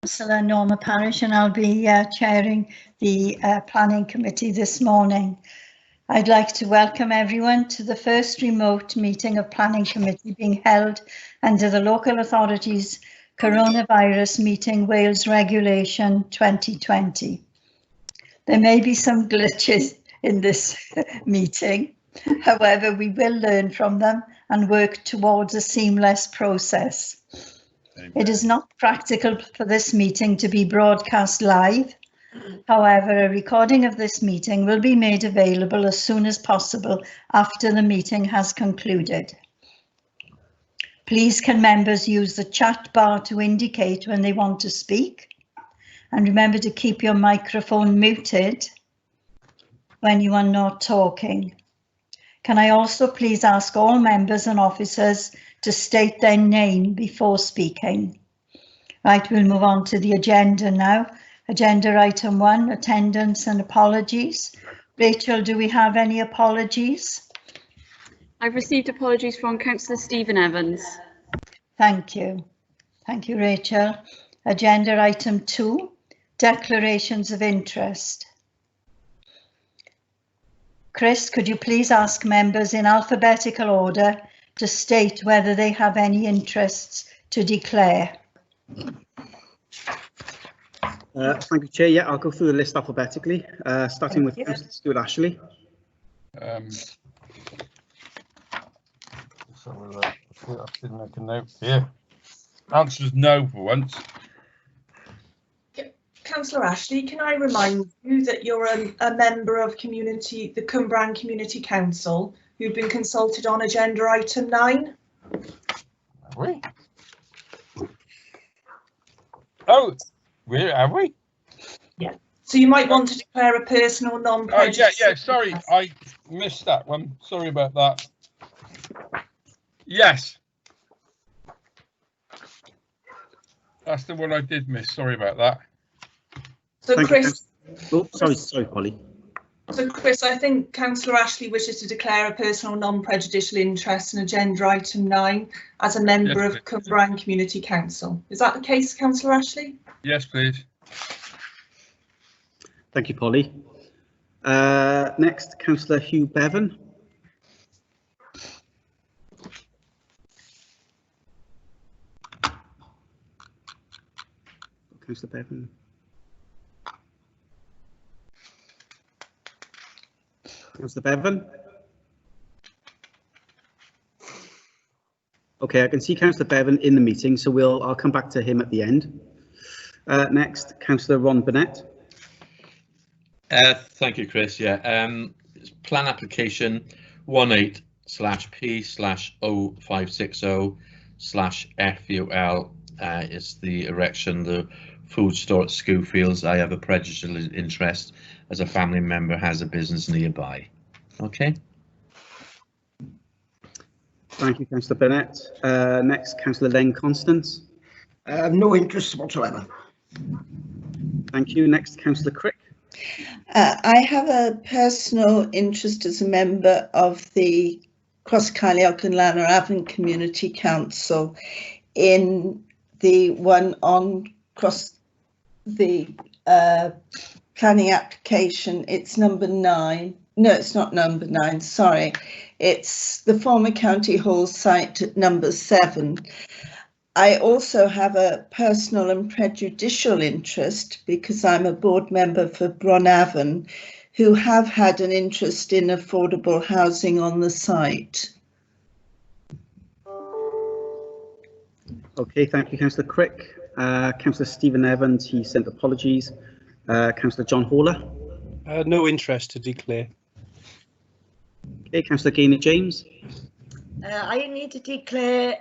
Councillor Norma Parish, and I'll be chairing the Planning Committee this morning. I'd like to welcome everyone to the first remote meeting of Planning Committee being held under the Local Authorities Coronavirus Meeting Wales Regulation 2020. There may be some glitches in this meeting. However, we will learn from them and work towards a seamless process. Amen. It is not practical for this meeting to be broadcast live. However, a recording of this meeting will be made available as soon as possible after the meeting has concluded. Please can members use the chat bar to indicate when they want to speak, and remember to keep your microphone muted when you are not talking. Can I also please ask all members and officers to state their name before speaking? Right, we'll move on to the agenda now. Agenda item 1, attendance and apologies. Rachel, do we have any apologies? I've received apologies from Councillor Stephen Evans. Thank you. Thank you, Rachel. Agenda item 2, declarations of interest. Chris, could you please ask members in alphabetical order to state whether they have any interests to declare? Thank you, Chair. Yeah, I'll go through the list alphabetically, starting with Councillor Stuart Ashley. I didn't make a note here. Answer's no for once. Councillor Ashley, can I remind you that you're a member of the Cwmbran Community Council who've been consulted on agenda item 9? Have we? Oh, have we? Yeah. So you might want to declare a personal non-prejudice. Oh, yeah, sorry, I missed that one. Sorry about that. Yes. That's the one I did miss. Sorry about that. So Thank Chris, you, sorry, Polly. So Chris, I think Councillor Ashley wishes to declare a personal non-prejudicial interest in agenda item 9 as a member of Cwmbran Community Council. Is that the case, Councillor Ashley? Yes, please. Thank you, Polly. Next, Councillor Hugh Bevan. Councillor Bevan. Councillor Bevan. Okay, I can see Councillor Bevan in the meeting, so I'll come back to him at the end. Next, Councillor Ron Burnett. Thank you, Chris. Yeah, plan application 18/P/0560/FUL is the erection the food store at Schofields. I have a prejudicial interest as a family member has a business nearby. Okay. Thank you, Councillor Burnett. Next, Councillor Len Constance. No interest whatsoever. Thank you. Next, Councillor Crick. I have a personal interest as a member of the Cross Caerleog and Lanner Avon Community Council in the one on cross the planning application. It's number 9. No, it's not number 9. Sorry, it's the former County Hall site at number 7. I also have a personal and prejudicial interest because I'm a board member for Bronavon, who have had an interest in affordable housing on the site. Okay, thank you, Councillor Crick. Councillor Stephen Evans, he sent apologies. Councillor John Horler. No interest to declare. Okay, Councillor Gaynor James. I need to declare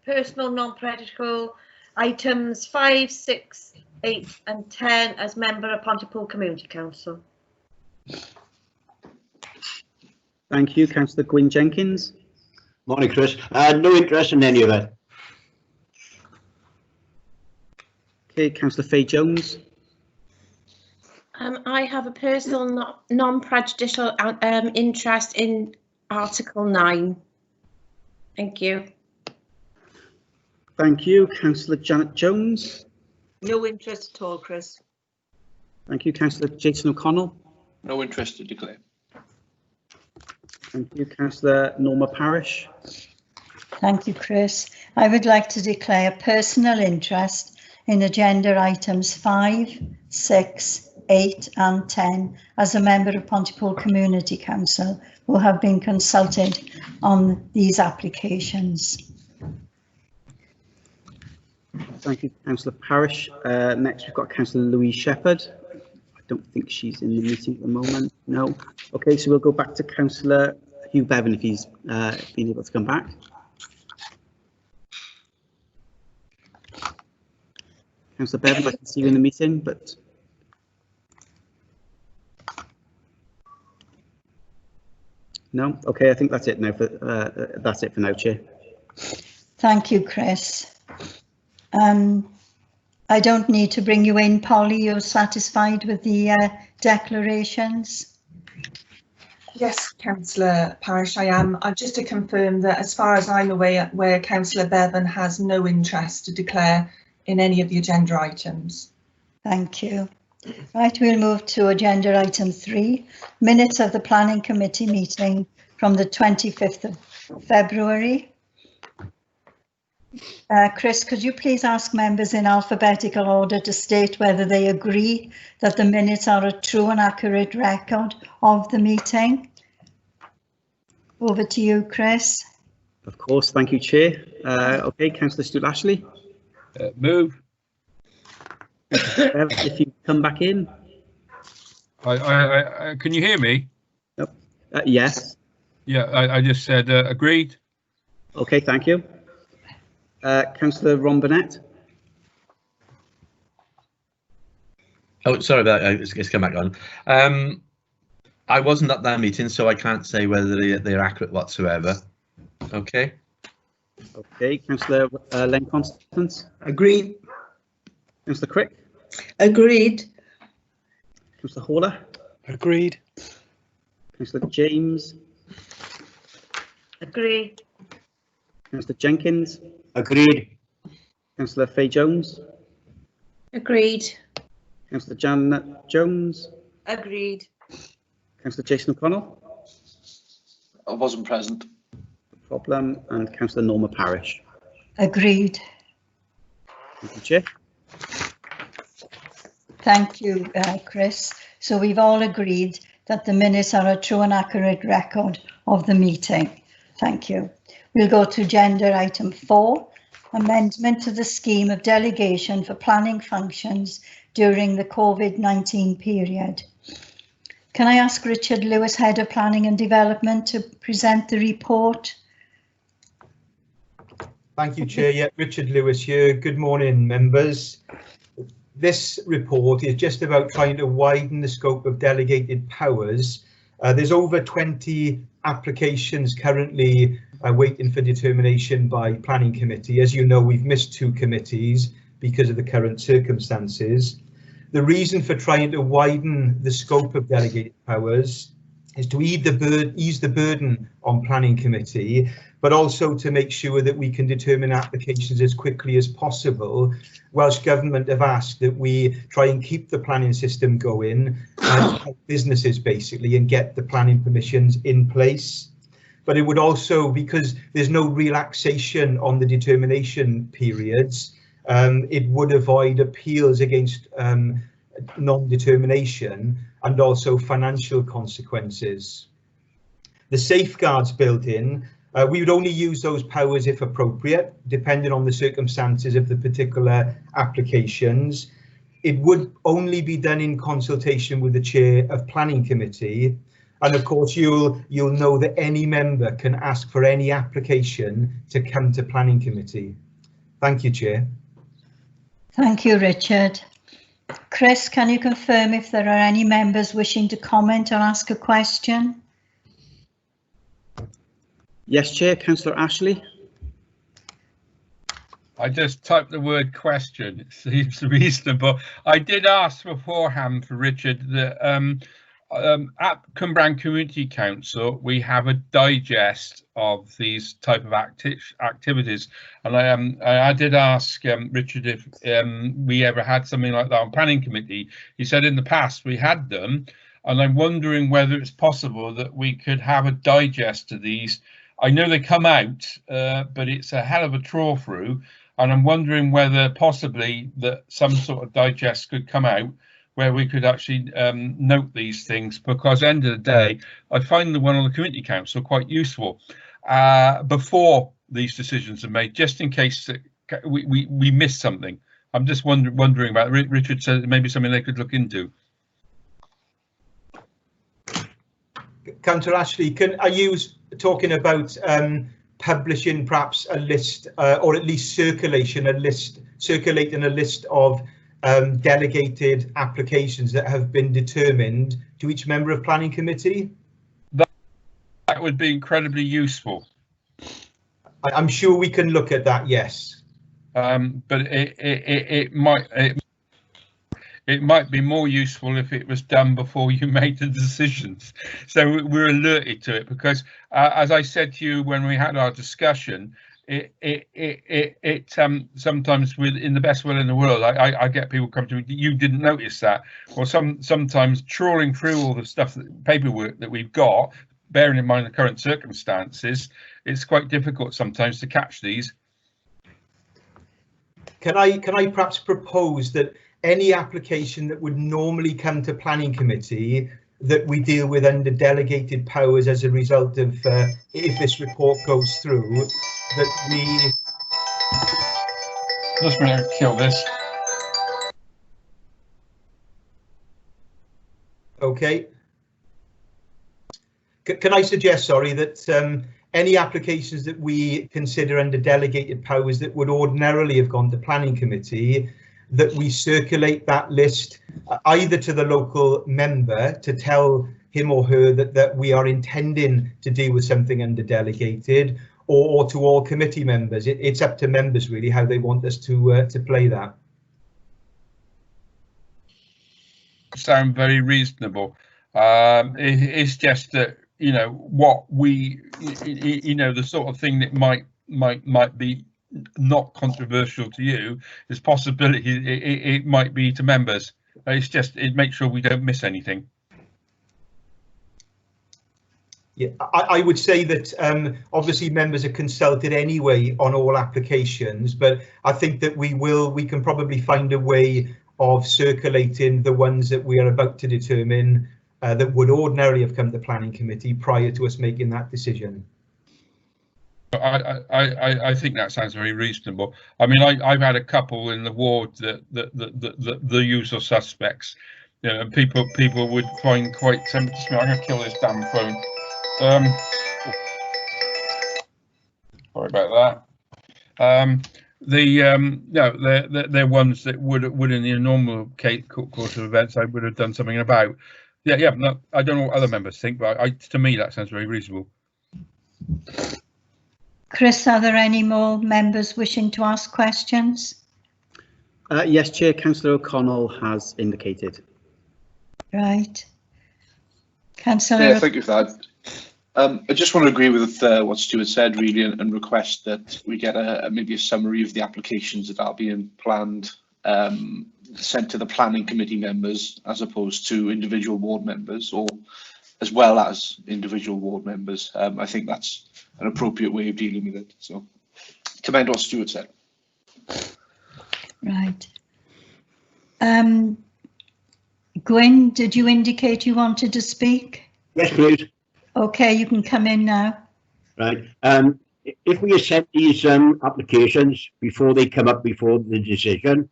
personal non-prejudicial items 5, 6, 8 and 10 as member of Pontypool Community Council. Thank you, Councillor Gwyn Jenkins. Morning, Chris. No interest in any of that. Okay, Councillor Faye Jones. I have a personal non-prejudicial interest in Article 9. Thank you. Thank you, Councillor Janet Jones. No interest at all, Chris. Thank you, Councillor Jason O'Connell. No interest to declare. Thank you, Councillor Norma Parish. Thank you, Chris. I would like to declare personal interest in agenda items 5, 6, 8 and 10 as a member of Pontypool Community Council who have been consulted on these applications. Thank you, Councillor Parish. Next, we've got Councillor Louise Shepherd. I don't think she's in the meeting at the moment. No. Okay, so we'll go back to Councillor Hugh Bevan if he's been able to come back. Councillor Bevan, I can see you in the meeting, but no. Okay, I think that's it now. That's it for now, Chair. Thank you, Chris. I don't need to bring you in, Polly. You're satisfied with the declarations? Yes, Councillor Parish, I am. Just to confirm that as far as I'm aware, Councillor Bevan has no interest to declare in any of the agenda items. Thank you. Right, we'll move to agenda item 3, minutes of the Planning Committee meeting from the 25th of February. Chris, could you please ask members in alphabetical order to state whether they agree that the minutes are a true and accurate record of the meeting? Over to you, Chris. Of course, thank you, Chair. Okay, Councillor Stuart Ashley. Move. If you come back in. Can you hear me? Yep. Yes. Yeah, I just said agreed. Okay, thank you. Councillor Ron Burnett. Oh, sorry about that. It's come back on. I wasn't at that meeting, so I can't say whether they're accurate whatsoever. Okay. Okay, Councillor Len Constance. Agreed. Councillor Crick. Agreed. Councillor Horler. Agreed. Councillor James. Agreed. Councillor Jenkins. Agreed. Councillor Faye Jones. Agreed. Councillor Janet Jones. Agreed. Councillor Jason O'Connell. I wasn't present. No problem. And Councillor Norma Parish. Agreed. Thank you, Chair. Thank you, Chris. So we've all agreed that the minutes are a true and accurate record of the meeting. Thank you. We'll go to agenda item 4, amendment to the scheme of delegation for planning functions during the COVID-19 period. Can I ask Richard Lewis, Head of Planning and Development, to present the report? Thank you, Chair. Yeah, Richard Lewis here. Good morning, members. This report is just about trying to widen the scope of delegated powers. There's over 20 applications currently waiting for determination by Planning Committee. As you know, we've missed 2 committees because of the current circumstances. The reason for trying to widen the scope of delegated powers is to ease the burden on Planning Committee, but also to make sure that we can determine applications as quickly as possible. Welsh Government have asked that we try and keep the planning system going, businesses basically, and get the planning permissions in place. But it would also, because there's no relaxation on the determination periods, it would avoid appeals against non-determination and also financial consequences. The safeguards built in, we would only use those powers if appropriate, depending on the circumstances of the particular applications. It would only be done in consultation with the Chair of Planning Committee. And of course, you'll know that any member can ask for any application to come to Planning Committee. Thank you, Chair. Thank you, Richard. Chris, can you confirm if there are any members wishing to comment or ask a question? Yes, Chair. Councillor Ashley. I just typed the word question. It seems reasonable. I did ask beforehand for Richard that at Cumbrian Community Council, we have a digest of these type of activities, and I did ask Richard if we ever had something like that on Planning Committee. He said in the past we had them, and I'm wondering whether it's possible that we could have a digest of these. I know they come out, but it's a hell of a trawl through, and I'm wondering whether possibly that some sort of digest could come out where we could actually note these things, because end of the day, I find the one on the Community Council quite useful before these decisions are made, just in case that we miss something. I'm just wondering about it. Richard said maybe something they could look into. Councillor Ashley, are you talking about publishing perhaps a list, or at least circulating a list of delegated applications that have been determined to each member of Planning Committee? That would be incredibly useful. I'm sure we can look at that, yes. But it might be more useful if it was done before you made the decisions, so we're alerted to it, because as I said to you when we had our discussion, it sometimes, with in the best will in the world, I get people come to me, you didn't notice that, or sometimes trawling through all the stuff, paperwork that we've got, bearing in mind the current circumstances, it's quite difficult sometimes to catch these. Can I perhaps propose that any application that would normally come to Planning Committee that we deal with under delegated powers as a result of if this report goes through, that we just gonna kill this. Okay. Can I suggest, sorry, that any applications that we consider under delegated powers that would ordinarily have gone to Planning Committee, that we circulate that list either to the local member to tell him or her that we are intending to deal with something under delegated, or to all committee members. It's up to members really how they want us to play that. Sound very reasonable. It's just that, you know, what we, you know, the sort of thing that might be not controversial to you is possibility it might be to members. It's just, it makes sure we don't miss anything. Yeah, I would say that obviously members are consulted anyway on all applications, but I think that we can probably find a way of circulating the ones that we are about to determine that would ordinarily have come to Planning Committee prior to us making that decision. I think that sounds very reasonable. I mean, I've had a couple in the ward that the usual suspects, you know, people would find quite tempting. I'm going to kill this damn phone. Sorry about that. No, they're ones that would in the normal course of events I would have done something about. Yeah. No, I don't know what other members think, but to me that sounds very reasonable. Chris, are there any more members wishing to ask questions? Yes, Chair, Councillor O'Connell has indicated. Right. Councillor. Yeah, thank you for that. I just want to agree with what Stuart said, really, and request that we get maybe a summary of the applications that are being planned, sent to the Planning Committee members as opposed to individual ward members, or as well as individual ward members. I think that's an appropriate way of dealing with it. So, commend what Stuart said. Right. Gwyn, did you indicate you wanted to speak? Yes, please. Okay, you can come in now. Right. If we accept these applications before they come up before the decision,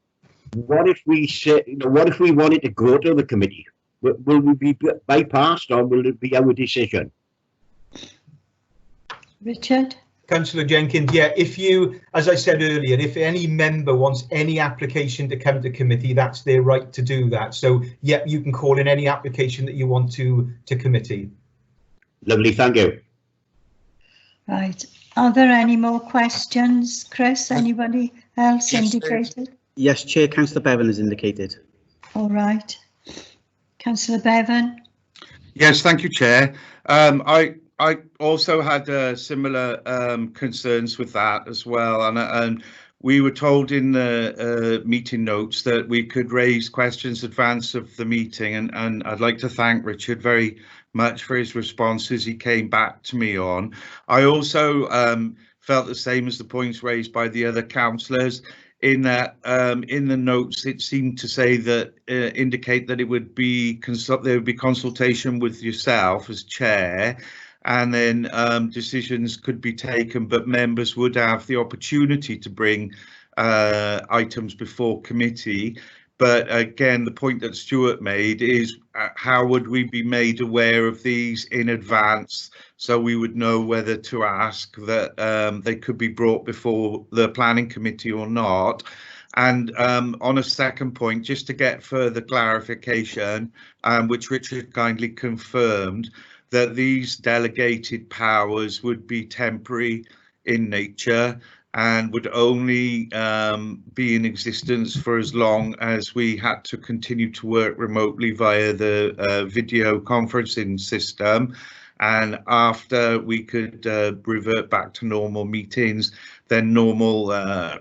what if we say, what if we wanted to go to the committee? Will we be bypassed, or will it be our decision? Richard? Councillor Jenkins, yeah, if you, as I said earlier, if any member wants any application to come to committee, that's their right to do that. So, yeah, you can call in any application that you want to committee. Lovely, thank you. Right. Are there any more questions, Chris? Anybody else indicated? Yes, Chair, Councillor Bevan has indicated. All right. Councillor Bevan. Yes, thank you, Chair. I also had similar concerns with that as well, and we were told in the meeting notes that we could raise questions in advance of the meeting, and I'd like to thank Richard very much for his responses he came back to me on. I also felt the same as the points raised by the other councillors, in that in the notes it seemed to say that indicate that it would be there would be consultation with yourself as chair, and then decisions could be taken, but members would have the opportunity to bring items before committee. But again, the point that Stuart made is how would we be made aware of these in advance, so we would know whether to ask that they could be brought before the planning committee or not. And on a second point, just to get further clarification, which Richard kindly confirmed, that these delegated powers would be temporary in nature and would only be in existence for as long as we had to continue to work remotely via the video conferencing system. And after we could revert back to normal meetings, then normal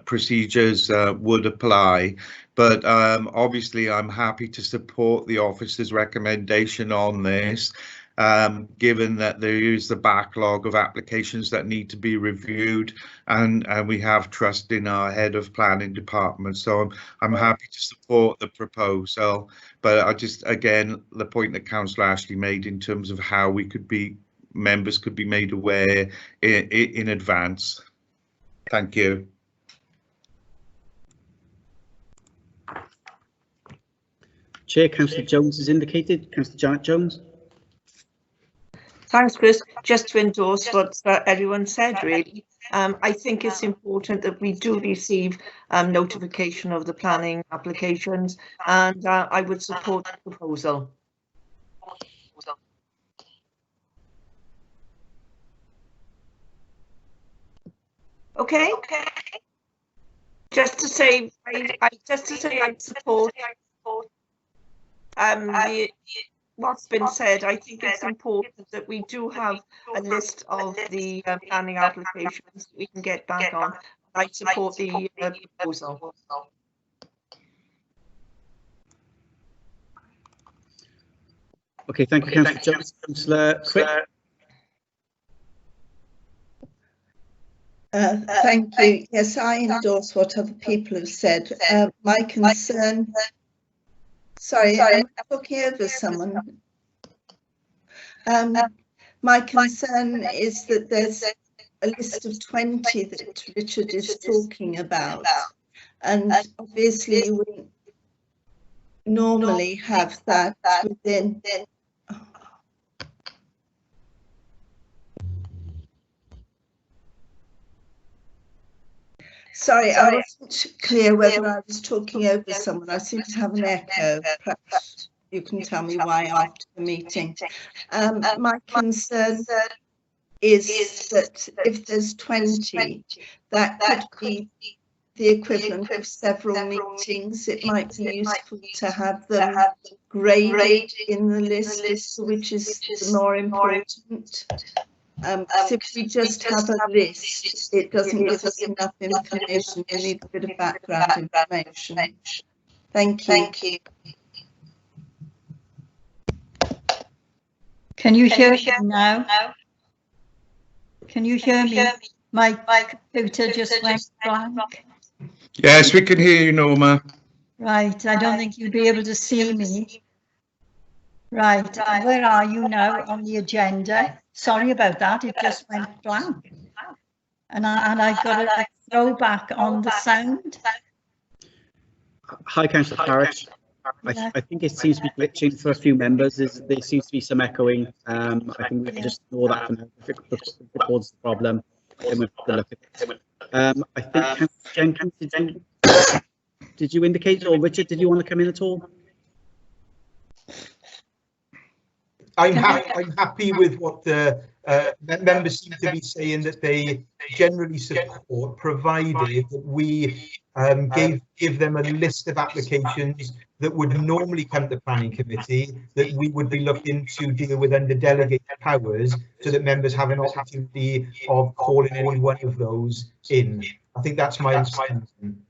procedures would apply. But obviously, I'm happy to support the officer's recommendation on this, given that there is the backlog of applications that need to be reviewed, and we have trust in our head of planning department. So I'm happy to support the proposal, but I just, again, the point that Councillor Ashley made in terms of how we could be, members could be made aware in advance. Thank you. Chair, Councillor Jones has indicated. Councillor Janet Jones. Thanks, Chris. Just to endorse what everyone said, really. I think it's important that we do receive notification of the planning applications, and I would support the proposal. Okay. Just to say, I support what's been said. I think it's important that we do have a list of the planning applications we can get back on. I support the proposal. Okay, thank you, Councillor Jones. Councillor Crick. Thank you. Yes, I endorse what other people have said. My concern. Sorry, I'm talking over someone. My concern is that there's a list of 20 that Richard is talking about, and obviously you wouldn't normally have that within. Sorry, I wasn't clear whether I was talking over someone. I seem to have an echo. Perhaps you can tell me why after the meeting. My concern is that if there's 20, that could be the equivalent of several meetings. It might be useful to have them graded in the list, which is the more important. If we just have a list, it doesn't give us enough information. We need a bit of background information. Thank you. Can you hear me now? Can you hear me? My computer just went blank. Yes, we can hear you, Norma. Right, I don't think you'll be able to see me. Right, where are you now on the agenda? Sorry about that, it just went blank. And I got a throwback on the sound. Hi, Councillor Parrish. I think it seems to be glitching for a few members. There seems to be some echoing. I think we can just ignore that for now. If it causes the problem, then we'll have to look at it. I think Councillor Jenkins, did you indicate, or Richard, did you want to come in at all? I'm happy with what the members seem to be saying that they generally support, provided that we give them a list of applications that would normally come to planning committee that we would be looking to deal with under delegated powers, so that members have an opportunity of calling any one of those in. I think that's my understanding, and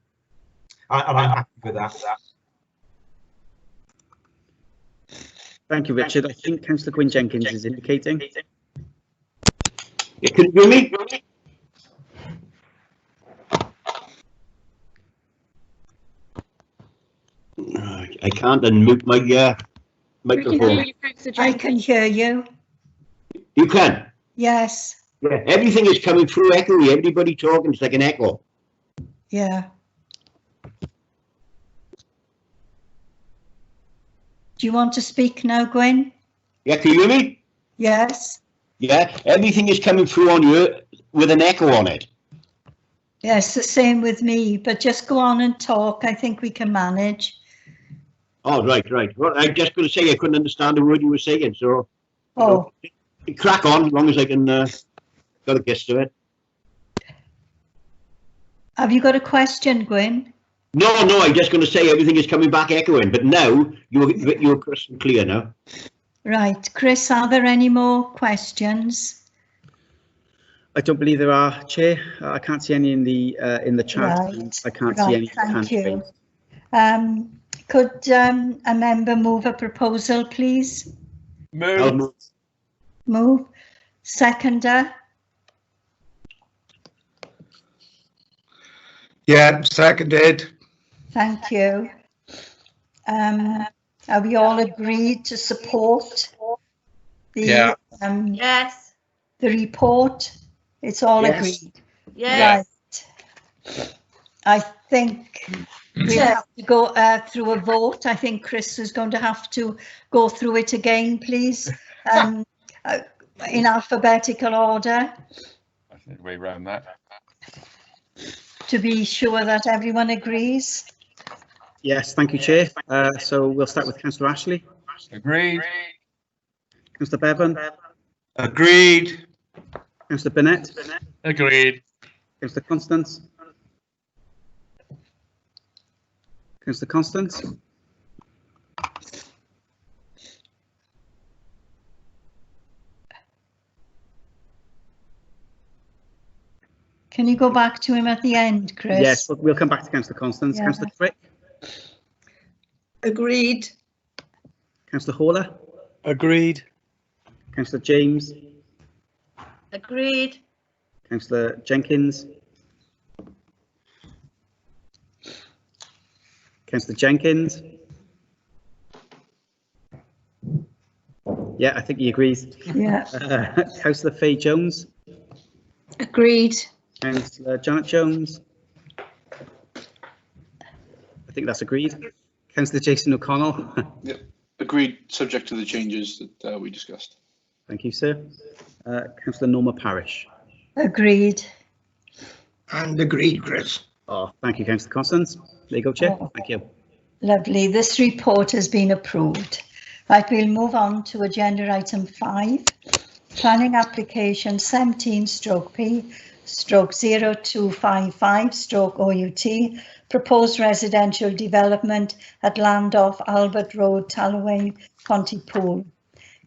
I'm happy with that. Thank you, Richard. I think Councillor Gwyn Jenkins is indicating. Yeah, can you hear me? I can't unmute my microphone. I can hear you. You can? Yes. Yeah, everything is coming through echoey. Everybody talking, it's like an echo. Yeah. Do you want to speak now, Gwyn? Yeah, can you hear me? Yes. Yeah, everything is coming through on you with an echo on it. Yes, the same with me, but just go on and talk. I think we can manage. Oh, right. Well, I'm just going to say I couldn't understand the word you were saying, so crack on as long as I can got a gist of it. Have you got a question, Gwyn? No, I'm just going to say everything is coming back echoing, but now you're crystal clear now. Right, Chris, are there any more questions? I don't believe there are, Chair. I can't see any in the chat. Right. I can't see any. Thank you. Could a member move a proposal, please? Move. Seconder? Yeah, seconded. Thank you. Are we all agreed to support the yes, the report? It's all agreed. Yes. Right. I think we have to go through a vote. I think Chris is going to have to go through it again, please, in alphabetical order. I think way around that. To be sure that everyone agrees. Yes, thank you, Chair. So we'll start with Councillor Ashley. Agreed. Councillor Bevan. Agreed. Councillor Burnett. Agreed. Councillor Constance. Councillor Constance. Can you go back to him at the end, Chris? Yes, we'll come back to Councillor Constance. Yeah. Councillor Frick. Agreed. Councillor Horler. Agreed. Councillor James. Agreed. Councillor Jenkins. Councillor Jenkins. Yeah, I think he agrees. Yeah. Councillor Faye Jones. Agreed. Councillor Janet Jones. I think that's agreed. Councillor Jason O'Connell. Yep, agreed, subject to the changes that we discussed. Thank you, sir. Councillor Norma Parish. Agreed. And agreed, Chris. Oh, thank you, Councillor Constance. There you go, Chair. Thank you. Lovely. This report has been approved. Right, we'll move on to agenda item 5. Planning application 17/P/0255/OUT. Proposed residential development at land off Albert Road, Talloway, Pontypool.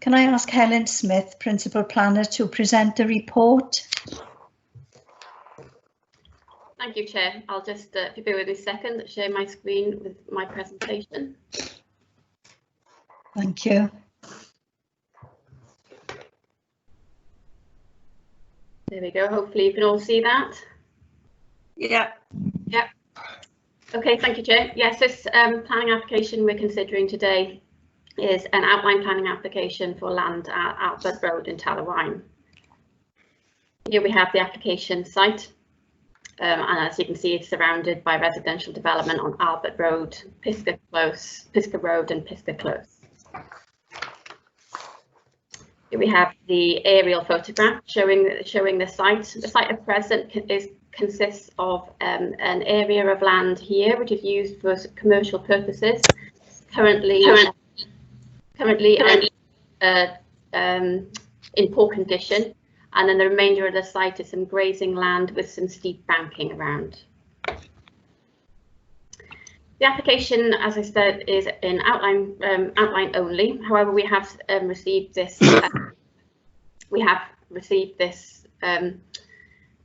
Can I ask Helen Smith, Principal Planner, to present the report? Thank you, Chair. I'll just, if you bear with me a second, share my screen with my presentation. Thank you. There we go. Hopefully you can all see that. Yeah. Yeah. Okay, thank you, Chair. Yes, this planning application we're considering today is an outline planning application for land at Albert Road in Tallowine. Here we have the application site, and as you can see, it's surrounded by residential development on Albert Road, Pisgah Road and Pisgah Close. Here we have the aerial photograph showing the site. The site at present consists of an area of land here which is used for commercial purposes. Currently in poor condition. And then the remainder of the site is some grazing land with some steep banking around. The application, as I said, is in outline only. However, we have received this.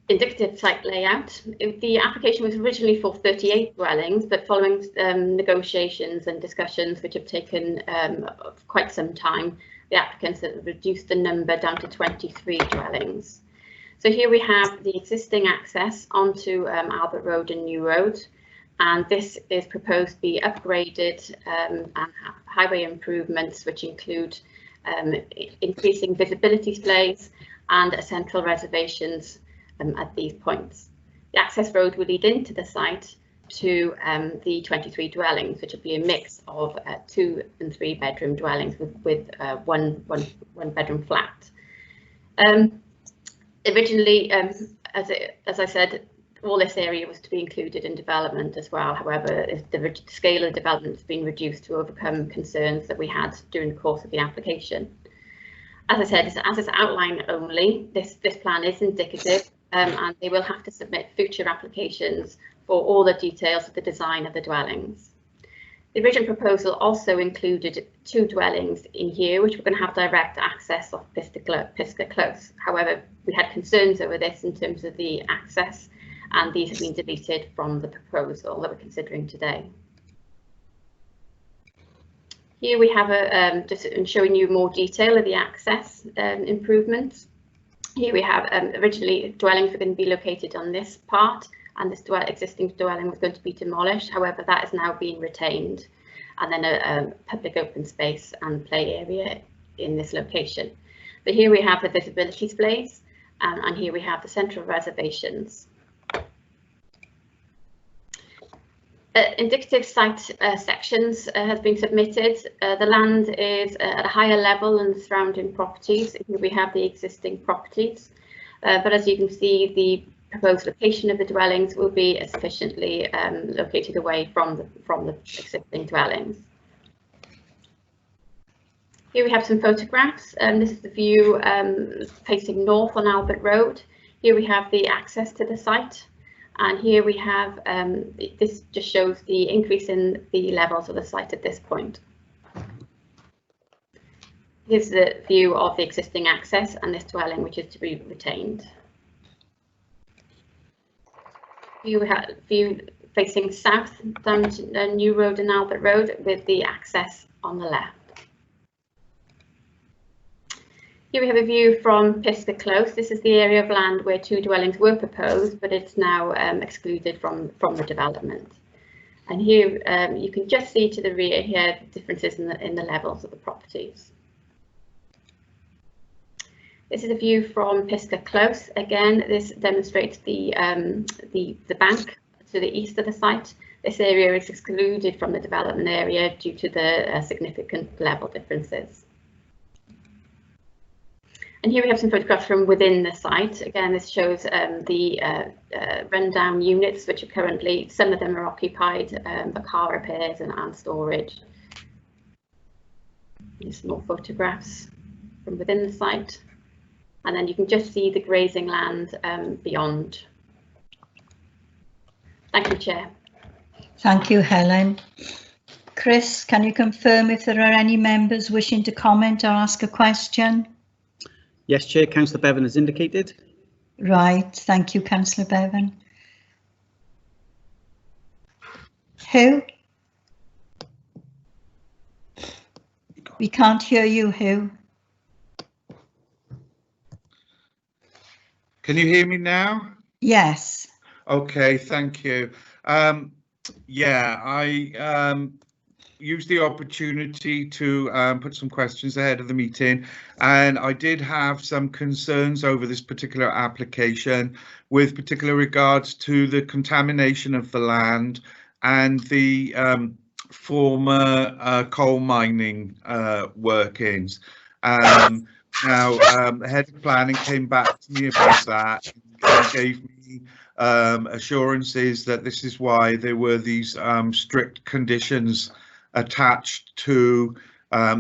Indicative site layout. The application was originally for 38 dwellings, but following negotiations and discussions which have taken quite some time, the applicants have reduced the number down to 23 dwellings. So here we have the existing access onto Albert Road and New Road, and this is proposed to be upgraded and highway improvements which include increasing visibility displays and central reservations at these points. The access road will lead into the site to the 23 dwellings, which will be a mix of 2 and 3 bedroom dwellings with one bedroom flat. Originally, as I said, all this area was to be included in development as well. However, the scale of development has been reduced to overcome concerns that we had during the course of the application. As I said, as it's outline only, this plan is indicative, and they will have to submit future applications for all the details of the design of the dwellings. The original proposal also included 2 dwellings in here, which were going to have direct access off Pisgah Close. However, we had concerns over this in terms of the access, and these have been deleted from the proposal that we're considering today. Here we have just showing you more detail of the access improvements. Here we have originally dwellings were going to be located on this part, and this existing dwelling was going to be demolished. However, that is now being retained, and then a public open space and play area in this location. But here we have the visibility displays, and here we have the central reservations. Indicative site sections has been submitted. The land is at a higher level than the surrounding properties. Here we have the existing properties, but as you can see, the proposed location of the dwellings will be sufficiently located away from the existing dwellings. Here we have some photographs. This is the view facing north on Albert Road. Here we have the access to the site. And here we have, this just shows the increase in the levels of the site at this point. Here's the view of the existing access and this dwelling, which is to be retained. Here we have view facing south down to New Road and Albert Road with the access on the left. Here we have a view from Pisgah Close. This is the area of land where 2 dwellings were proposed, but it's now excluded from the development. And here you can just see to the rear here differences in the levels of the properties. This is a view from Pisgah Close. Again, this demonstrates the bank to the east of the site. This area is excluded from the development area due to the significant level differences. And here we have some photographs from within the site. Again, this shows the rundown units, which are currently, some of them are occupied for car repairs and storage. Here's some more photographs from within the site. And then you can just see the grazing land beyond. Thank you, Chair. Thank you, Helen. Chris, can you confirm if there are any members wishing to comment or ask a question? Yes, Chair. Councillor Bevan has indicated. Right. Thank you, Councillor Bevan. Who? We can't hear you, Hugh. Can you hear me now? Yes. Okay, thank you. Yeah, I used the opportunity to put some questions ahead of the meeting, and I did have some concerns over this particular application with particular regards to the contamination of the land and the former coal mining workings. Now, the head of planning came back to me about that and gave me assurances that this is why there were these strict conditions attached to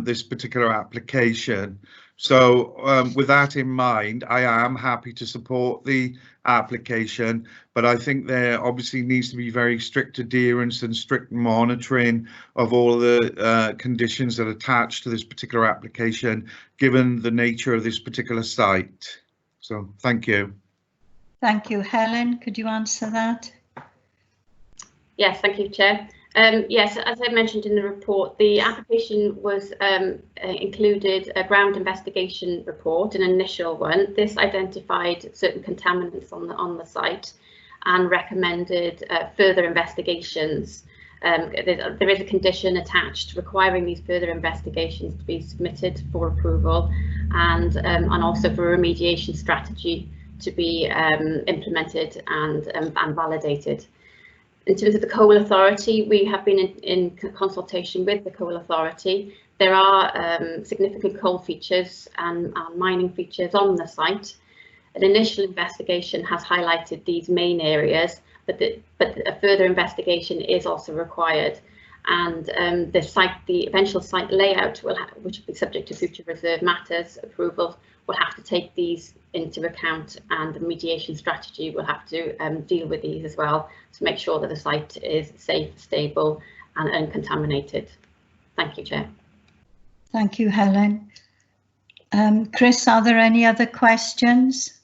this particular application. So with that in mind, I am happy to support the application, but I think there obviously needs to be very strict adherence and strict monitoring of all the conditions that attach to this particular application, given the nature of this particular site. So thank you. Thank you. Helen, could you answer that? Yes, thank you, Chair. Yes, as I mentioned in the report, the application was included a ground investigation report, an initial one. This identified certain contaminants on the site and recommended further investigations. There is a condition attached requiring these further investigations to be submitted for approval, and also for a remediation strategy to be implemented and validated. In terms of the Coal Authority, we have been in consultation with the Coal Authority. There are significant coal features and mining features on the site. An initial investigation has highlighted these main areas, but a further investigation is also required. And the eventual site layout, which will be subject to future reserve matters approval, will have to take these into account, and the mediation strategy will have to deal with these as well to make sure that the site is safe, stable and uncontaminated. Thank you, Chair. Thank you, Helen. Chris, are there any other questions?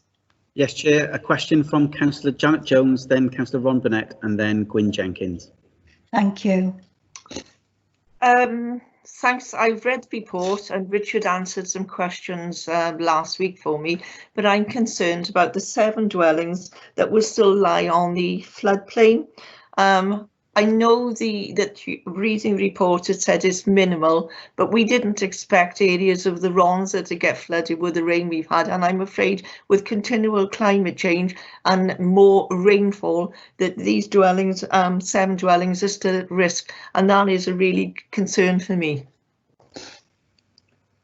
Yes, Chair. A question from Councillor Janet Jones, then Councillor Ron Burnett, and then Gwyn Jenkins. Thank you. Thanks. I've read the report and Richard answered some questions last week for me, but I'm concerned about the 7 dwellings that will still lie on the floodplain. I know that reading report had said it's minimal, but we didn't expect areas of the Ronser to get flooded with the rain we've had, and I'm afraid with continual climate change and more rainfall that these dwellings, 7 dwellings, are still at risk, and that is a really concern for me.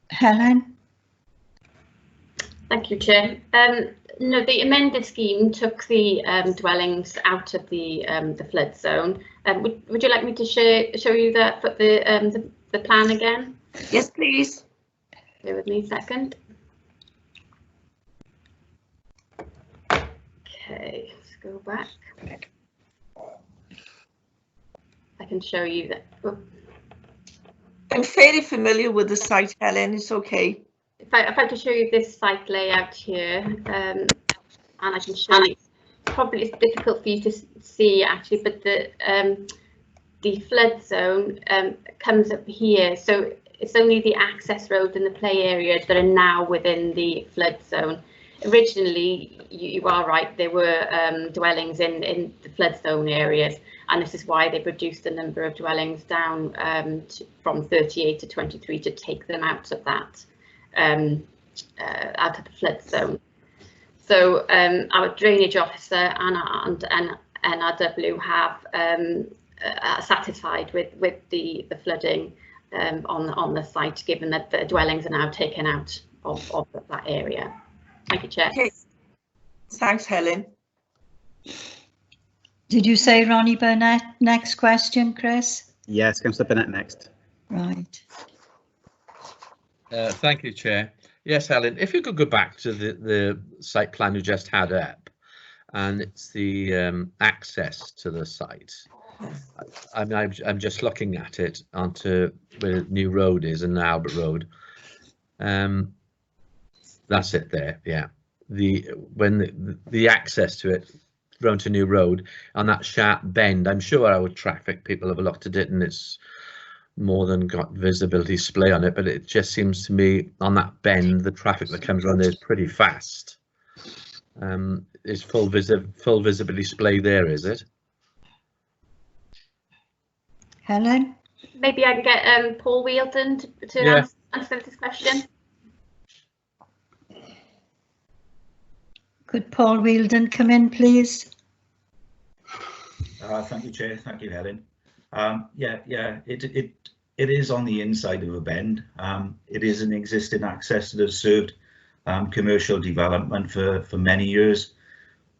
Helen? Thank you, Chair. No, the amended scheme took the dwellings out of the flood zone. Would you like me to show you the plan again? Yes, please. Bear with me a second. Okay, let's go back. I can show you that. Oh. I'm fairly familiar with the site, Helen. It's okay. If I could show you this site layout here, and I can show you, probably it's difficult for you to see actually, but the flood zone comes up here, so it's only the access road and the play areas that are now within the flood zone. Originally, you are right, there were dwellings in the flood zone areas, and this is why they've reduced the number of dwellings down from 38 to 23 to take them out of that. Out of the flood zone. So our drainage officer and NRW have satisfied with the flooding on the site, given that the dwellings are now taken out of that area. Thank you, Chair. Okay. Thanks, Helen. Did you say Ronnie Burnett? Next question, Chris? Yes, Councillor Burnett next. Right. Thank you, Chair. Yes, Helen, if you could go back to the site plan you just had up, and it's the access to the site. I'm just looking at it onto where New Road is and Albert Road. That's it there, yeah. When the access to it round to New Road on that sharp bend, I'm sure our traffic people have looked at it and it's more than got visibility display on it, but it just seems to me on that bend the traffic that comes around there is pretty fast. Is full visibility display there, is it? Helen? Maybe I can get Paul Wheeldon to answer this question. Could Paul Wheeldon come in, please? Thank you, Chair. Thank you, Helen. It is on the inside of a bend. It is an existing access that has served commercial development for many years.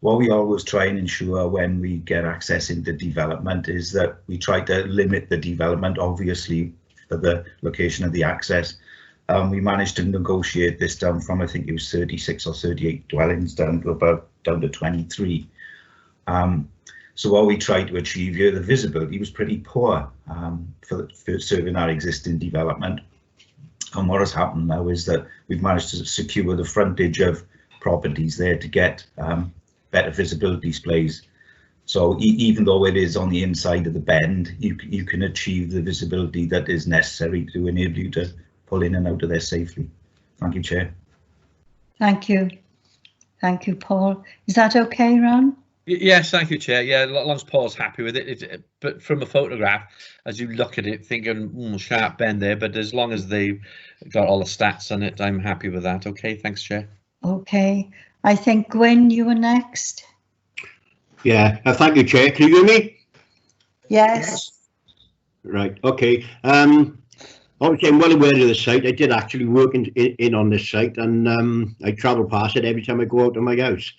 What we always try and ensure when we get access into development is that we try to limit the development, obviously, for the location of the access. We managed to negotiate this down from, I think it was 36 or 38 dwellings down to 23. So what we tried to achieve here, the visibility was pretty poor for serving our existing development. And what has happened now is that we've managed to secure the frontage of properties there to get better visibility displays. So even though it is on the inside of the bend, you can achieve the visibility that is necessary to enable you to pull in and out of there safely. Thank you, Chair. Thank you. Thank you, Paul. Is that okay, Ron? Yes, thank you, Chair. Yeah, as long as Paul's happy with it. But from a photograph, as you look at it, thinking sharp bend there, but as long as they've got all the stats on it, I'm happy with that. Okay, thanks, Chair. Okay. I think, Gwyn, you were next. Yeah, thank you, Chair. Can you hear me? Yes. Right, okay. Obviously, I'm well aware of the site. I did actually work in on this site, and I travel past it every time I go out of my house.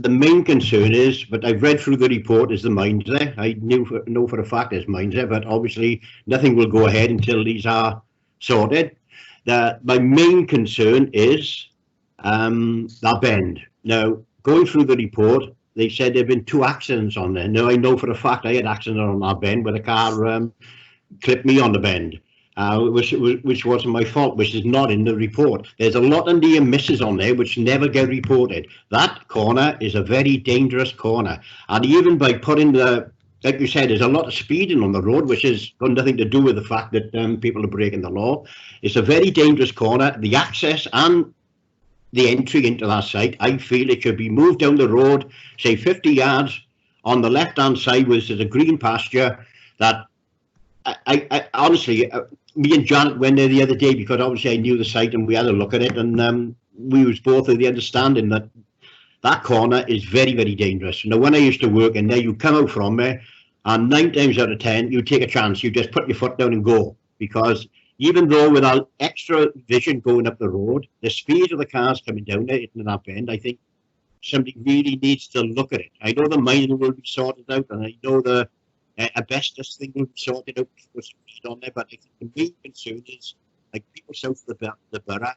The main concern is, but I've read through the report, is the mines there. I know for a fact there's mines there, but obviously nothing will go ahead until these are sorted. My main concern is that bend. Now, going through the report, they said there have been 2 accidents on there. Now, I know for a fact I had an accident on that bend where the car clipped me on the bend, which wasn't my fault, which is not in the report. There's a lot of near misses on there which never get reported. That corner is a very dangerous corner, and even by putting like you said, there's a lot of speeding on the road, which has got nothing to do with the fact that people are breaking the law. It's a very dangerous corner. The access and the entry into that site, I feel it should be moved down the road, say 50 yards. On the left hand side was a green pasture that I honestly, me and Janet went there the other day because obviously I knew the site and we had a look at it, and we was both of the understanding that that corner is very, very dangerous. Now, when I used to work in there, you come out from there and 9 times out of 10 you take a chance, you just put your foot down and go, because even though without extra vision going up the road, the speed of the cars coming down there into that bend, I think somebody really needs to look at it. I know the mining will be sorted out, and I know the asbestos thing will be sorted out before it's on there, but I think the main concern is, like, people south of the borough,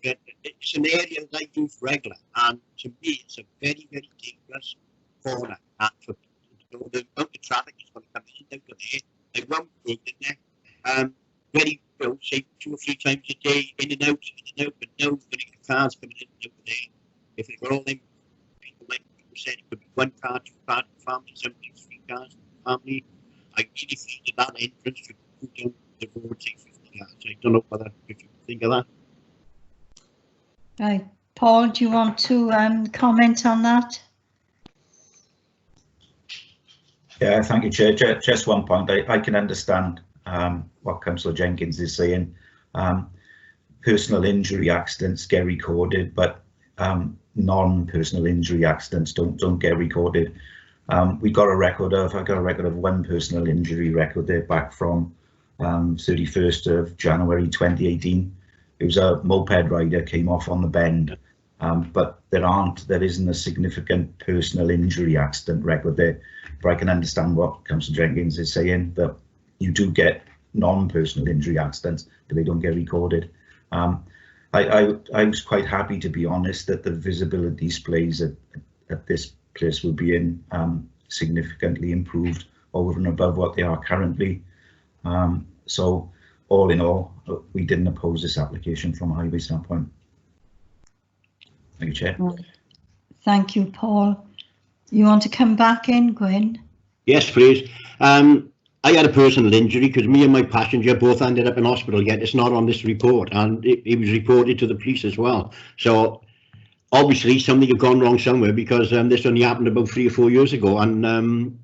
it's an area that I use regular, and to me it's a very, very dangerous corner. And for people, the amount of traffic is going to come in out of there. They won't go in there. Very, say 2 or 3 times a day, in and out, but no, when you get cars coming in and out of there, if they've got all them people, like people said, it could be 1 car, 2 car, family, sometimes 3 cars, family. I really feel that entrance should go down the road, say 50 yards. I don't know whether if you think of that. Right, Paul, do you want to comment on that? Yeah, thank you, Chair. Just one point. I can understand what Councillor Jenkins is saying. Personal injury accidents get recorded, but non-personal injury accidents don't get recorded. I got a record of 1 personal injury record there back from 31st of January 2018. It was a moped rider came off on the bend, but there isn't a significant personal injury accident record there. But I can understand what Councillor Jenkins is saying, that you do get non-personal injury accidents, but they don't get recorded. I was quite happy, to be honest, that the visibility displays at this place will be significantly improved over and above what they are currently. So all in all, we didn't oppose this application from a highway standpoint. Thank you, Chair. Thank you, Paul. You want to come back in, Gwyn? Yes, please. I had a personal injury because me and my passenger both ended up in hospital, yet it's not on this report, and it was reported to the police as well. So obviously something had gone wrong somewhere, because this only happened about 3 or 4 years ago, and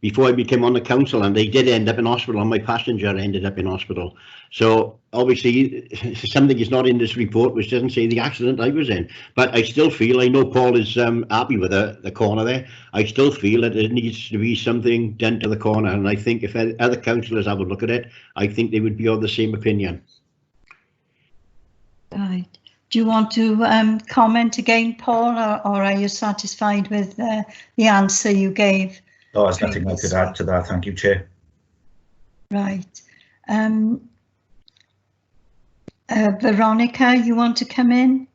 before I became on the council, and they did end up in hospital, and my passenger ended up in hospital. So obviously something is not in this report which doesn't say the accident I was in. But I still feel, I know Paul is happy with the corner there, I still feel that there needs to be something done to the corner, and I think if other councillors have a look at it, I think they would be of the same opinion. Right. Do you want to comment again, Paul, or are you satisfied with the answer you gave? No, there's nothing I could add to that. Thank you, Chair. Right. Veronica, you want to come in?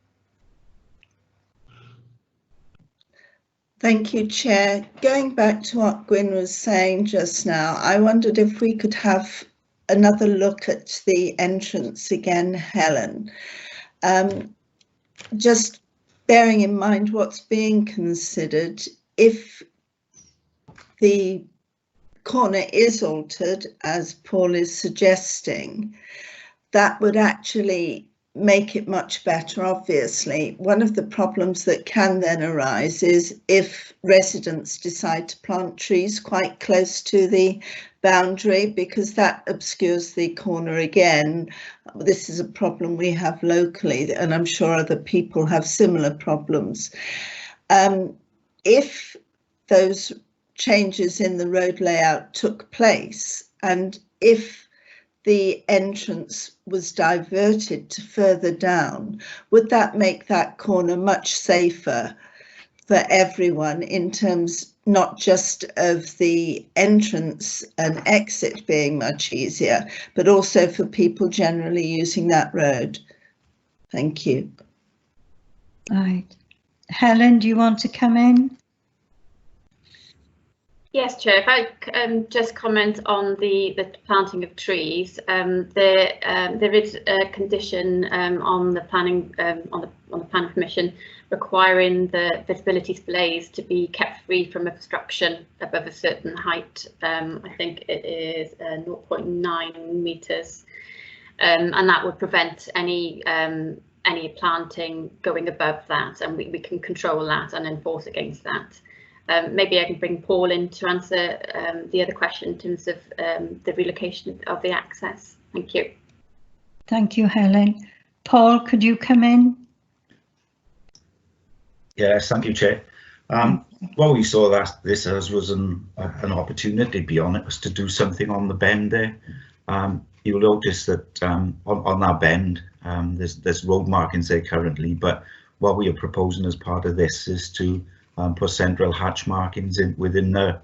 Thank you, Chair. Going back to what Gwyn was saying just now, I wondered if we could have another look at the entrance again, Helen. Just bearing in mind what's being considered, if the corner is altered, as Paul is suggesting, that would actually make it much better, obviously. One of the problems that can then arise is if residents decide to plant trees quite close to the boundary, because that obscures the corner again. This is a problem we have locally, and I'm sure other people have similar problems. If those changes in the road layout took place, and if the entrance was diverted to further down, would that make that corner much safer for everyone in terms not just of the entrance and exit being much easier, but also for people generally using that road? Thank you. Right. Helen, do you want to come in? Yes, Chair. If I just comment on the planting of trees, there is a condition on the planning on the planning permission requiring the visibility displays to be kept free from obstruction above a certain height. I think it is 0.9 meters, and that would prevent any planting going above that, and we can control that and enforce against that. Maybe I can bring Paul in to answer the other question in terms of the relocation of the access. Thank you. Thank you, Helen. Paul, could you come in? Yes, thank you, Chair. What we saw this as was an opportunity, to be honest, to do something on the bend there. You'll notice that on that bend, there's road markings there currently, but what we are proposing as part of this is to put central hatch markings within the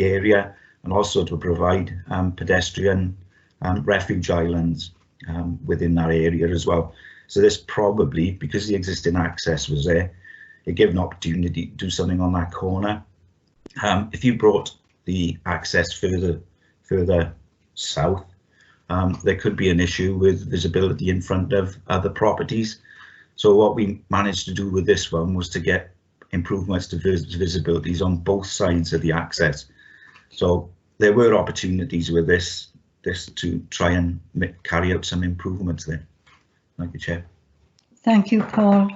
area, and also to provide pedestrian refuge islands within that area as well. So this probably, because the existing access was there, it gave an opportunity to do something on that corner. If you brought the access further south, there could be an issue with visibility in front of other properties. So what we managed to do with this one was to get improvements to visibilities on both sides of the access. So there were opportunities with this to try and carry out some improvements there. Thank you, Chair. Thank you, Paul.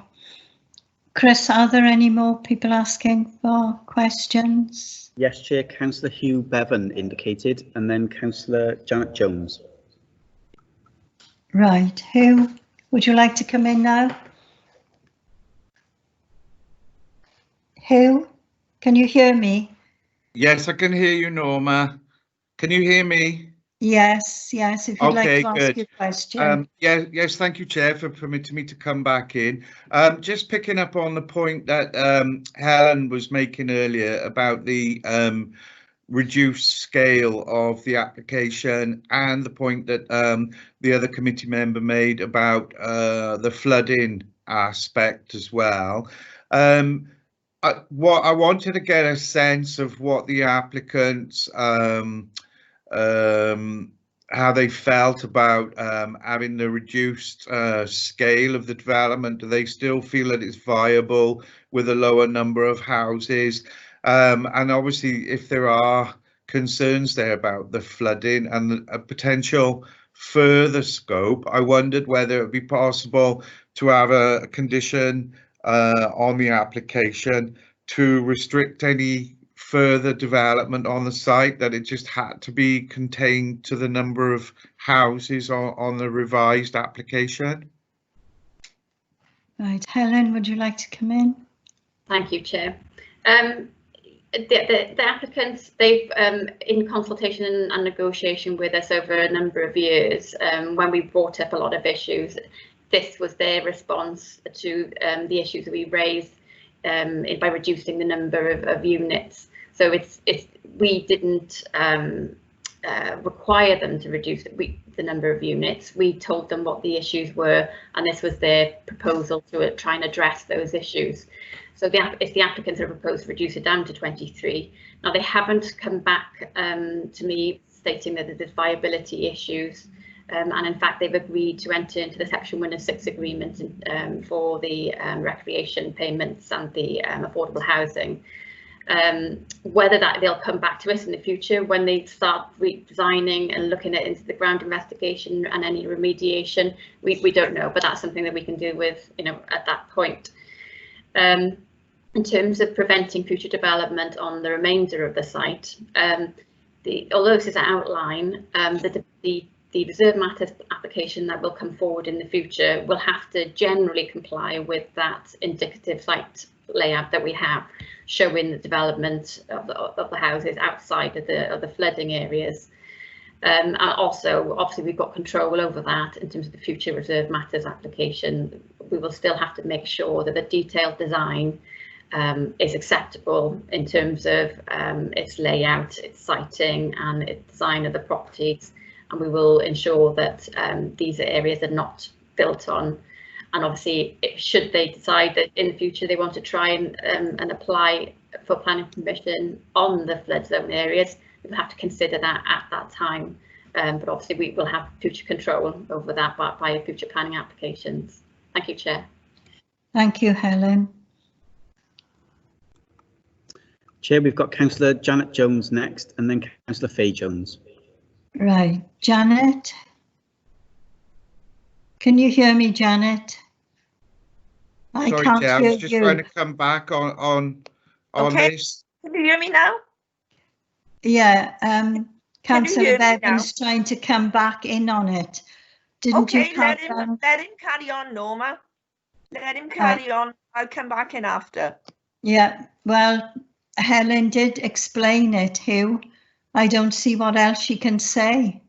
Chris, are there any more people asking for questions? Yes, Chair. Councillor Hugh Bevan indicated, and then Councillor Janet Jones. Right. Hugh, would you like to come in now? Hugh, can you hear me? Yes, I can hear you, Norma. Can you hear me? Yes, if you'd like to ask your question. Yes, thank you, Chair, for permitting me to come back in. Just picking up on the point that Helen was making earlier about the reduced scale of the application, and the point that the other committee member made about the flooding aspect as well. What I wanted to get a sense of what the applicants how they felt about having the reduced scale of the development. Do they still feel that it's viable with a lower number of houses? And obviously, if there are concerns there about the flooding and a potential further scope, I wondered whether it would be possible to have a condition on the application to restrict any further development on the site, that it just had to be contained to the number of houses on the revised application. Right, Helen, would you like to come in? Thank you, Chair. The applicants, they've in consultation and negotiation with us over a number of years, when we brought up a lot of issues, this was their response to the issues that we raised by reducing the number of units. So we didn't require them to reduce the number of units. We told them what the issues were, and this was their proposal to try and address those issues. So it's the applicants that have proposed to reduce it down to 23. Now, they haven't come back to me stating that there's viability issues, and in fact they've agreed to enter into the Section 1 and 6 agreement for the recreation payments and the affordable housing. Whether that they'll come back to us in the future when they start redesigning and looking into the ground investigation and any remediation, we don't know, but that's something that we can do with, at that point. In terms of preventing future development on the remainder of the site, although this is an outline, the reserve matters application that will come forward in the future will have to generally comply with that indicative site layout that we have, showing the development of the houses outside of the flooding areas. And also, obviously, we've got control over that in terms of the future reserve matters application. We will still have to make sure that the detailed design is acceptable in terms of its layout, its siting, and its design of the properties. And we will ensure that these areas are not built on. And obviously, should they decide that in the future they want to try and apply for planning permission on the flood zone areas, we'll have to consider that at that time. But obviously, we will have future control over that by future planning applications. Thank you, Chair. Thank you, Helen. Chair, we've got Councillor Janet Jones next, and then Councillor Faye Jones. Right, Janet. Can you hear me, Janet? I Sorry, can't Chair, hear I was just you. trying to come back on Okay. this. Can you hear me now? Yeah, Councillor hear me now? Bevan's trying to come back in on it. Didn't Okay, you let have, him carry on, Norma. Let him carry on. I'll come back in after. Yeah, well, Helen did explain it, Hugh. I don't see what else she can say.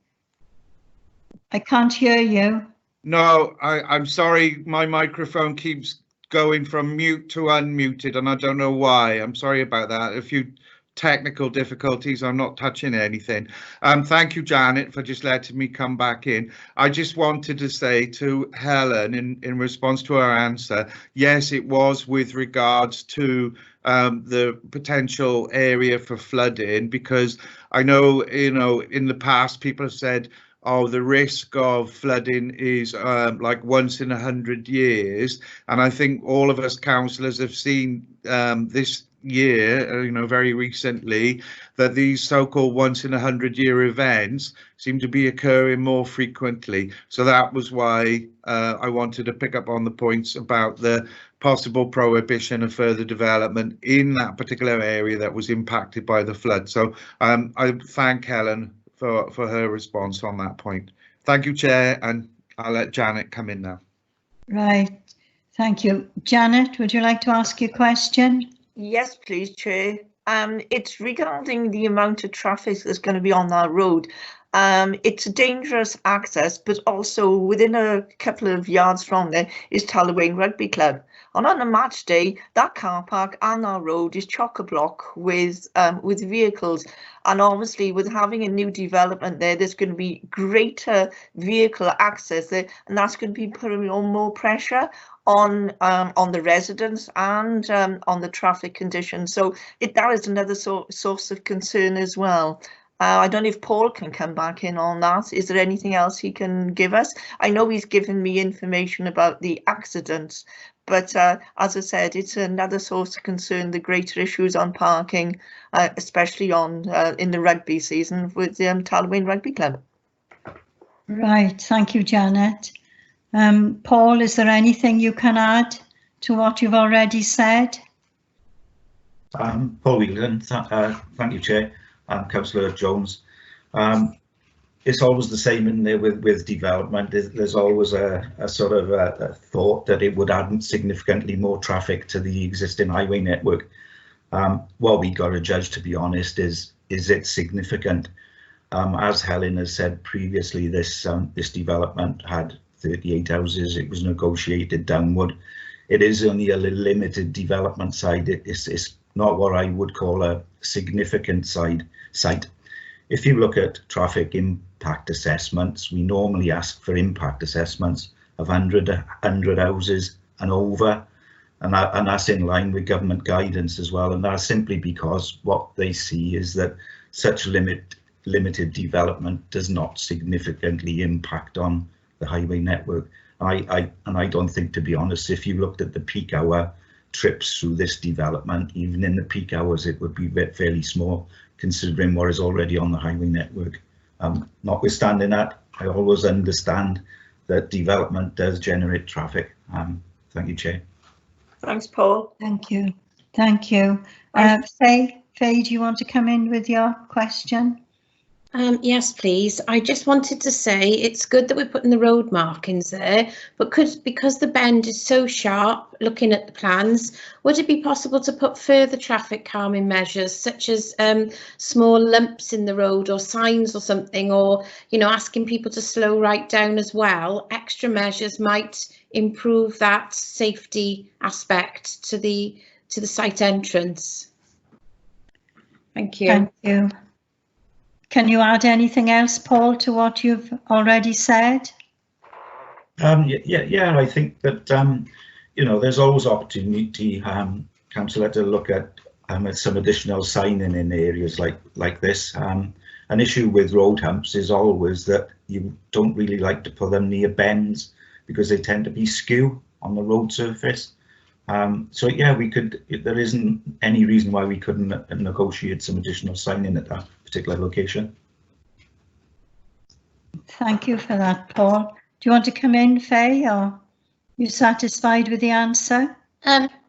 I can't hear you. No, I'm sorry, my microphone keeps going from mute to unmuted, and I don't know why. I'm sorry about that. A few technical difficulties. I'm not touching anything. Thank you, Janet, for just letting me come back in. I just wanted to say to Helen, in response to her answer, yes, it was with regards to the potential area for flooding, because I know, in the past people have said, oh, the risk of flooding is like once in 100 years. And I think all of us councillors have seen this year, very recently, that these so-called once in 100-year events seem to be occurring more frequently. So that was why I wanted to pick up on the points about the possible prohibition of further development in that particular area that was impacted by the flood. So I thank Helen for her response on that point. Thank you, Chair, and I'll let Janet come in now. Right, thank you. Janet, would you like to ask your question? Yes, please, Chair. It's regarding the amount of traffic that's going to be on that road. It's a dangerous access, but also within a couple of yards from there is Tallywayne Rugby Club. And on a match day, that car park and our road is chock-a-block with vehicles. And obviously, with having a new development there, there's going to be greater vehicle access there, and that's going to be putting on more pressure on the residents and on the traffic conditions. So that is another source of concern as well. I don't know if Paul can come back in on that. Is there anything else he can give us? I know he's given me information about the accidents, but as I said, it's another source of concern, the greater issues on parking, especially in the rugby season with Tallywayne Rugby Club. Right, thank you, Janet. Paul, is there anything you can add to what you've already said? Paul Whelan, thank you, Chair. Councillor Jones. It's always the same in there with development. There's always a sort of a thought that it would add significantly more traffic to the existing highway network. What we got to judge, to be honest, is it significant? As Helen has said previously, this development had 38 houses. It was negotiated downward. It is only a limited development side. It's not what I would call a significant site. if you look at traffic impact assessments, we normally ask for impact assessments of 100 houses and over, and that's in line with government guidance as well, and that's simply because what they see is that such limited development does not significantly impact on the highway network. I don't think, to be honest, if you looked at the peak hour trips through this development, even in the peak hours, it would be fairly small considering what is already on the highway network. Notwithstanding that, I always understand that development does generate traffic. Thank you, Chair. Thanks, Paul. Thank you. Thank you. Faye, do you want to come in with your question? Yes, please. I just wanted to say it's good that we're putting the road markings there, but because the bend is so sharp, looking at the plans, would it be possible to put further traffic calming measures, such as small lumps in the road or signs or something, or, you know, asking people to slow right down as well? Extra measures might improve that safety aspect to the site entrance. Thank you. Thank you. Can you add anything else, Paul, to what you've already said? Yeah, I think that you know, there's always opportunity, councillor, to look at some additional signing in areas like this. An issue with road humps is always that you don't really like to put them near bends because they tend to be skew on the road surface. So yeah, we could. There isn't any reason why we couldn't negotiate some additional signing at that particular location. Thank you for that, Paul. Do you want to come in, Faye, or are you satisfied with the answer?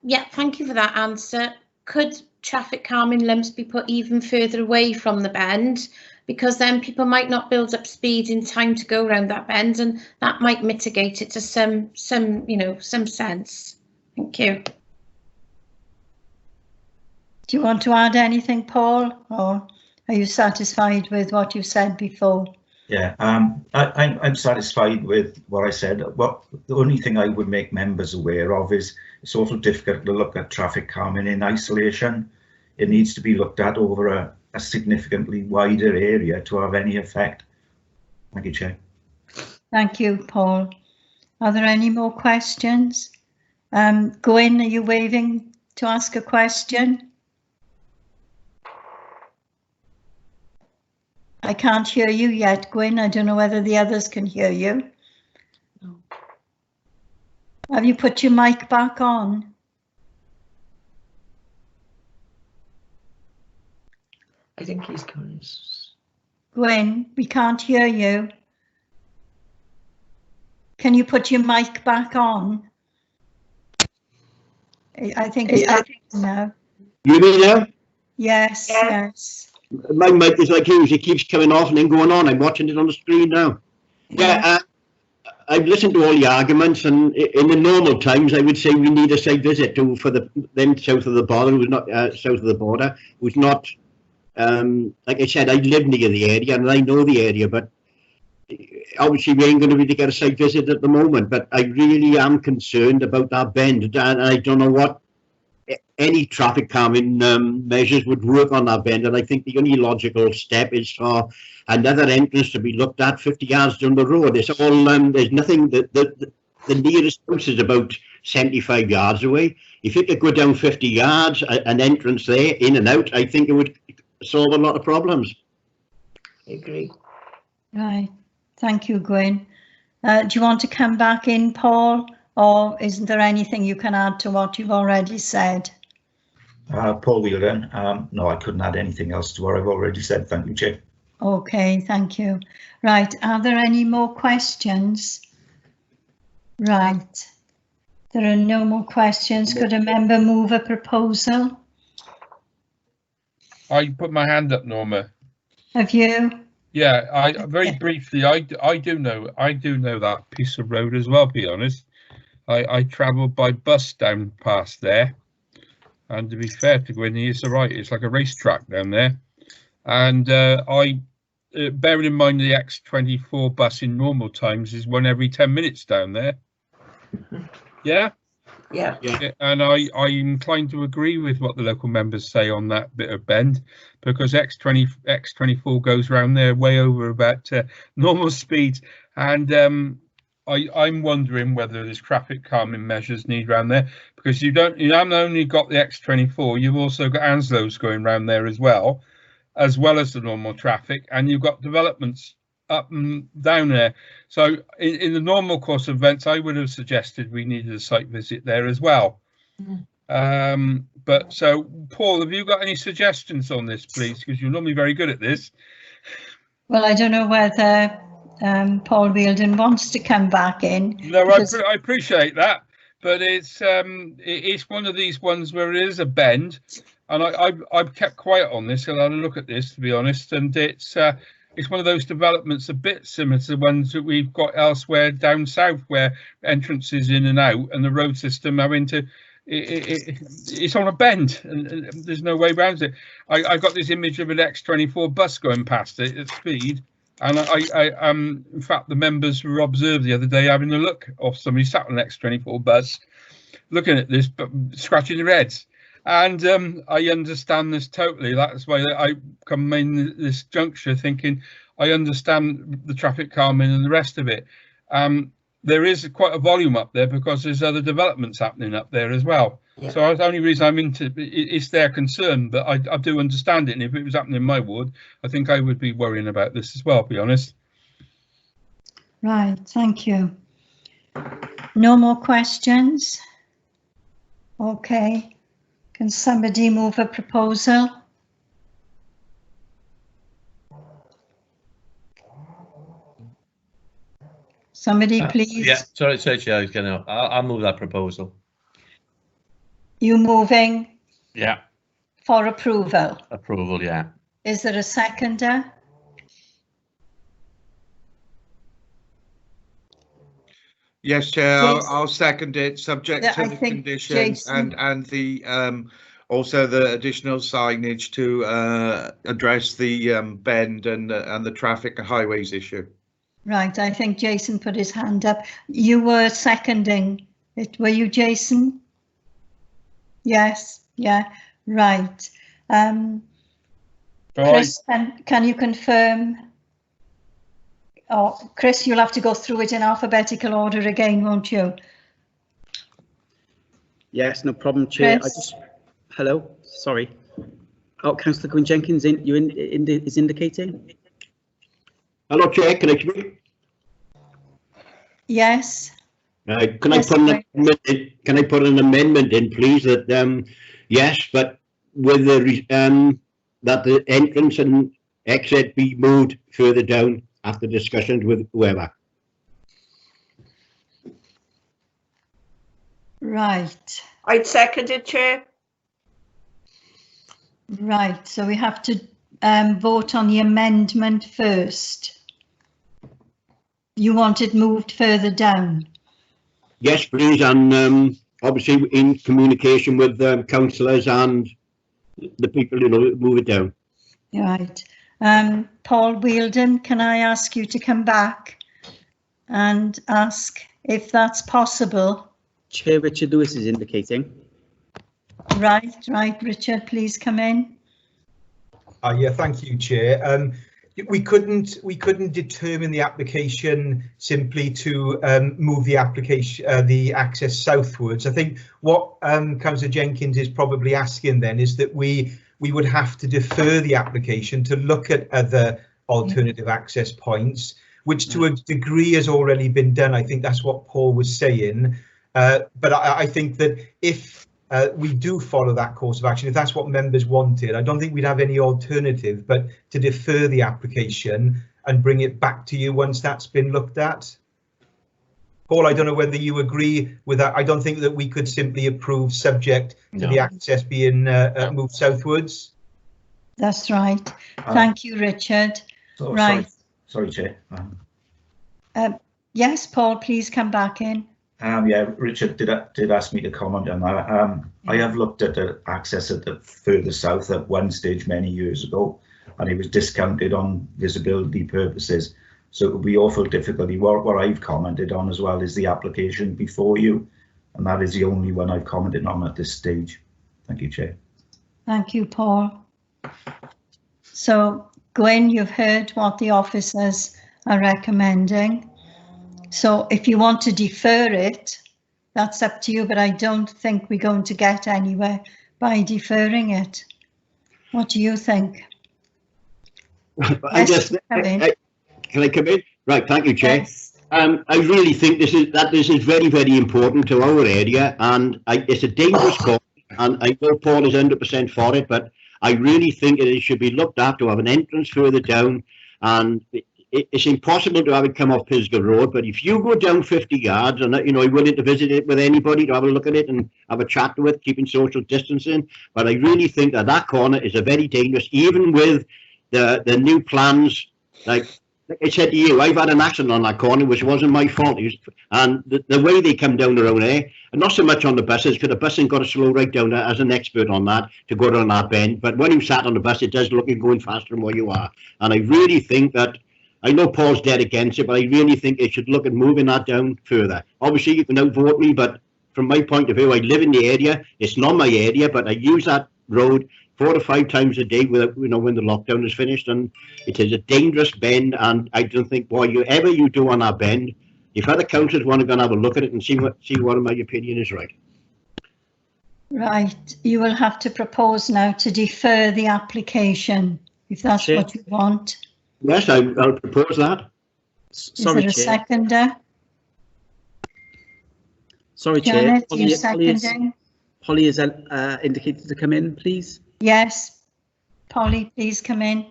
Yeah, thank you for that answer. Could traffic calming lumps be put even further away from the bend? Because then people might not build up speed in time to go around that bend, and that might mitigate it to some sense. Thank you. Do you want to add anything, Paul, or are you satisfied with what you said before? Yeah, I'm satisfied with what I said. Well, the only thing I would make members aware of is it's awful difficult to look at traffic calming in isolation. It needs to be looked at over a significantly wider area to have any effect. Thank you, Chair. Thank you, Paul. Are there any more questions? Gwyn, are you waving to ask a question? I can't hear you yet, Gwyn. I don't know whether the others can hear you. No. Have you put your mic back on? I think he's going. Gwyn, we can't hear you. Can you put your mic back on? I think it's now. You mean now? Yes, yes. My mic is like his, it keeps coming off and then going on. I'm watching it on the screen now. Yeah, I've listened to all the arguments, and in the normal times, I would say we need a site visit for them south of the border, who's not south of the border, who's not. Like I said, I live near the area and I know the area, but obviously we ain't going to be able to get a site visit at the moment. But I really am concerned about that bend, and I don't know what any traffic calming measures would work on that bend. And I think the only logical step is for another entrance to be looked at 50 yards down the road. It's all there's nothing that the nearest house is about 75 yards away. If you could go down 50 yards, an entrance there, in and out, I think it would solve a lot of problems. I agree. Right. Thank you, Gwyn. Do you want to come back in, Paul, or isn't there anything you can add to what you've already said? Paul Whelan. No, I couldn't add anything else to what I've already said. Thank you, Chair. Okay, thank you. Right. Are there any more questions? Right. There are no more questions. Could a member move a proposal? I put my hand up, Norma. Have you? Yeah, I very briefly. I do know that piece of road as well. To be honest, I travelled by bus down past there, and to be fair to Gwynny, it's all right. It's like a racetrack down there, and bearing in mind the X24 bus in normal times is one every 10 minutes down there. Yeah, Yeah. And I'm inclined to agree with what the local members say on that bit of bend, because X24 goes around there way over about normal speed, and I'm wondering whether there's traffic calming measures needed around there, because you haven't only got the X24, you've also got Anslow's going around there as well as the normal traffic, and you've got developments up and down there. So in the normal course of events, I would have suggested we needed a site visit there as well. But so, Paul, have you got any suggestions on this, please? Because you're normally very good at this. Well, I don't know whether Paul Wheeldon wants to come back in. No, I appreciate that, but it's one of these ones where it is a bend, and I've kept quiet on this and I had a look at this, to be honest, and it's one of those developments a bit similar to the ones that we've got elsewhere down south, where entrances in and out and the road system having to, it's on a bend and there's no way around it. I got this image of an X24 bus going past it at speed, and I in fact, the members were observed the other day having a look of somebody sat on an X24 bus looking at this, but scratching their heads. And I understand this totally. That's why I come in this juncture thinking I understand the traffic calming and the rest of it. There is quite a volume up there because there's other developments happening up there as well. Yeah. So the only reason I'm into it's their concern, but I do understand it. And if it was happening in my ward, I think I would be worrying about this as well, to be honest. Right, thank you. No more questions? Okay. Can somebody move a proposal? Somebody, please. Yeah, sorry, Chair, I'll move that proposal. You moving? Yeah. For approval? Approval, yeah. Is there a seconder? Yes, Chair, I'll second it, subject to the conditions and the also the additional signage to address the bend and the traffic and highways issue. Right, I think Jason put his hand up. You were seconding it, were you, Jason? Yes, yeah, right. Chris, can you confirm? Oh, Chris, you'll have to go through it in alphabetical order again, won't you? Yes, no problem, Chair. Hello, sorry. Oh, Councillor Gwyn Jenkins, is indicating. Hello, Chair. Can I speak? Yes. Can I put an amendment in, please? That yes, but with the that the entrance and exit be moved further down after discussions with whoever. Right. I'd second it, Chair. Right, so we have to vote on the amendment first. You want it moved further down? Yes, please, and obviously in communication with councillors and the people who move it down. Right. Paul Wheeldon, can I ask you to come back and ask if that's possible? Chair Richard Lewis is indicating. Right, Richard, please come in. Yeah, thank you, Chair. We couldn't determine the application simply to move the application, the access southwards. I think what Councillor Jenkins is probably asking then is that we would have to defer the application to look at other alternative access points, which to a degree has already been done. I think that's what Paul was saying. But I think that if we do follow that course of action, if that's what members wanted, I don't think we'd have any alternative but to defer the application and bring it back to you once that's been looked at. Paul, I don't know whether you agree with that. I don't think that we could simply approve subject to the access being moved southwards. That's right. Thank you, Richard. Right. Sorry, Chair. Yes, Paul, please come back in. Yeah, Richard did ask me to comment on that. I have looked at the access at the further south at one stage many years ago, and it was discounted on visibility purposes. So it would be awful difficulty. What I've commented on as well is the application before you. and that is the only one I've commented on at this stage. Thank you, Chair. Thank you, Paul. So, Gwen, you've heard what the officers are recommending. So if you want to defer it, that's up to you, but I don't think we're going to get anywhere by deferring it. What do you think? Can I come in? Right, thank you, Chair. Yes. I really think this is very, very important to our area, and it's a dangerous call, and I know Paul is 100% for it, but I really think it should be looked at to have an entrance further down, and it's impossible to have it come off Pisgah Road, but if you go down 50 yards and you're willing to visit it with anybody to have a look at it and have a chat to it, keeping social distancing, but I really think that corner is a very dangerous, even with the new plans. Like I said to you, I've had an accident on that corner, which wasn't my fault, and the way they come down around there, and not so much on the buses, because the bus ain't got to slow right down there, as an expert on that, to go down that bend, but when you sat on the bus, it does look like going faster than where you are, and I really think that, I know Paul's dead against it, but I really think they should look at moving that down further. Obviously, you can outvote me, but from my point of view, I live in the area. It's not my area, but I use that road 4 to 5 times a day without, when the lockdown is finished, and it is a dangerous bend, and I don't think whatever you do on that bend, if other councillors want to go and have a look at it and see what my opinion is right. Right, you will have to propose now to defer the application, if that's what you want. Yes, I'll propose that. Sorry, Is there a Chair. seconder? Sorry, Janet, Chair. are you seconding? Polly is indicated to come in, please. Yes. Polly, please come in.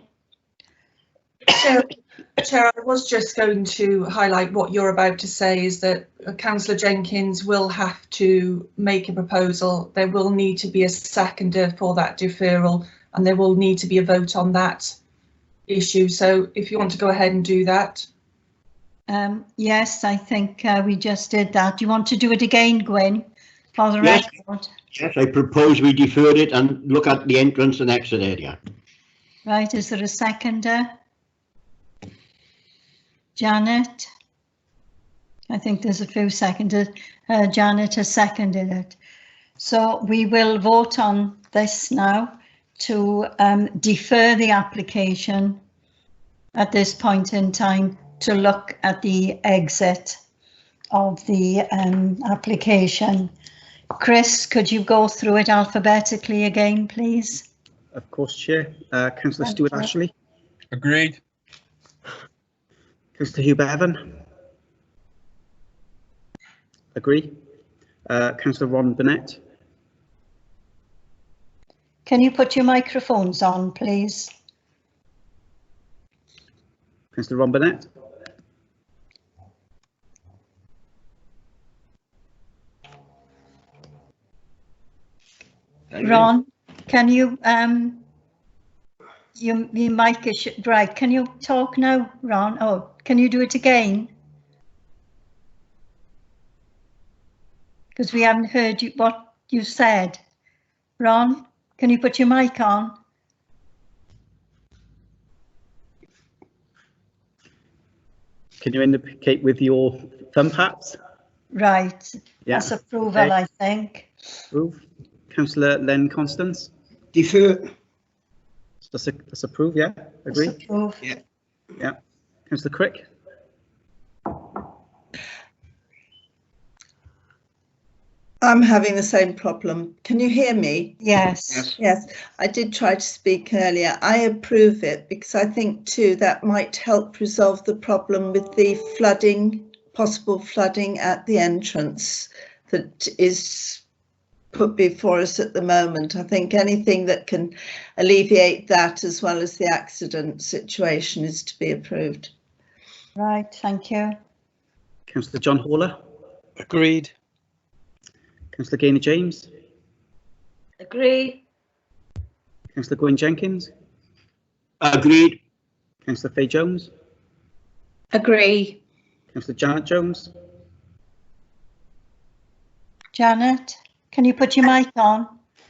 Chair, I was just going to highlight what you're about to say is that Councillor Jenkins will have to make a proposal. There will need to be a seconder for that deferral, and there will need to be a vote on that issue. So if you want to go ahead and do that. Yes, I think we just did that. Do you want to do it again, Gwen, for the record? Yes, I propose we defer it and look at the entrance and exit area. Right, is there a seconder? Janet? I think there's a few seconded. Janet has seconded it. So we will vote on this now to defer the application at this point in time to look at the exit of the application. Chris, could you go through it alphabetically again, please? Of course, Chair. Councillor Stuart Ashley. Agreed. Councillor Hugh Bevan. Agree. Councillor Ron Burnett. Can you put your microphones on, please? Councillor Ron Burnett. Ron, can you, your mic is right. Can you talk now, Ron? Oh, can you do it again? Because we haven't heard you, what you said. Ron, can you put your mic on? Can you indicate with your thumb perhaps? Right, Yeah. that's approval, Okay. I think. Approve. Councillor Len Constance. Defer. That's approved, yeah? Agree? That's approved. Yeah. Yeah. Councillor Crick. I'm having the same problem. Can you hear me? Yes. Yes, I did try to speak earlier. I approve it because I think too that might help resolve the problem with the flooding, possible flooding at the entrance that is put before us at the moment. I think anything that can alleviate that as well as the accident situation is to be approved. Right, thank you. Councillor John Haller. Agreed. Councillor Gaynor James. Agree. Councillor Gwen Jenkins. Agreed. Councillor Faye Jones. Agree. Councillor Janet Jones. Janet, can you put your mic on?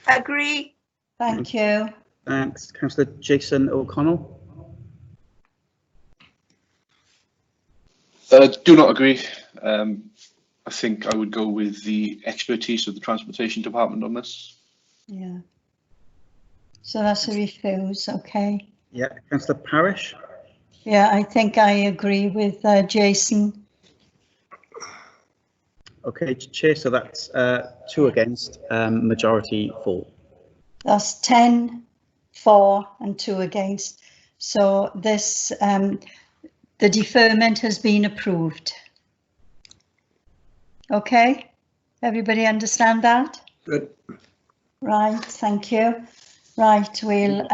Agree. Thank you. Thanks. Councillor Jason O'Connell. Do not agree. I think I would go with the expertise of the Transportation Department on this. Yeah. So that's a refuse, okay. Yeah, Councillor Parish. Yeah, I think I agree with Jason. Okay, Chair, so that's 2 against, majority 4. That's 10 for and 2 against. So this, the deferment has been approved. Okay, everybody understand that? Good. Right, thank you. Right, we'll,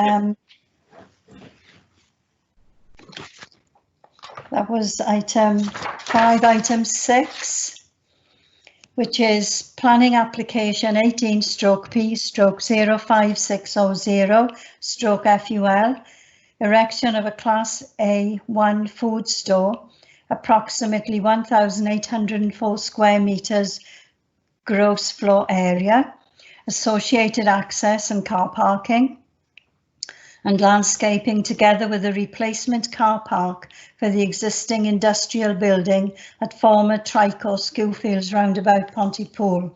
that was item 5, item 6. Which is planning application 18/P/05600/FUL, erection of a Class A1 food store, approximately 1,804 square metres gross floor area, associated access and car parking, and landscaping, together with a replacement car park for the existing industrial building at former Trico Schoolfields roundabout Pontypool.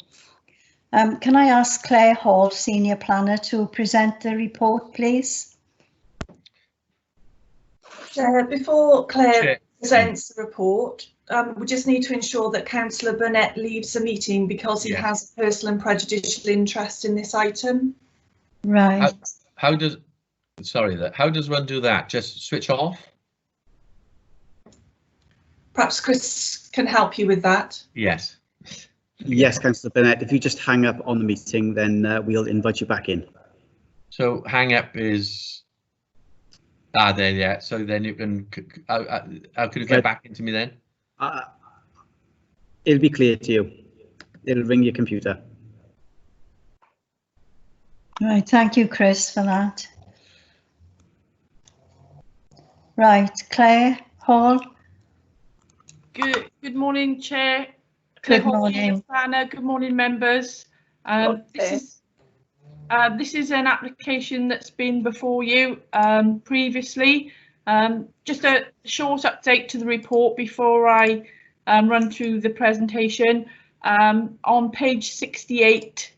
Can I ask Claire Hall, Senior Planner, to present the report, please? Before Claire presents the report, we just need to ensure that Councillor Burnett leaves the meeting because he has a personal and prejudicial interest in this item. Right. How does one do that? Just switch off? Perhaps Chris can help you with that. Yes. Yes, Councillor Burnett, if you just hang up on the meeting, then we'll invite you back in. So hang up is there, yeah. So then you can, how could you get back into me then? It'll be clear to you. It'll ring your computer. Right, thank you, Chris, for that. Right, Claire Hall. Good morning, Chair. Claire Good Hall, morning. Planner. Good morning, members. This is an application that's been before you previously. Just a short update to the report before I run through the presentation. On page 68,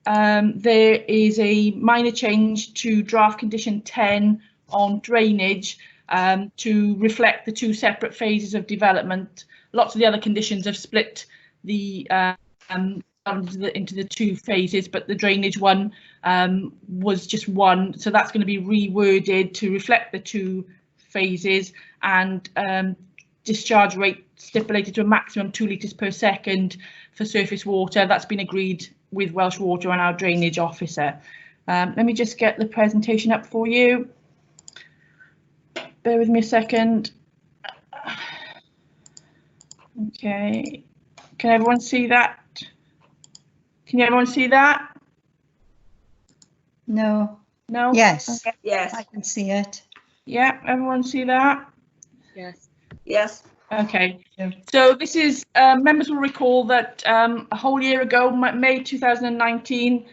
there is a minor change to draft condition 10 on drainage to reflect the 2 separate phases of development. Lots of the other conditions have split the into the 2 phases, but the drainage one was just one, so that's going to be reworded to reflect the 2 phases, and discharge rate stipulated to a maximum 2 litres per second for surface water. That's been agreed with Welsh Water and our drainage officer. Let me just get the presentation up for you. Bear with me a second. Okay, can everyone see that? Can everyone see that? No. No? Yes. Okay. Yes. I can see it. Yeah, everyone see that? Yes. Yes. Okay, so this is, members will recall that a whole year ago, May 2019,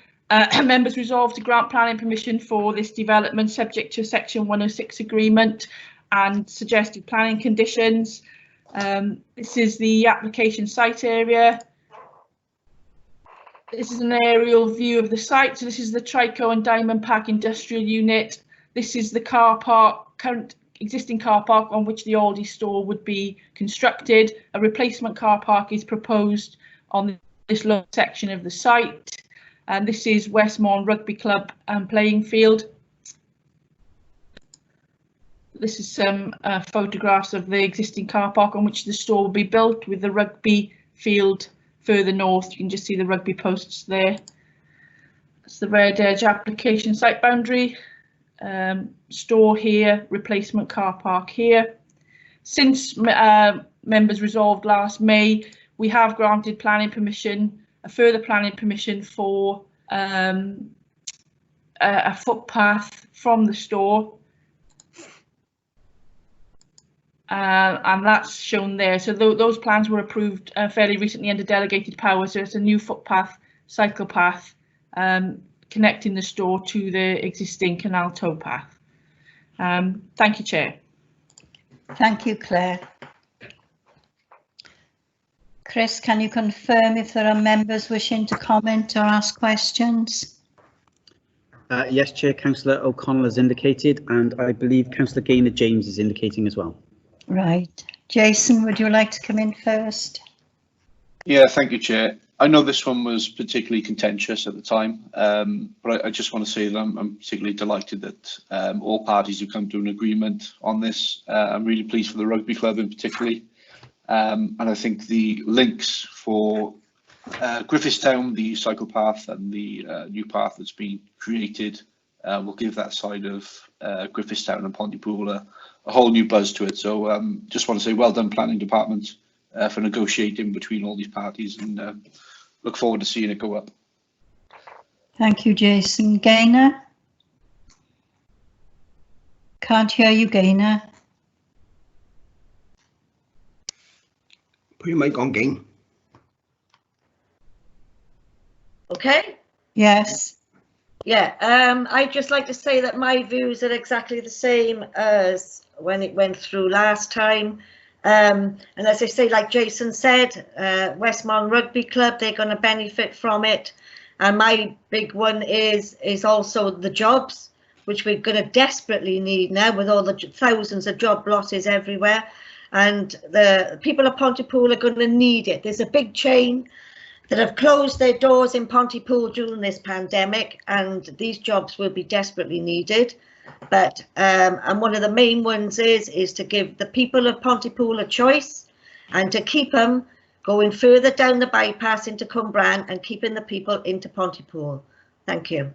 members resolved to grant planning permission for this development subject to a Section 106 agreement and suggested planning conditions. This is the application site area. This is an aerial view of the site. So this is the Trico and Diamond Park industrial unit. This is the car park, current existing car park on which the Aldi store would be constructed. A replacement car park is proposed on this lower section of the site. And this is Westmorn Rugby Club and playing field. This is some photographs of the existing car park on which the store will be built, with the rugby field further north. You can just see the rugby posts there. That's the red edge application site boundary. Store here, replacement car park here. Since members resolved last May, we have granted planning permission, a further planning permission for a footpath from the store. And that's shown there. So those plans were approved fairly recently under delegated power. So it's a new footpath, cycle path, connecting the store to the existing canal towpath. Thank you, Chair. Thank you, Claire. Chris, can you confirm if there are members wishing to comment or ask questions? Yes, Chair, Councillor O'Connell has indicated, and I believe Councillor Gaynor James is indicating as well. Right. Jason, would you like to come in first? Yeah, thank you, Chair. I know this one was particularly contentious at the time, but I just want to say that I'm particularly delighted that all parties have come to an agreement on this. I'm really pleased for the rugby club in particular, and I think the links for Griffithstown, the cycle path and the new path that's been created will give that side of Griffithstown and Pontypool a whole new buzz to it. So just want to say well done, Planning Department, for negotiating between all these parties, and look forward to seeing it go up. Thank you, Jason. Gaynor? Can't hear you, Gaynor. Put your mic on, Gaynor. Okay. Yes. Yeah, I'd just like to say that my views are exactly the same as when it went through last time. And as I say, like Jason said, Westmorland Rugby Club, they're going to benefit from it. And my big one is also the jobs, which we're going to desperately need now with all the thousands of job losses everywhere. And the people of Pontypool are going to need it. There's a big chain that have closed their doors in Pontypool during this pandemic, and these jobs will be desperately needed. But and one of the main ones is to give the people of Pontypool a choice and to keep them going further down the bypass into Cwmbran and keeping the people into Pontypool. Thank you.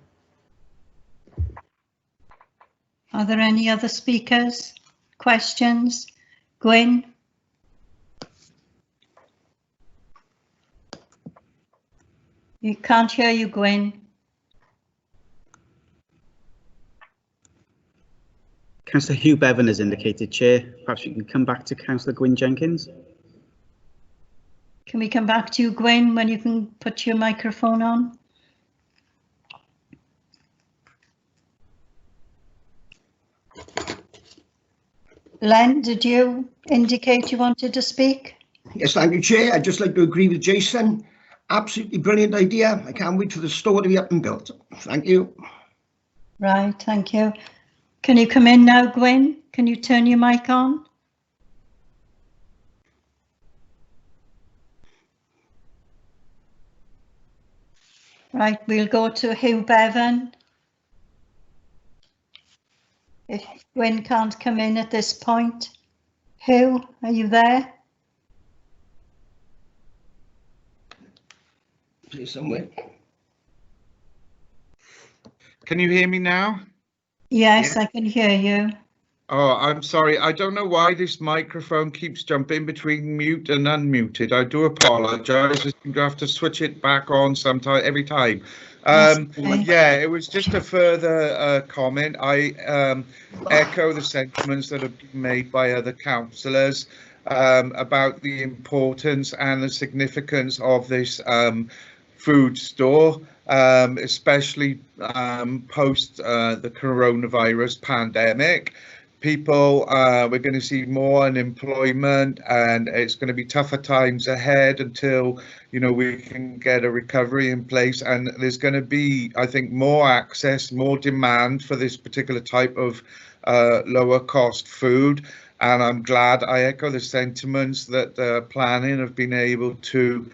Are there any other speakers? Questions? Gwyn? You can't hear you, Gwyn. Councillor Hugh Bevan has indicated, Chair. Perhaps you can come back to Councillor Gwyn Jenkins. Can we come back to you, Gwyn, when you can put your microphone on? Len, did you indicate you wanted to speak? Yes, thank you, Chair. I'd just like to agree with Jason. Absolutely brilliant idea. I can't wait for the store to be up and built. Thank you. Right, thank you. Can you come in now, Gwyn? Can you turn your mic on? Right, we'll go to Hugh Bevan. If Gwyn can't come in at this point. Hugh, are you there? Somewhere. Can you hear me now? Yes, yeah. I can hear you. Oh, I'm sorry. I don't know why this microphone keeps jumping between mute and unmuted. I do apologise. I seem to have to switch it back on sometime every time. Yeah, it was just a further comment. I echo the sentiments that have been made by other councillors about the importance and the significance of this food store, especially post the coronavirus pandemic. People, we're going to see more unemployment, and it's going to be tougher times ahead until, you know, we can get a recovery in place. And there's going to be, I think, more access, more demand for this particular type of lower cost food. And I'm glad, I echo the sentiments that planning have been able to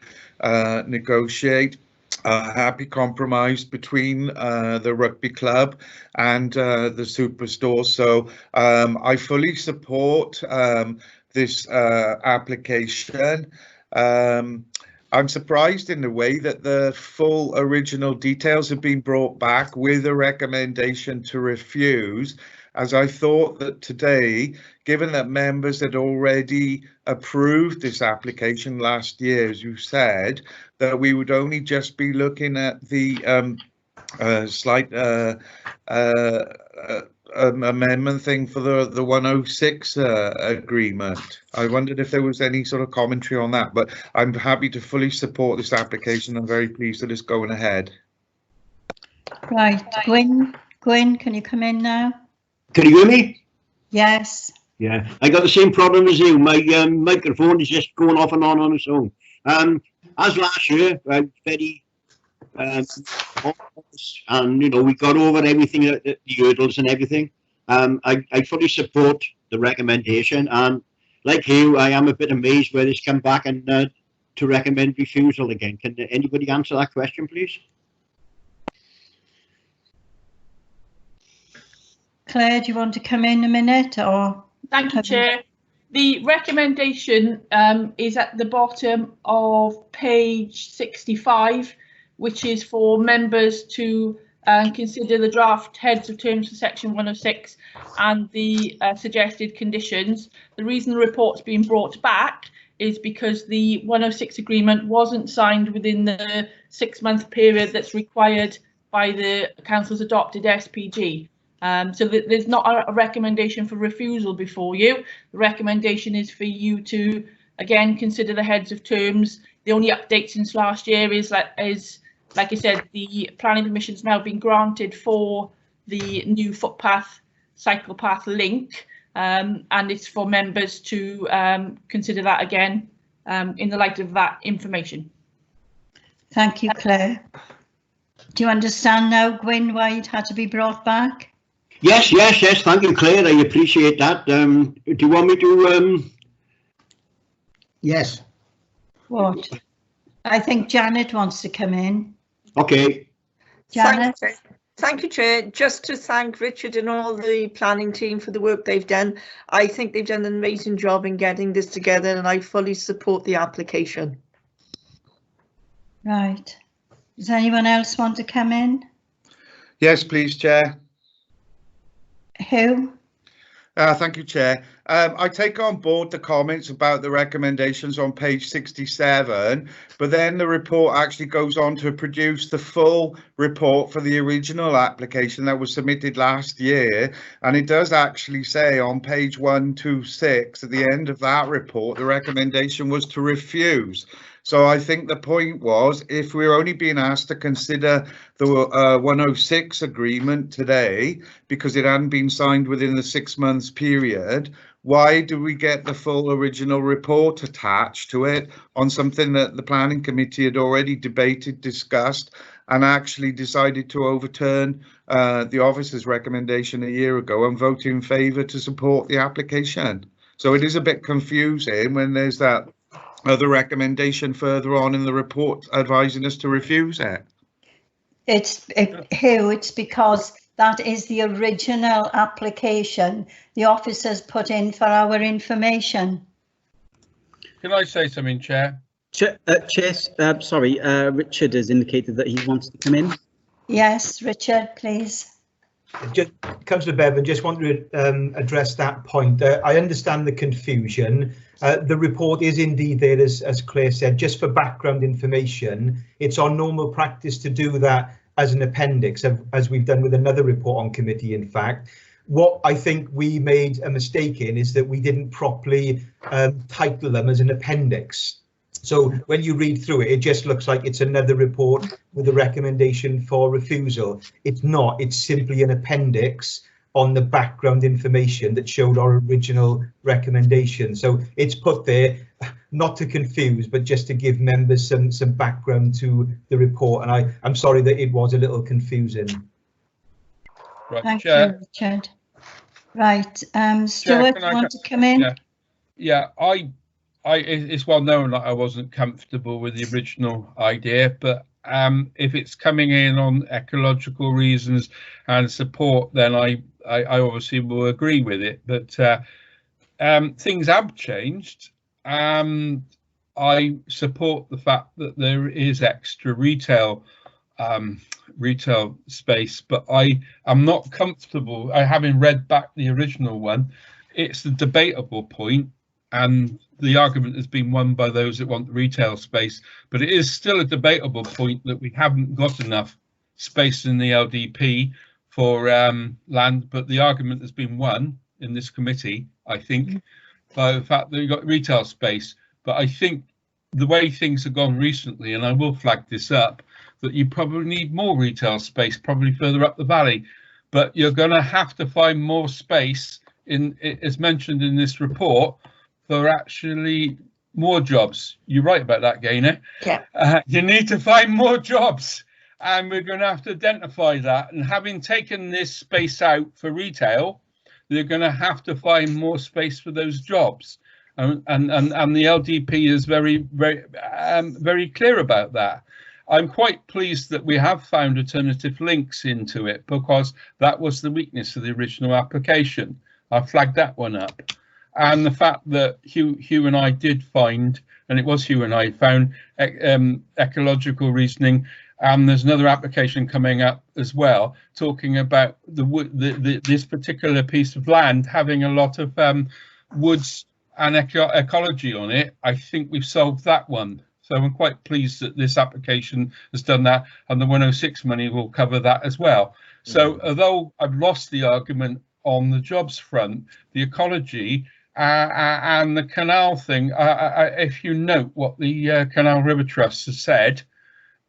negotiate a happy compromise between the rugby club and the superstore. So I fully support this application. I'm surprised in the way that the full original details have been brought back with a recommendation to refuse, as I thought that today, given that members had already approved this application last year, as you said, that we would only just be looking at the slight amendment thing for the 106 agreement. I wondered if there was any sort of commentary on that, but I'm happy to fully support this application. I'm very pleased that it's going ahead. Right, Gwyn, can you come in now? Can you hear me? Yes. Yeah, I got the same problem as you. My microphone is just going off and on its own. As last year, very and you know, we got over everything, the hurdles and everything. I fully support the recommendation, and like you, I am a bit amazed where it's come back and to recommend refusal again. Can anybody answer that question, please? Claire, do you want to come in a minute, or? Thank you, Chair. The recommendation is at the bottom of page 65, which is for members to consider the draft heads of terms for section 106 and the suggested conditions. The reason the report's been brought back is because the 106 agreement wasn't signed within the 6-month period that's required by the Council's adopted SPG. So there's not a recommendation for refusal before you. The recommendation is for you to, again, consider the heads of terms. The only update since last year is like I said, the planning permission's now been granted for the new footpath, cycle path link, and it's for members to consider that again in the light of that information. Thank you, Claire. Do you understand now, Gwyn, why it had to be brought back? Yes. Thank you, Claire. I appreciate that. Do you want me to? Yes. What? I think Janet wants to come in. Okay. Janet. Thank you, Chair. Just to thank Richard and all the planning team for the work they've done. I think they've done an amazing job in getting this together, and I fully support the application. Right. Does anyone else want to come in? Yes, please, Chair. Who? Thank you, Chair. I take on board the comments about the recommendations on page 67, but then the report actually goes on to produce the full report for the original application that was submitted last year. And it does actually say on page 126, at the end of that report, the recommendation was to refuse. So I think the point was, if we're only being asked to consider the 106 agreement today, because it hadn't been signed within the 6 months period, why do we get the full original report attached to it on something that the planning committee had already debated, discussed, and actually decided to overturn the officer's recommendation a year ago and vote in favour to support the application? So it is a bit confusing when there's that other recommendation further on in the report advising us to refuse it. It's because that is the original application the officers put in for our information. Can I say something, Chair? Sorry, Richard has indicated that he wants to come in. Yes, Richard, please. Councillor Bevan, just want to address that point. I understand the confusion. The report is indeed there, as Claire said, just for background information. It's our normal practice to do that as an appendix, as we've done with another report on committee, in fact. What I think we made a mistake in is that we didn't properly title them as an appendix. So when you read through it, it just looks like it's another report with a recommendation for refusal. It's not, it's simply an appendix on the background information that showed our original recommendation. So it's put there not to confuse, but just to give members some background to the report. And I'm sorry that it was a little confusing. Right, Thank Chair. you, Richard. Right, Stuart, Chair, want to come in? Yeah, it's well known that I wasn't comfortable with the original idea, but if it's coming in on ecological reasons and support, then I obviously will agree with it. But things have changed. I support the fact that there is extra retail space, but I am not comfortable. Having read back the original one, it's a debatable point, and the argument has been won by those that want the retail space, but it is still a debatable point that we haven't got enough space in the LDP for land, but the argument has been won in this committee, I think, by the fact that you've got retail space. But I think the way things have gone recently, and I will flag this up, that you probably need more retail space, probably further up the valley, but you're going to have to find more space, as mentioned in this report, for actually more jobs. You're right about that, Gaynor. Yeah. You need to find more jobs, and we're going to have to identify that. And having taken this space out for retail, they're going to have to find more space for those jobs. And the LDP is very clear about that. I'm quite pleased that we have found alternative links into it, because that was the weakness of the original application. I flagged that one up. And the fact that Hugh and I did find, and it was Hugh and I found ecological reasoning. There's another application coming up as well, talking about this particular piece of land having a lot of woods and ecology on it. I think we've solved that one. So I'm quite pleased that this application has done that, and the 106 money will cover that as well. So although I've lost the argument on the jobs front, the ecology and the canal thing, if you note what the Canal River Trust has said,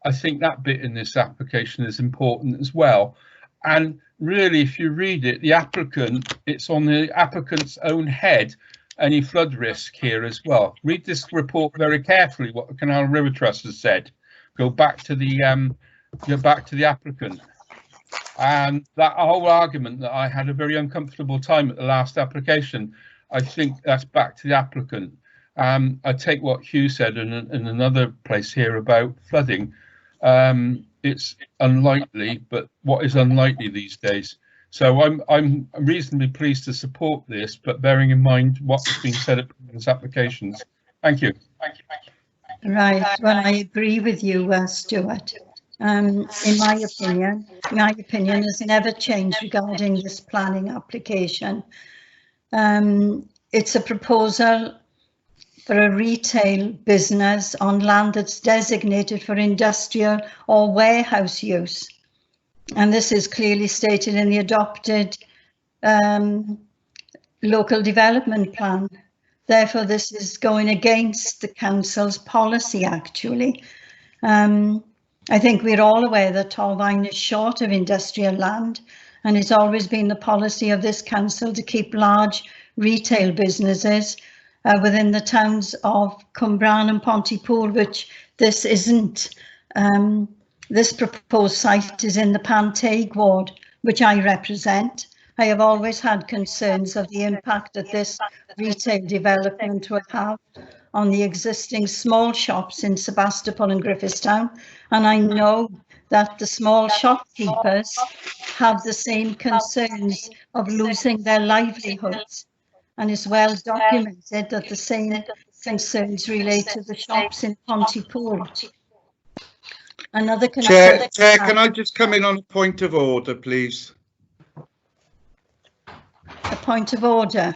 I think that bit in this application is important as well. And really, if you read it, the applicant, it's on the applicant's own head, any flood risk here as well. Read this report very carefully, what the Canal River Trust has said. Go back to the applicant. And that whole argument that I had a very uncomfortable time at the last application, I think that's back to the applicant. I take what Hugh said in another place here about flooding. It's unlikely, but what is unlikely these days? So I'm reasonably pleased to support this, but bearing in mind what's been said at previous applications. Thank you. Right. Well, I agree with you, Stuart. In my opinion has never changed regarding this planning application. It's a proposal for a retail business on land that's designated for industrial or warehouse use. And this is clearly stated in the adopted local development plan. Therefore, this is going against the council's policy, actually. I think we're all aware that Torfaen is short of industrial land, and it's always been the policy of this council to keep large retail businesses within the towns of Cwmbran and Pontypool, which this isn't. This proposed site is in the Panteg ward, which I represent. I have always had concerns of the impact that this retail development will have on the existing small shops in Sebastopol and Griffithstown, and I know that the small shopkeepers have the same concerns of losing their livelihoods, and it's well documented that the same concerns relate to the shops in Pontypool. Another concern. Chair, can I just come in on a point of order, please? A point of order.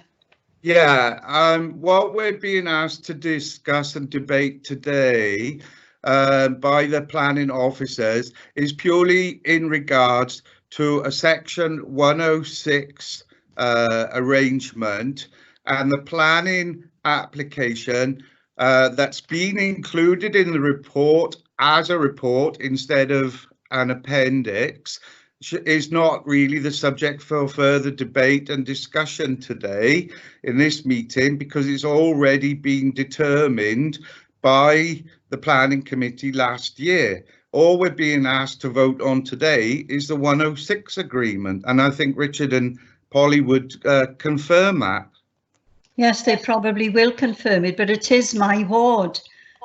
Yeah, what we're being asked to discuss and debate today by the planning officers is purely in regards to a section 106 arrangement and the planning application that's been included in the report as a report instead of an appendix is not really the subject for further debate and discussion today in this meeting, because it's already been determined by the planning committee last year. All we're being asked to vote on today is the 106 agreement, and I think Richard and Polly would confirm that. Yes, they probably will confirm it, but it is my ward,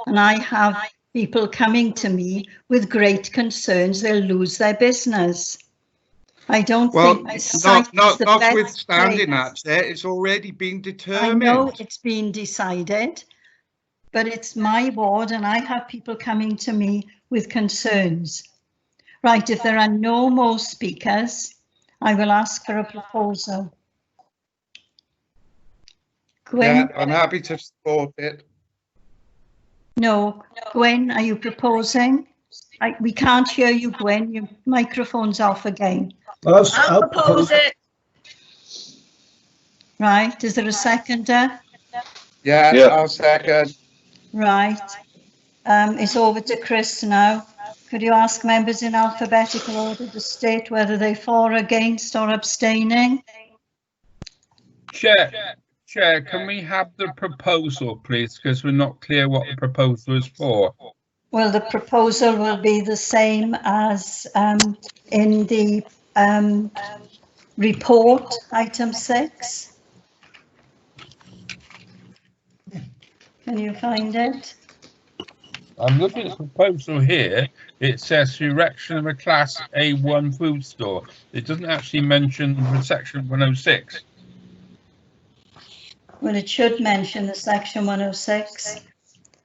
and I have people coming to me with great concerns they'll lose their business. I don't think this site is the best notwithstanding place. that, it's already been determined. I know it's been decided, but it's my ward and I have people coming to me with concerns. Right, if there are no more speakers, I will ask for a proposal. Gwen? Yeah, I'm happy to support it. No. Gwen, are you proposing? We can't hear you, Gwen. Your microphone's off again. I'll propose it. Right, is there a seconder? Yeah, I'll second. Right, it's over to Chris now. Could you ask members in alphabetical order to state whether they're for, against or abstaining? Chair, Chair, can we have the proposal, please? Because we're not clear what the proposal is for. Well, the proposal will be the same as in the report, item 6. Can you find it? I'm looking at the proposal here. It says erection of a Class A1 food store. It doesn't actually mention the section 106. Well, it should mention the section 106.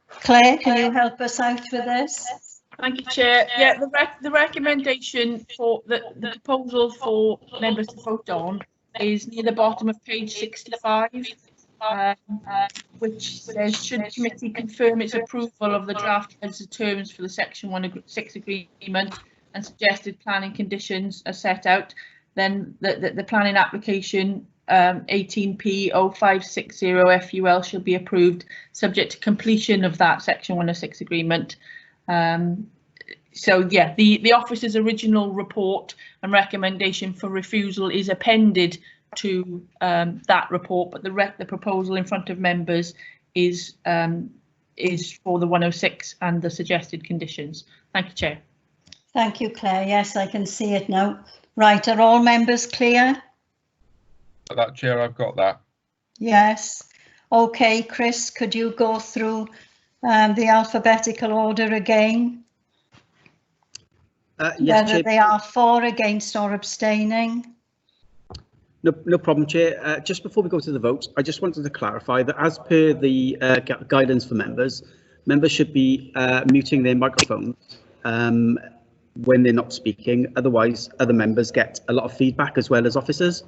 Claire, can you help us out with this? Thank you, Chair. Yeah, the recommendation for the proposal for members to vote on is near the bottom of page 65, which says, should the committee confirm its approval of the draft terms for the section 106 agreement and suggested planning conditions are set out, then the planning application 18P 0560 FUL shall be approved subject to completion of that section 106 agreement. So yeah, the office's original report and recommendation for refusal is appended to that report, but the proposal in front of members is for the 106 and the suggested conditions. Thank you, Chair. Thank you, Claire. Yes, I can see it now. Right, are all members clear? That, Chair, I've got that. Yes. Okay, Chris, could you go through the alphabetical order again? Yes, Whether Chair. they are for, against or abstaining? No problem, Chair. Just before we go to the vote, I just wanted to clarify that as per the guidance for members, members should be muting their microphones when they're not speaking. Otherwise, other members get a lot of feedback as well as officers.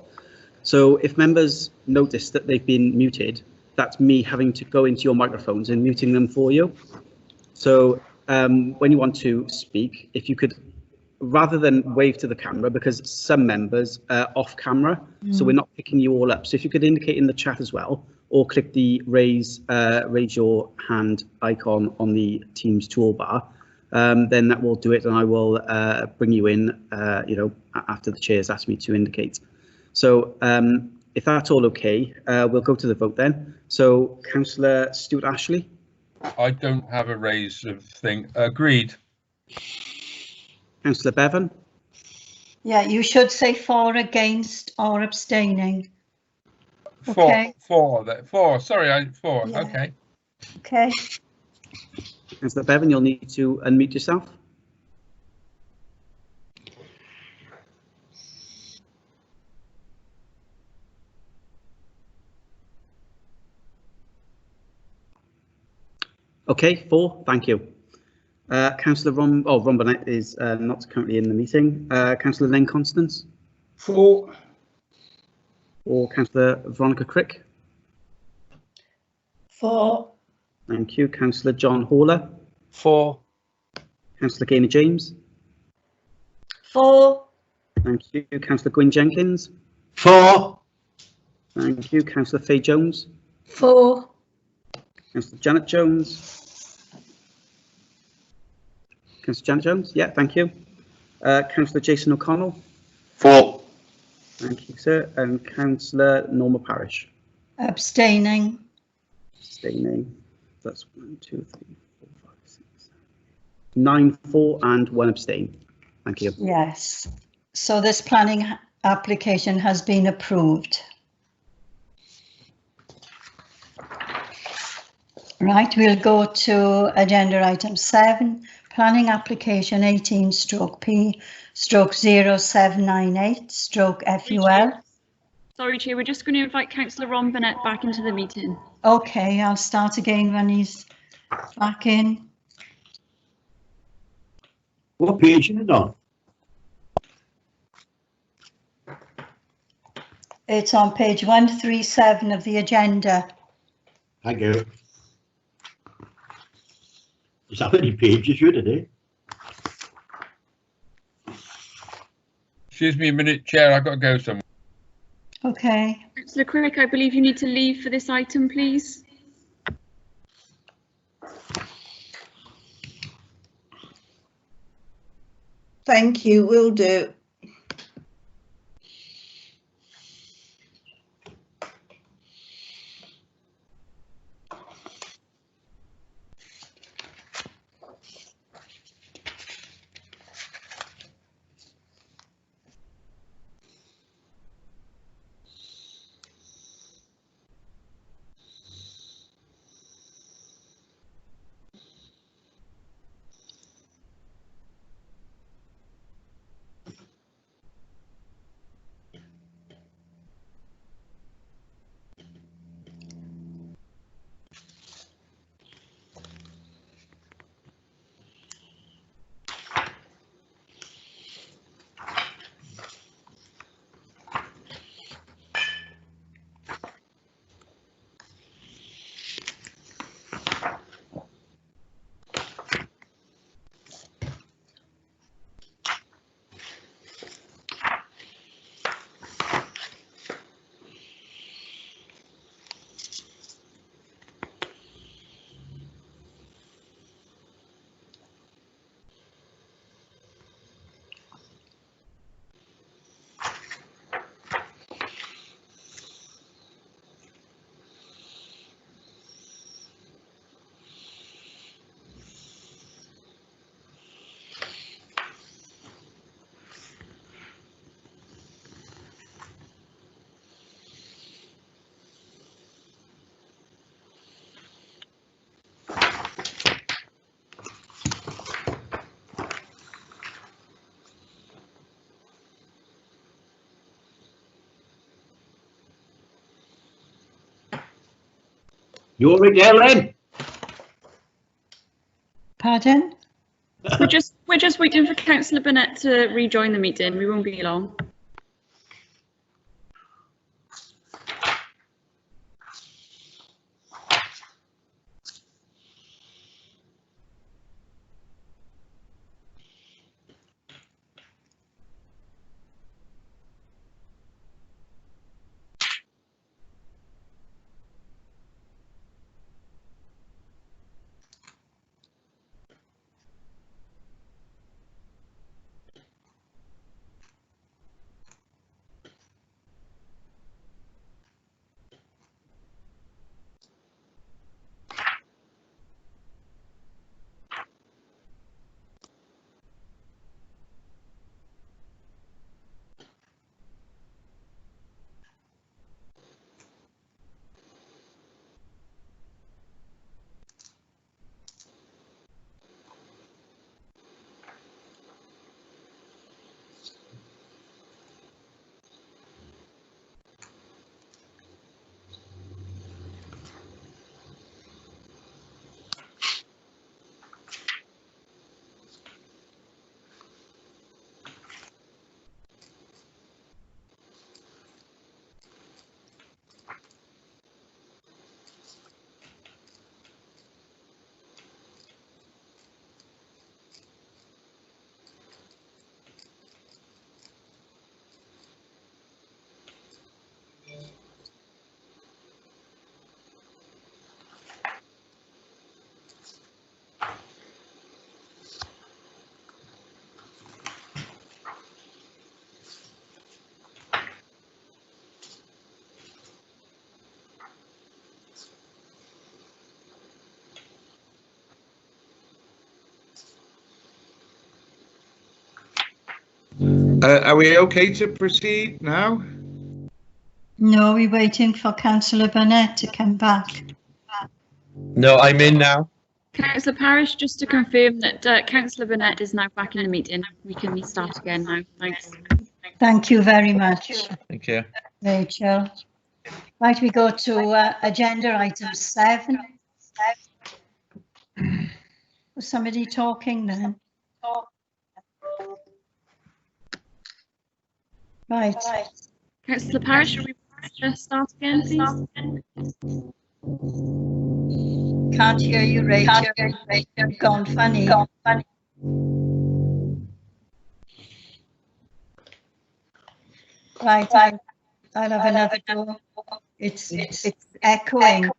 So if members notice that they've been muted, that's me having to go into your microphones and muting them for you. So when you want to speak, if you could, rather than wave to the camera, because some members are off camera, so we're not picking you all up. So if you could indicate in the chat as well, or click the raise your hand icon on the Teams toolbar, then that will do it, and I will bring you in, after the chair's asked me to indicate. So if that's all okay, we'll go to the vote then. So Councillor Stuart Ashley. I don't have a raise of thing. Agreed. Councillor Bevan. Yeah, you should say for, against or abstaining. Okay. For. Sorry, Yeah. Okay. Okay. Councillor Bevan, you'll need to unmute yourself. Okay, 4, thank you. Councillor Ron Burnett is not currently in the meeting. Councillor Lane Constance. 4. Or Councillor Veronica Crick. 4. Thank you. Councillor John Horler. 4. Councillor Gaynor James. 4. Thank you. Councillor Gwyn Jenkins. 4. Thank you. Councillor Faye Jones. 4. Councillor Janet Jones. Councillor Janet Jones. Yeah, thank you. Councillor Jason O'Connell. 4. Thank you, sir. And Councillor Norma Parish. Abstaining. Abstaining. That's 1, 2, 3, 4, 5, 6, 7, 9, 4, and 1 abstain. Thank you. Yes. So this planning application has been approved. Right, we'll go to agenda item 7, planning application 18/P/0798/FUL. Sorry, Chair, we're just going to invite Councillor Ron Burnett back into the meeting. Okay, I'll start again when he's back in. What page is it on? It's on page 137 of the agenda. Thank you. Is that many pages you today? Excuse me a minute, Chair. I've got to go somewhere. Okay. Councillor Crick, I believe you need to leave for this item, please. Thank you, will do. You're right there, Len. Pardon? We're just waiting for Councillor Burnett to rejoin the meeting. We won't be long. Are we okay to proceed now? No, we're waiting for Councillor Burnett to come back. No, I'm in now. Councillor Parish, just to confirm that Councillor Burnett is now back in the meeting. We can start again now. Thanks. Thank you very much, Thank you. Rachel. Right, we go to agenda item 7. Was somebody talking then? Right. Councillor Parish, should we start again, please? Can't hear you, Rachel. You've gone funny. Right, I'll have another go. It's echoing.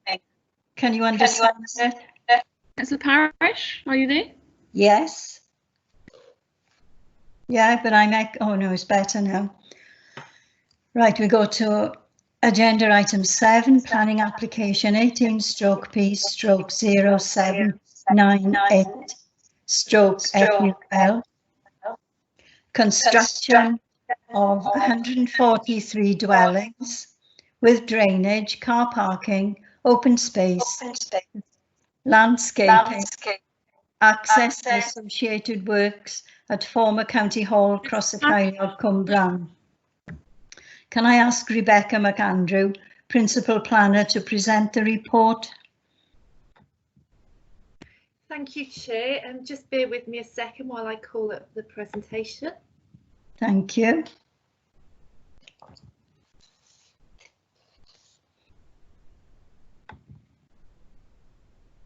Can you understand it? Councillor Parish, are you there? Yes. Yeah, but oh no, it's better now. Right, we go to agenda item 7, planning application 18/P/0798/FUL. Construction of 143 dwellings with drainage, car parking, open space, landscaping, access to associated works at former County Hall, Crosscarliog, Cwm Bran. Can I ask Rebecca McAndrew, Principal Planner, to present the report? Thank you, Chair. Just bear with me a second while I call up the presentation. Thank you.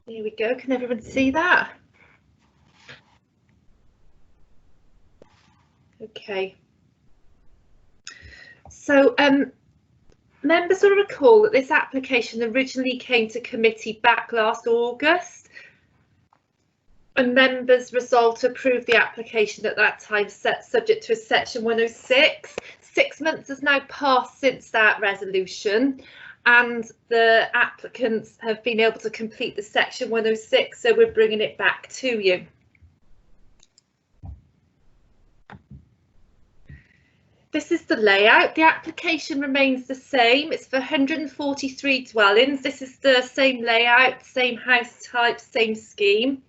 There we go. Can everyone see that? Okay. So members will recall that this application originally came to committee back last August, and members resolved to approve the application at that time, subject to a section 106. 6 months has now passed since that resolution, and the applicants have been able to complete the section 106, so we're bringing it back to you. This is the layout. The application remains the same. It's for 143 dwellings. This is the same layout, same house type, same scheme.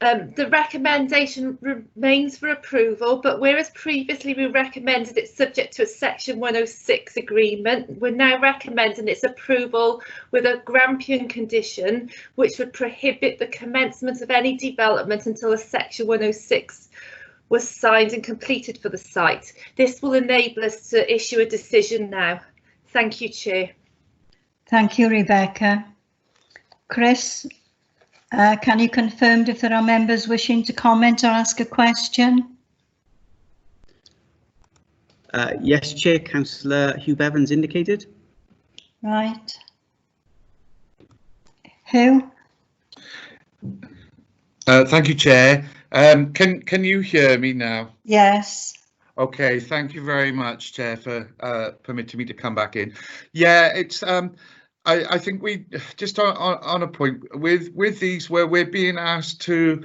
The recommendation remains for approval, but whereas previously we recommended it subject to a Section 106 agreement, we're now recommending its approval with a Grampian condition, which would prohibit the commencement of any development until a Section 106 was signed and completed for the site. This will enable us to issue a decision now. Thank you, Chair. Thank you, Rebecca. Chris, can you confirm if there are members wishing to comment or ask a question? Yes, Chair. Councillor Hugh Bevans indicated. Right. Who? Thank you, Chair. Can you hear me now? Yes. Okay, thank you very much, Chair, for permitting me to come back in. Yeah, it's I think we just on a point with these where we're being asked to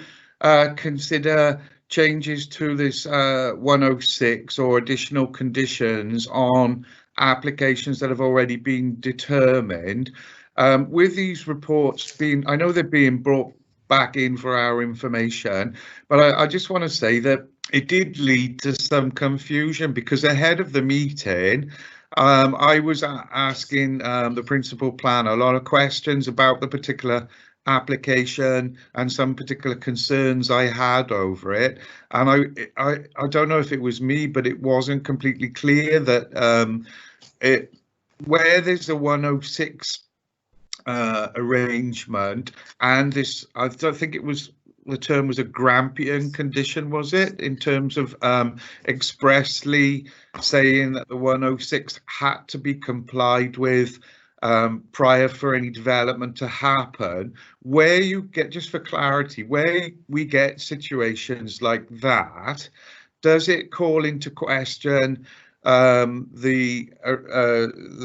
consider changes to this 106 or additional conditions on applications that have already been determined. With these reports being, I know they're being brought back in for our information, but I just want to say that it did lead to some confusion because ahead of the meeting, I was asking the principal planner a lot of questions about the particular application and some particular concerns I had over it. And I don't know if it was me, but it wasn't completely clear that where there's a 106 arrangement and this, I don't think it was, the term was a Grampian condition, was it, in terms of expressly saying that the 106 had to be complied with prior for any development to happen. Where you get, just for clarity, where we get situations like that, does it call into question the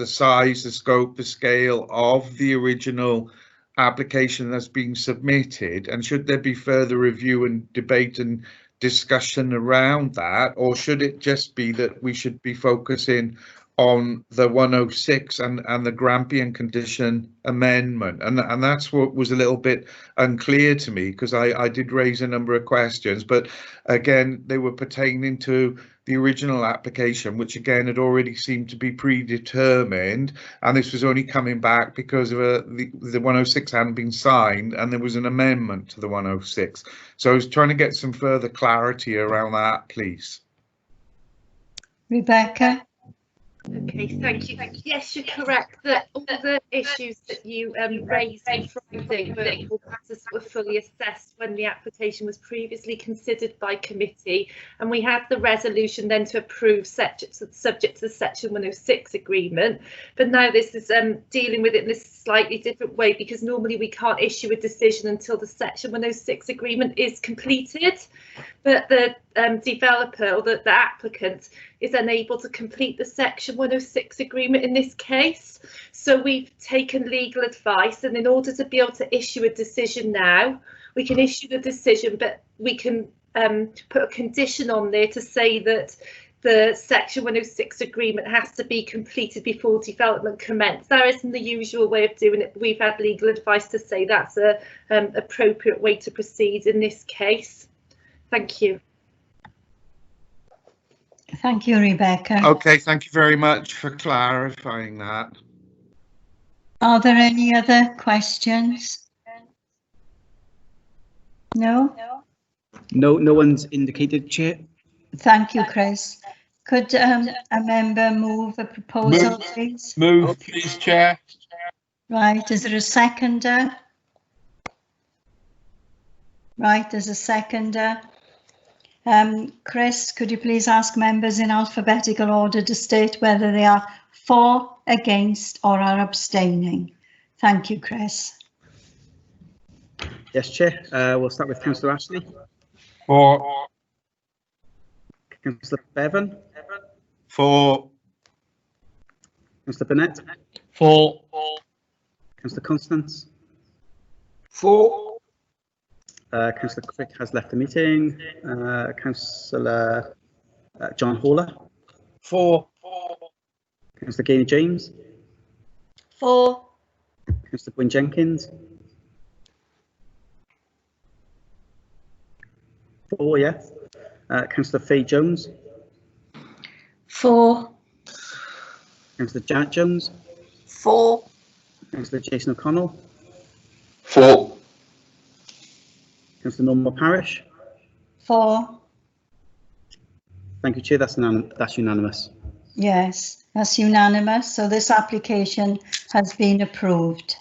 size, the scope, the scale of the original application that's being submitted, and should there be further review and debate and discussion around that, or should it just be that we should be focusing on the 106 and the Grampian condition amendment? And that's what was a little bit unclear to me, because I did raise a number of questions, but again they were pertaining to the original application, which again had already seemed to be predetermined, and this was only coming back because of the 106 hadn't been signed and there was an amendment to the 106. So I was trying to get some further clarity around that, please. Rebecca? Okay, thank you. Yes, you're correct that all the issues that you raised on Friday were fully assessed when the application was previously considered by committee, and we had the resolution then to approve subject to the Section 106 agreement. But now this is dealing with it in a slightly different way, because normally we can't issue a decision until the Section 106 agreement is completed, but the developer or the applicant is unable to complete the Section 106 agreement in this case. So we've taken legal advice, and in order to be able to issue a decision now, we can issue the decision, but we can put a condition on there to say that the Section 106 agreement has to be completed before development commence. That isn't the usual way of doing it. We've had legal advice to say that's a appropriate way to proceed in this case. Thank you. Thank you, Rebecca. Okay, thank you very much for clarifying that. Are there any other questions? No? No one's indicated, Chair. Thank you, Chris. Could a member move a proposal, please? Move, please, Chair. Right, is there a seconder? Right, there's a seconder. Chris, could you please ask members in alphabetical order to state whether they are for, against, or are abstaining? Thank you, Chris. Yes, Chair. We'll start with Councillor Ashley. For. Councillor Bevan. For. Councillor Burnett. For. Councillor Constance. For. Councillor Crick has left the meeting. Councillor John Haller. For. Councillor Gaynor James. For. Councillor Gwyn Jenkins. 4, yeah. Councillor Faye Jones. 4. Councillor Janet Jones. 4. Councillor Jason O'Connell. 4. Councillor Norma Parish. 4. Thank you, Chair. That's unanimous. Yes, that's unanimous. So this application has been approved.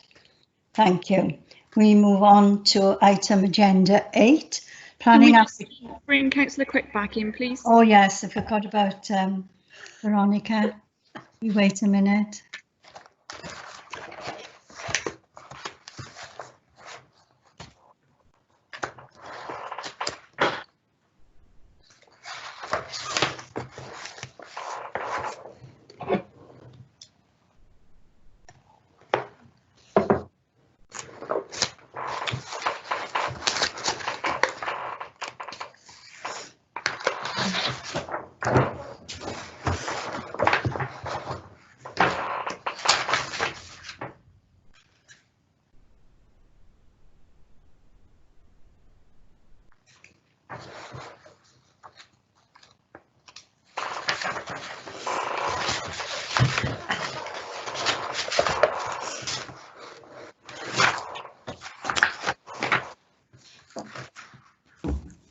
Thank you. We move on to item agenda 8. Planning. Bring Councillor Quick back in, please. Oh yes, I forgot about Veronica. You wait a minute.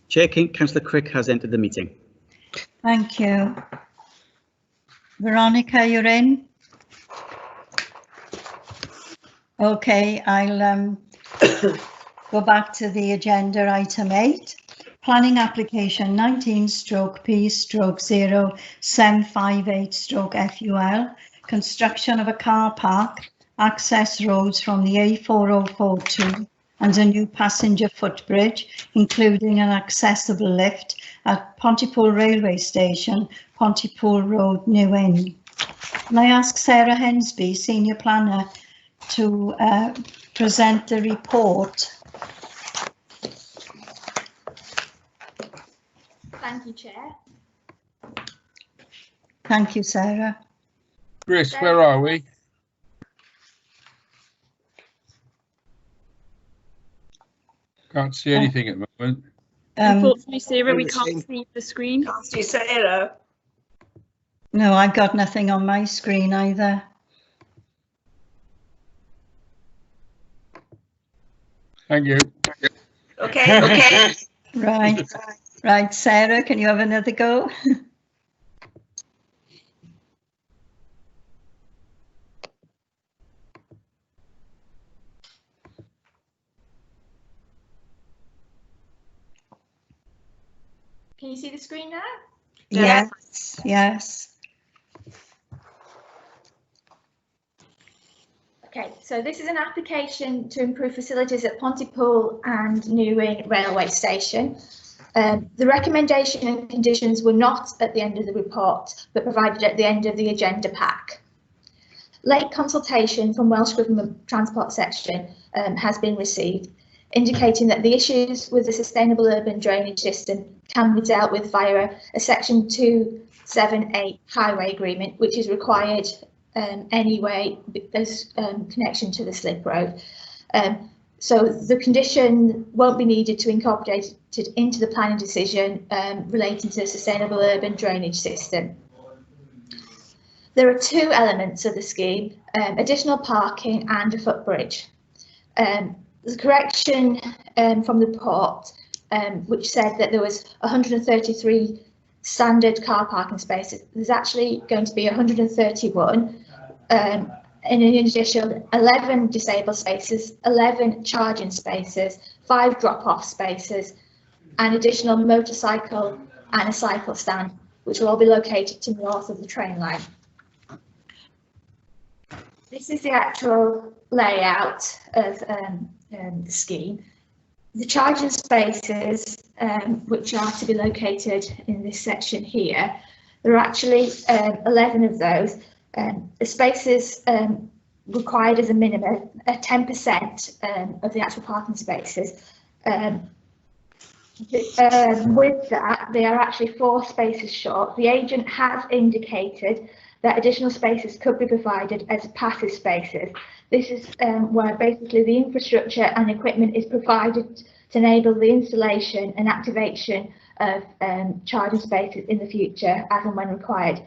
Chair, Councillor Crick has entered the meeting. Thank you. Veronica, you're in? Okay, I'll go back to the agenda, item 8. Planning application 19/P/0758/FUL. Construction of a car park, access roads from the A4042 and a new passenger footbridge, including an accessible lift at Pontypool Railway Station, Pontypool Road, New Inn. Can I ask Sarah Hensby, Senior Planner, to present the report? Thank you, Chair. Thank you, Sarah. Chris, where are we? Can't see anything at the moment. Unfortunately, Sarah, we can't see the screen. Can't see Sarah. No, I've got nothing on my screen either. Thank you. Okay, okay. Right, Sarah, can you have another go? Can you see the screen now? Yes, yes. Okay, so this is an application to improve facilities at Pontypool and New Inn Railway Station. The recommendation and conditions were not at the end of the report, but provided at the end of the agenda pack. Late consultation from Welsh Government Transport Section has been received, indicating that the issues with the sustainable urban drainage system can be dealt with via a Section 278 highway agreement, which is required anyway as connection to the slip road. So the condition won't be needed to incorporate it into the planning decision relating to the sustainable urban drainage system. There are two elements of the scheme, additional parking and a footbridge. The correction from the report, which said that there was 133 standard car parking spaces, there's actually going to be 131, and in addition 11 disabled spaces, 11 charging spaces, 5 drop-off spaces, and additional motorcycle and a cycle stand, which will all be located to the north of the train line. This is the actual layout of the scheme. The charging spaces, which are to be located in this section here, there are actually 11 of those. The spaces required as a minimum are 10% of the actual parking spaces. With that, they are actually 4 spaces short. The agent has indicated that additional spaces could be provided as passive spaces. This is where basically the infrastructure and equipment is provided to enable the installation and activation of charging spaces in the future as and when required.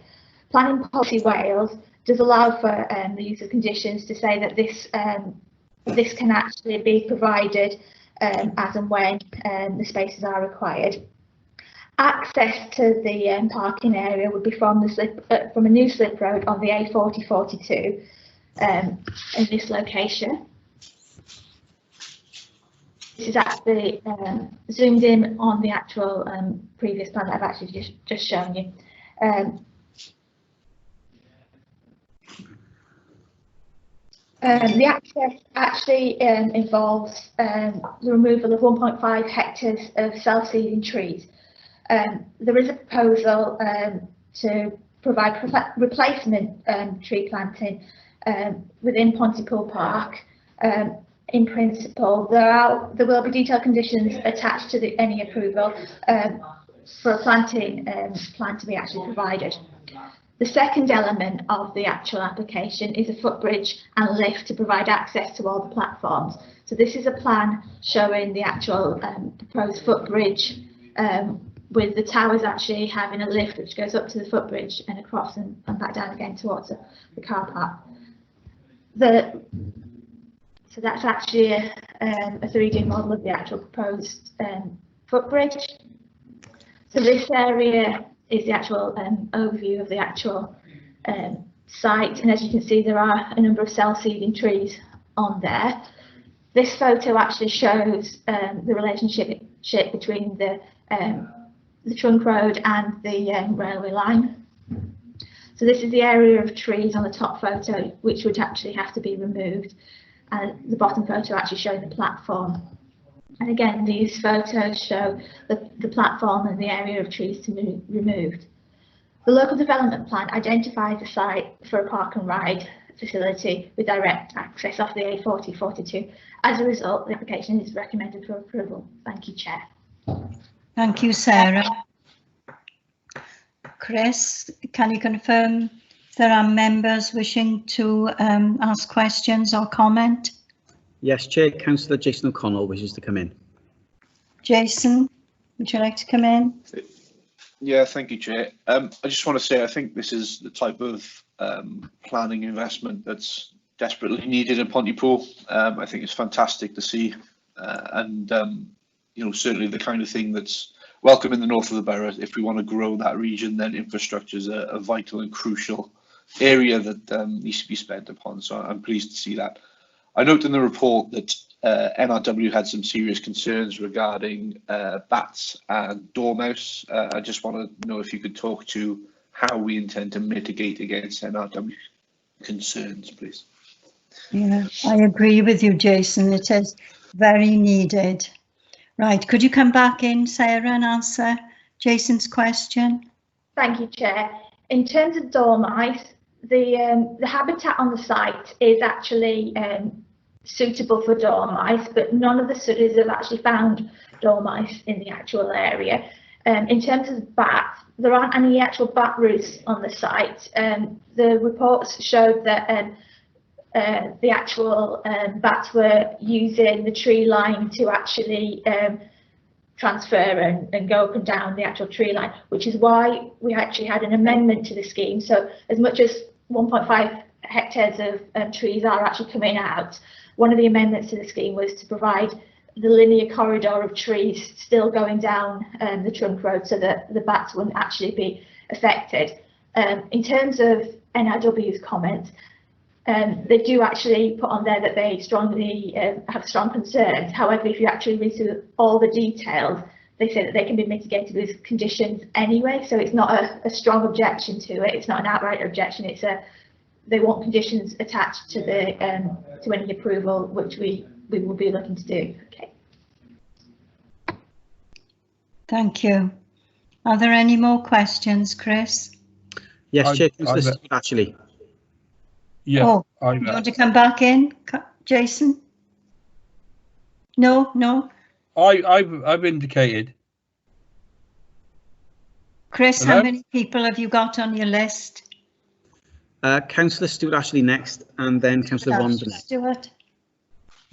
Planning Policy Wales does allow for the use of conditions to say that this can actually be provided as and when the spaces are required. Access to the parking area would be from a new slip road on the A4042 in this location. This is actually zoomed in on the actual previous plan that I've actually just shown you. The access actually involves the removal of 1.5 hectares of self-seeding trees. There is a proposal to provide replacement tree planting within Pontypool Park. In principle, there will be detailed conditions attached to any approval for a planting plan to be actually provided. The second element of the actual application is a footbridge and lift to provide access to all the platforms. So this is a plan showing the actual proposed footbridge with the towers actually having a lift which goes up to the footbridge and across and back down again towards the car park. So that's actually a 3D model of the actual proposed footbridge. So this area is the actual overview of the actual site, and as you can see there are a number of self-seeding trees on there. This photo actually shows the relationship between the trunk road and the railway line. So this is the area of trees on the top photo which would actually have to be removed, and the bottom photo actually showing the platform. And again, these photos show the platform and the area of trees to be removed. The local development plan identifies a site for a park and ride facility with direct access off the A4042. As a result, the application is recommended for approval. Thank you, Chair. Thank you, Sarah. Chris, can you confirm if there are members wishing to ask questions or comment? Yes, Chair. Councillor Jason O'Connell wishes to come in. Jason, would you like to come in? Yeah, thank you, Chair. I just want to say I think this is the type of planning investment that's desperately needed in Pontypool. I think it's fantastic to see, and you know, certainly the kind of thing that's welcome in the north of the borough. If we want to grow that region, then infrastructure is a vital and crucial area that needs to be spent upon. So I'm pleased to see that. I note in the report that NRW had some serious concerns regarding bats and dormouse. I just want to know if you could talk to how we intend to mitigate against NRW concerns, please. Yeah, I agree with you, Jason. It is very needed. Right, could you come back in, Sarah, and answer Jason's question? Thank you, Chair. In terms of dormice, the habitat on the site is actually suitable for dormice, but none of the studies have actually found dormice in the actual area. In terms of bats, there aren't any actual bat roosts on the site. The reports showed that the actual bats were using the tree line to actually transfer and go up and down the actual tree line, which is why we actually had an amendment to the scheme. So as much as 1.5 hectares of trees are actually coming out, one of the amendments to the scheme was to provide the linear corridor of trees still going down the trunk road so that the bats wouldn't actually be affected. In terms of NRW's comments, they do actually put on there that they strongly have strong concerns. However, if you actually read through all the details, they say that they can be mitigated with conditions anyway. So it's not a strong objection to it. It's not an outright objection. It's they want conditions attached to the to any approval, which we will be looking to do. Okay. Thank you. Are there any more questions, Chris? Yes, Chair, actually. Yeah. Oh, you want to come back in, Jason? No. I've indicated. Chris, Hello? how many people have you got on your list? Councillor Stewart Ashley next, and then Councillor Vons next. Stewart.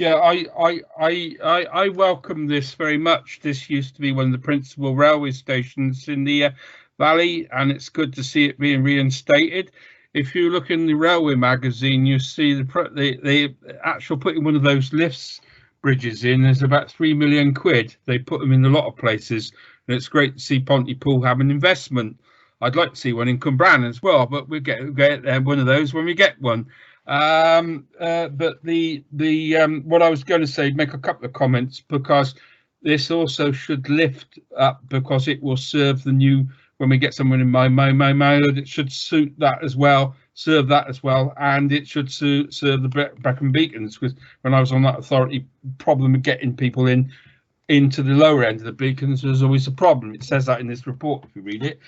Yeah, I welcome this very much. This used to be one of the principal railway stations in the valley, and it's good to see it being reinstated. If you look in the railway magazine, you see the actual putting one of those lifts bridges in is about 3 million quid. They put them in a lot of places, and it's great to see Pontypool have an investment. I'd like to see one in Cwmbran as well, but we'll get one of those when we get one. But what I was going to say, make a couple of comments, because this also should lift up, because it will serve the new, when we get someone in my it should suit that as well, serve that as well, and it should serve the Brecon Beacons, because when I was on that authority, problem of getting people into the lower end of the beacons was always a problem. It says that in this report if you read it.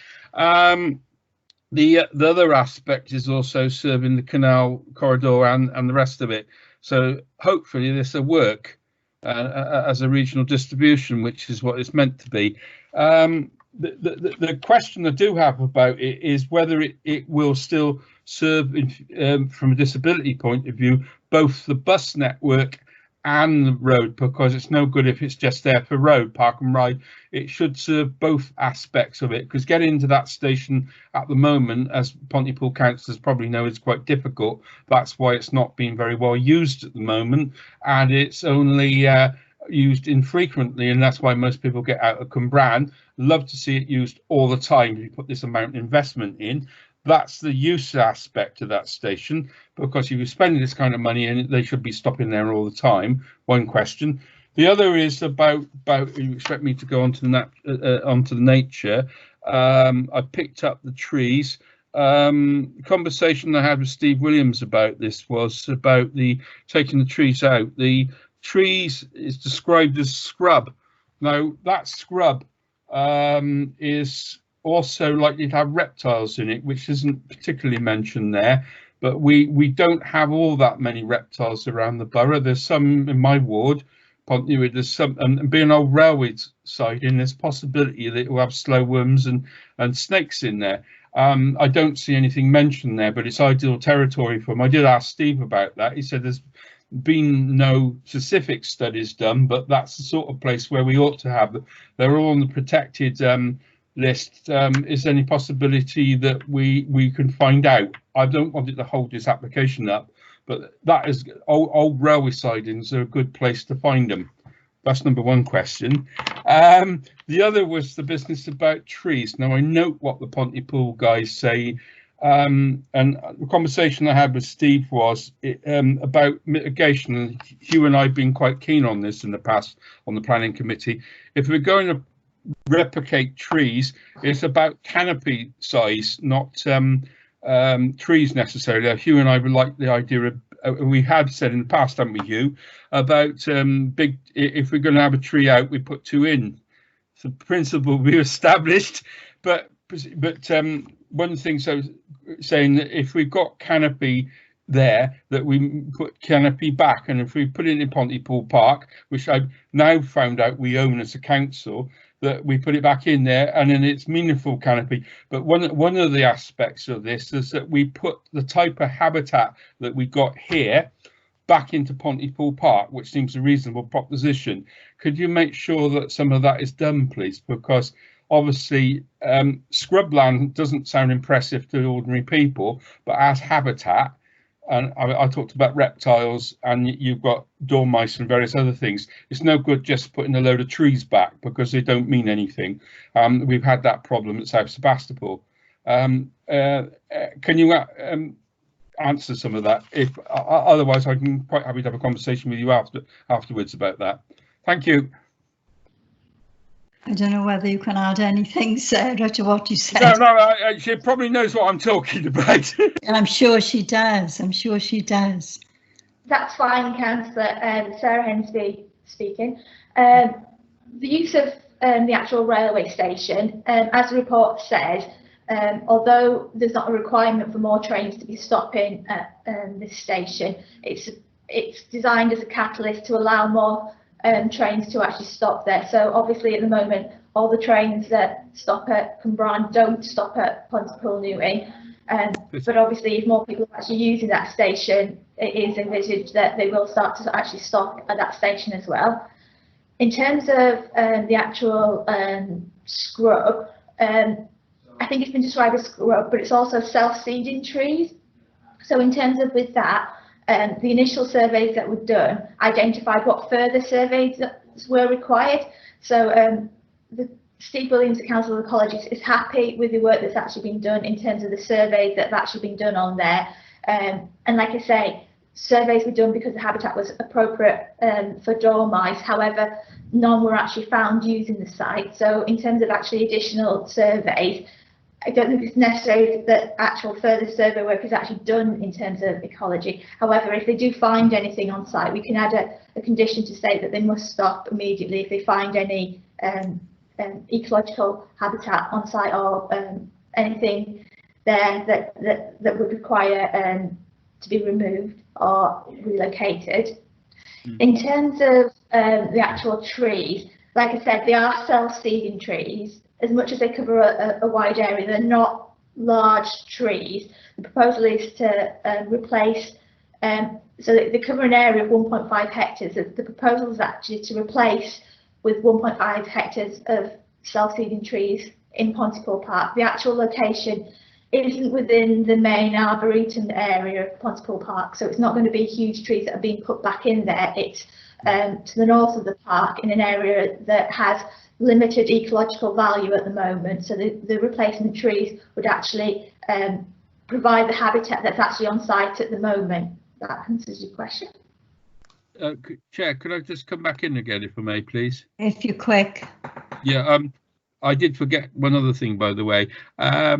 The other aspect is also serving the canal corridor and the rest of it. So hopefully this will work as a regional distribution, which is what it's meant to be. The question I do have about it is whether it will still serve, from a disability point of view, both the bus network and the road, because it's no good if it's just there for road, park and ride. It should serve both aspects of it, because getting into that station at the moment, as Pontypool councillors probably know, is quite difficult. That's why it's not being very well used at the moment, and it's only used infrequently, and that's why most people get out of Cwmbran. Love to see it used all the time if you put this amount of investment in. That's the use aspect of that station, because if you're spending this kind of money in it, they should be stopping there all the time. One question. The other is about you expect me to go onto the nature. I picked up the trees. Conversation I had with Steve Williams about this was about the taking the trees out. The trees is described as scrub. Now that scrub is also likely to have reptiles in it, which isn't particularly mentioned there, but we don't have all that many reptiles around the borough. There's some in my ward, Pontypool, there's some, and being old railway siding, there's possibility that it will have slow worms and snakes in there. I don't see anything mentioned there, but it's ideal territory for them. I did ask Steve about that. He said there's been no specific studies done, but that's the sort of place where we ought to have them. They're all on the protected list. Is there any possibility that we can find out? I don't want it to hold this application up, but that is old railway sidings are a good place to find them. That's number one question. The other was the business about trees. Now I note what the Pontypool guys say, and the conversation I had with Steve was about mitigation, and Hugh and I have been quite keen on this in the past on the planning committee. If we're going to replicate trees, it's about canopy size, not trees necessarily. Hugh and I would like the idea of, we had said in the past, haven't we, Hugh, about big, if we're going to have a tree out, we put two in. The principle we established, but one of the things I was saying, that if we've got canopy there, that we put canopy back, and if we put it in Pontypool Park, which I've now found out we own as a council, that we put it back in there, and then it's meaningful canopy. But one of the aspects of this is that we put the type of habitat that we got here back into Pontypool Park, which seems a reasonable proposition. Could you make sure that some of that is done, please? Because obviously scrubland doesn't sound impressive to ordinary people, but as habitat, and I talked about reptiles, and you've got dormice and various other things. It's no good just putting a load of trees back, because they don't mean anything. We've had that problem at South Sebastopol. Can you answer some of that? If otherwise, I can quite happy to have a conversation with you afterwards about that. Thank you. I don't know whether you can add anything, Sarah, to what you said. No, she probably knows what I'm talking about. I'm sure she does. I'm sure she does. That's fine, Councillor. Sarah Hensby speaking. The use of the actual railway station, as the report says, although there's not a requirement for more trains to be stopping at this station, it's designed as a catalyst to allow more trains to actually stop there. So obviously at the moment all the trains that stop at Cwmbran don't stop at Pontypool Newing, but obviously if more people are actually using that station, it is envisaged that they will start to actually stock at that station as well. In terms of the actual scrub, I think it's been described as scrub, but it's also self-seeding trees. So in terms of with that, the initial surveys that were done identified what further surveys were required. So Steve Williams at Council of Ecology is happy with the work that's actually been done in terms of the surveys that have actually been done on there. And like I say, surveys were done because the habitat was appropriate for dormice. However, none were actually found using the site. So in terms of actually additional surveys, I don't think it's necessary that actual further survey work is actually done in terms of ecology. However, if they do find anything on site, we can add a condition to say that they must stop immediately if they find any ecological habitat on site or anything there that would require to be removed or relocated. In terms of the actual trees, like I said, they are self-seeding trees. As much as they cover a wide area, they're not large trees. The proposal is to replace, so they cover an area of 1.5 hectares. The proposal is actually to replace with 1.5 hectares of self-seeding trees in Pontypool Park. The actual location isn't within the main arboretum area of Pontypool Park, so it's not going to be huge trees that are being put back in there. It's to the north of the park in an area that has limited ecological value at the moment. So the replacement trees would actually provide the habitat that's actually on site at the moment. That answers your question. Chair, could I just come back in again, if I may, please? If you're quick. Yeah, I did forget one other thing, by the way. Yeah,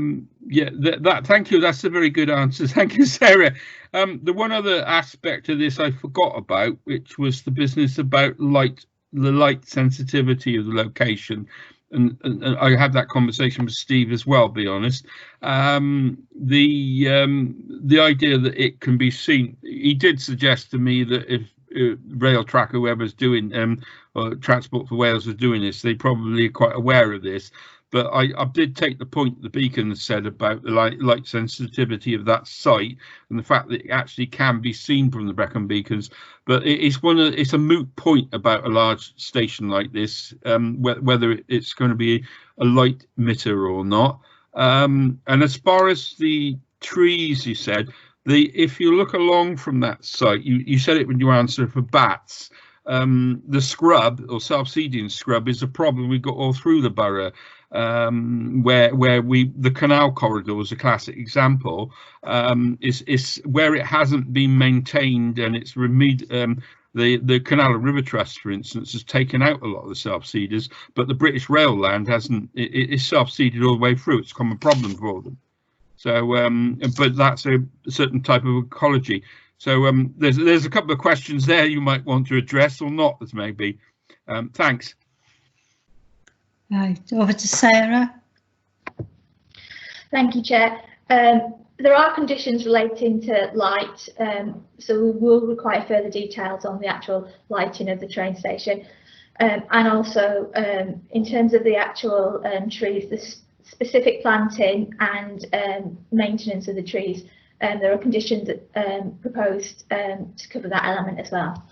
thank you. That's a very good answer. Thank you, Sarah. The one other aspect of this I forgot about, which was the business about the light sensitivity of the location. And I had that conversation with Steve as well, be honest. The idea that it can be seen, he did suggest to me that if Rail Track, whoever's doing or Transport for Wales is doing this, they probably are quite aware of this. But I did take the point the Beacon said about the light sensitivity of that site and the fact that it actually can be seen from the Brecon Beacons. But it's a moot point about a large station like this, whether it's going to be a light emitter or not. And as far as the trees, you said, if you look along from that site, you said it when you answered for bats. The scrub or self-seeding scrub is a problem we've got all through the borough. Where the canal corridor is a classic example, is where it hasn't been maintained and it's the Canal and River Trust, for instance, has taken out a lot of the self-seeders, but the British Rail land hasn't. It is self-seeded all the way through. It's a common problem for them. So, but that's a certain type of ecology. So there's a couple of questions there you might want to address or not, as maybe. Thanks. Right, over to Sarah. Thank you, Chair. There are conditions relating to light, so we will require further details on the actual lighting of the train station. And also, in terms of the actual trees, the specific planting and maintenance of the trees, there are conditions proposed to cover that element as well.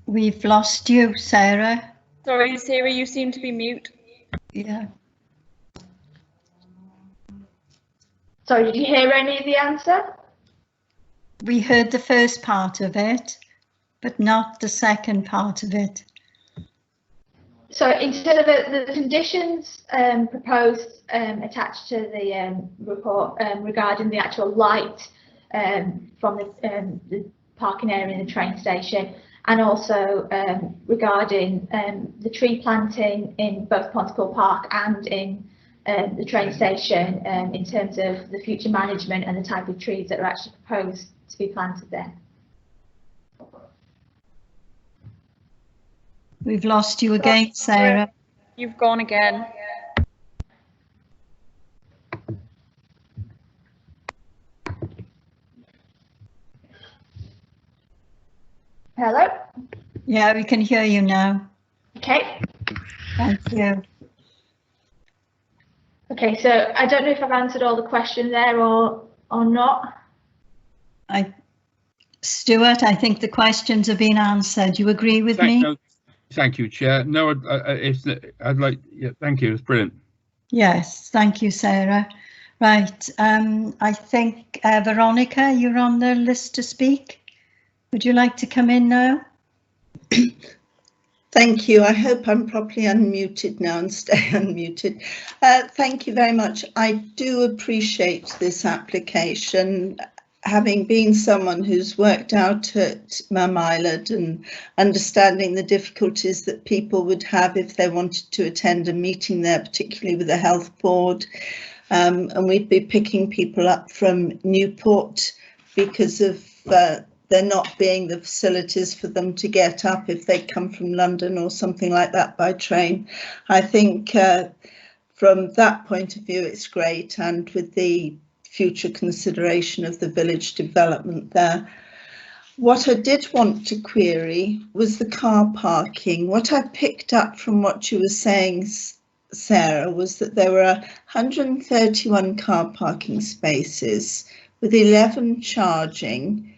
We've lost you, Sarah. Sorry, Sarah, you seem to be mute. Yeah. Sorry, did you hear any of the answer? We heard the first part of it, but not the second part of it. So instead of the conditions proposed attached to the report regarding the actual light from the parking area in the train station, and also regarding the tree planting in both Pontypool Park and in the train station in terms of the future management and the type of trees that are actually proposed to be planted there. We've lost you again, Sarah. You've gone again. Hello? Yeah, we can hear you now. Okay. Thank you. Okay, so I don't know if I've answered all the questions there or not. Stuart, I think the questions have been answered. You agree with me? No, thank you, Chair. No, I'd like. Yeah, thank you. It's brilliant. Yes, thank you, Sarah. Right, I think Veronica, you're on the list to speak. Would you like to come in now? Thank you. I hope I'm properly unmuted now and stay unmuted. Thank you very much. I do appreciate this application. Having been someone who's worked out at Mum Island and understanding the difficulties that people would have if they wanted to attend a meeting there, particularly with the health board, and we'd be picking people up from Newport because of there not being the facilities for them to get up if they come from London or something like that by train. I think from that point of view, it's great, and with the future consideration of the village development there. What I did want to query was the car parking. What I picked up from what you were saying, Sarah, was that there were 131 car parking spaces with 11 charging,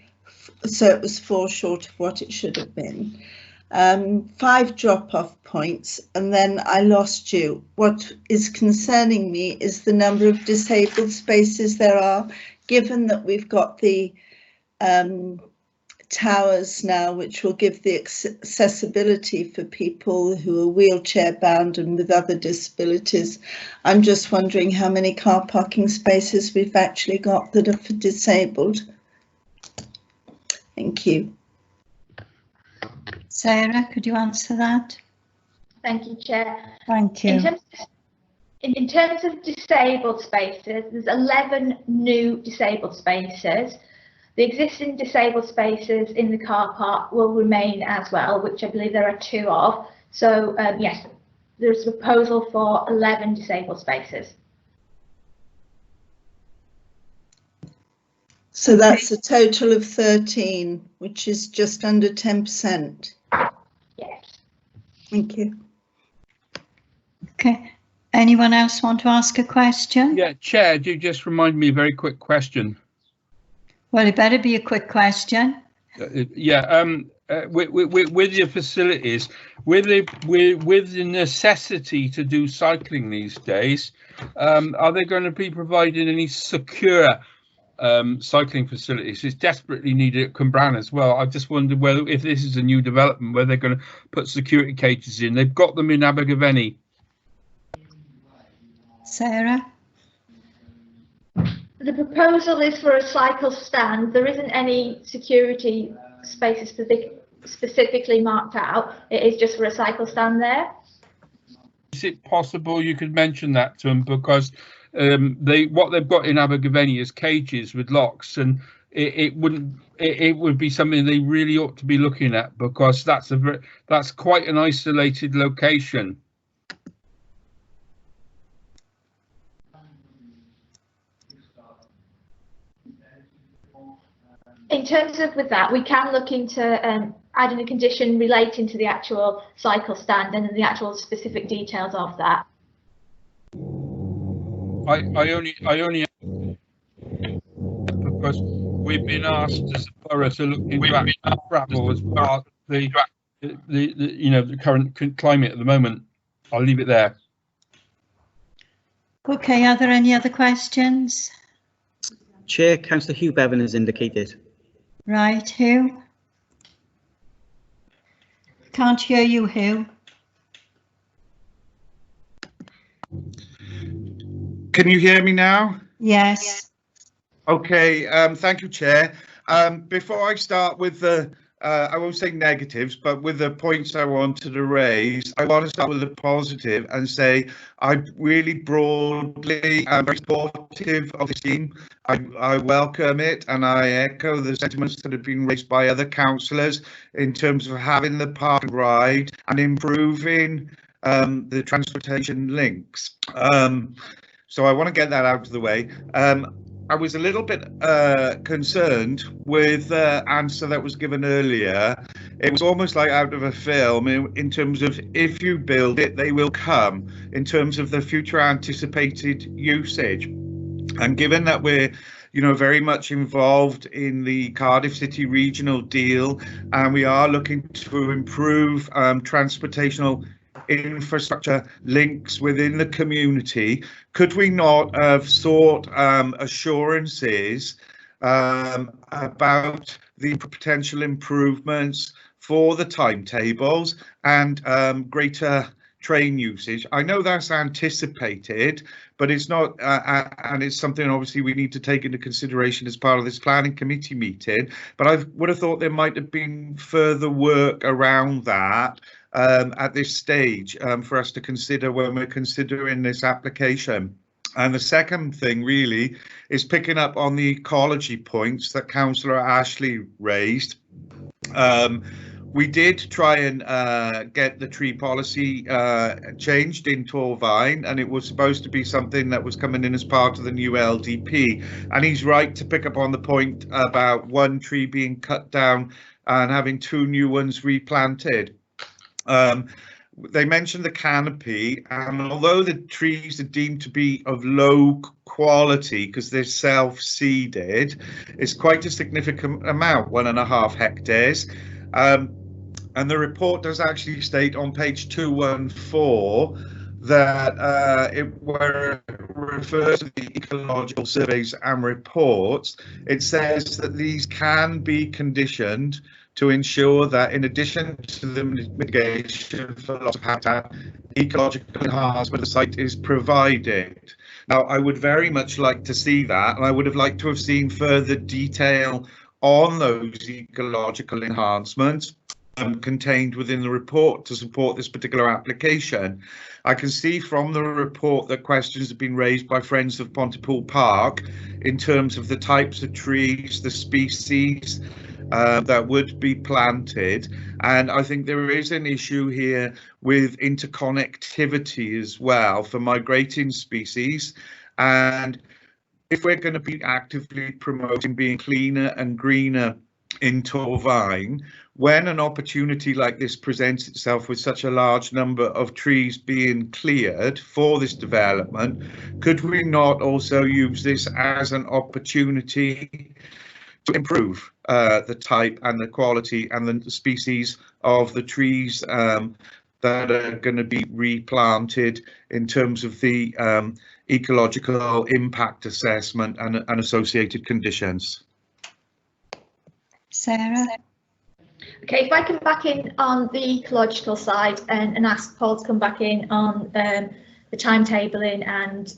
so it was 4 short of what it should have been. 5 drop-off points, and then I lost you. What is concerning me is the number of disabled spaces there are, given that we've got the towers now, which will give the accessibility for people who are wheelchair bound and with other disabilities. I'm just wondering how many car parking spaces we've actually got that are for disabled. Thank you. Sarah, could you answer that? Thank you, Chair. Thank you. In terms of disabled spaces, there's 11 new disabled spaces. The existing disabled spaces in the car park will remain as well, which I believe there are 2 of. So yes, there's a proposal for 11 disabled spaces. So that's a total of 13, which is just under 10%. Yes. Thank you. Okay. Anyone else want to ask a question? Yeah, Chair, do you just remind me a very quick question? Well, it better be a quick question. With your facilities, with the necessity to do cycling these days, are they going to be providing any secure cycling facilities? It's desperately needed at Cwmbran as well. I just wondered whether, if this is a new development, where they're going to put security cages in. They've got them in Abergavenny. Sarah? The proposal is for a cycle stand. There isn't any security spaces specifically marked out. It is just for a cycle stand there. Is it possible you could mention that to them, because what they've got in Abergavenny is cages with locks, and it would be something they really ought to be looking at, because that's quite an isolated location. In terms of with that, we can look into adding a condition relating to the actual cycle stand and the actual specific details of that. I only because we've been asked as a borough to look into travel as part of the current climate at the moment. I'll leave it there. Okay, are there any other questions? Chair, Councillor Hugh Bevan has indicated. Right, Hugh? Can't hear you, Hugh. Can you hear me now? Yes. Okay, thank you, Chair. Before I start with the, I won't say negatives, but with the points I wanted to raise, I want to start with the positive and say I'm really broadly very supportive of the scheme. I welcome it, and I echo the sentiments that have been raised by other councillors in terms of having the park and ride and improving the transportation links. So I want to get that out of the way. I was a little bit concerned with the answer that was given earlier. It was almost like out of a film in terms of if you build it, they will come, in terms of the future anticipated usage. And given that we're very much involved in the Cardiff City Regional Deal, and we are looking to improve transportational infrastructure links within the community, could we not have sought assurances about the potential improvements for the timetables and greater train usage? I know that's anticipated, but it's not, and it's something obviously we need to take into consideration as part of this planning committee meeting. But I would have thought there might have been further work around that at this stage for us to consider when we're considering this application. And the second thing really is picking up on the ecology points that Councillor Ashley raised. We did try and get the tree policy changed in Torvine, and it was supposed to be something that was coming in as part of the new LDP. And he's right to pick up on the point about one tree being cut down and having 2 new ones replanted. They mentioned the canopy, and although the trees are deemed to be of low quality because they're self-seeded, it's quite a significant amount, 1.5 hectares. And the report does actually state on page 214 that where it refers to the ecological surveys and reports, it says that these can be conditioned to ensure that in addition to the mitigation for loss of habitat, ecological enhancement of the site is provided. Now, I would very much like to see that, and I would have liked to have seen further detail on those ecological enhancements contained within the report to support this particular application. I can see from the report that questions have been raised by Friends of Pontypool Park in terms of the types of trees, the species that would be planted, and I think there is an issue here with interconnectivity as well for migrating species. And if we're going to be actively promoting being cleaner and greener in Torvine, when an opportunity like this presents itself with such a large number of trees being cleared for this development, could we not also use this as an opportunity to improve the type and the quality and the species of the trees that are going to be replanted in terms of the ecological impact assessment and associated conditions? Sarah? Okay, if I come back in on the ecological side and ask Paul to come back in on the timetabling and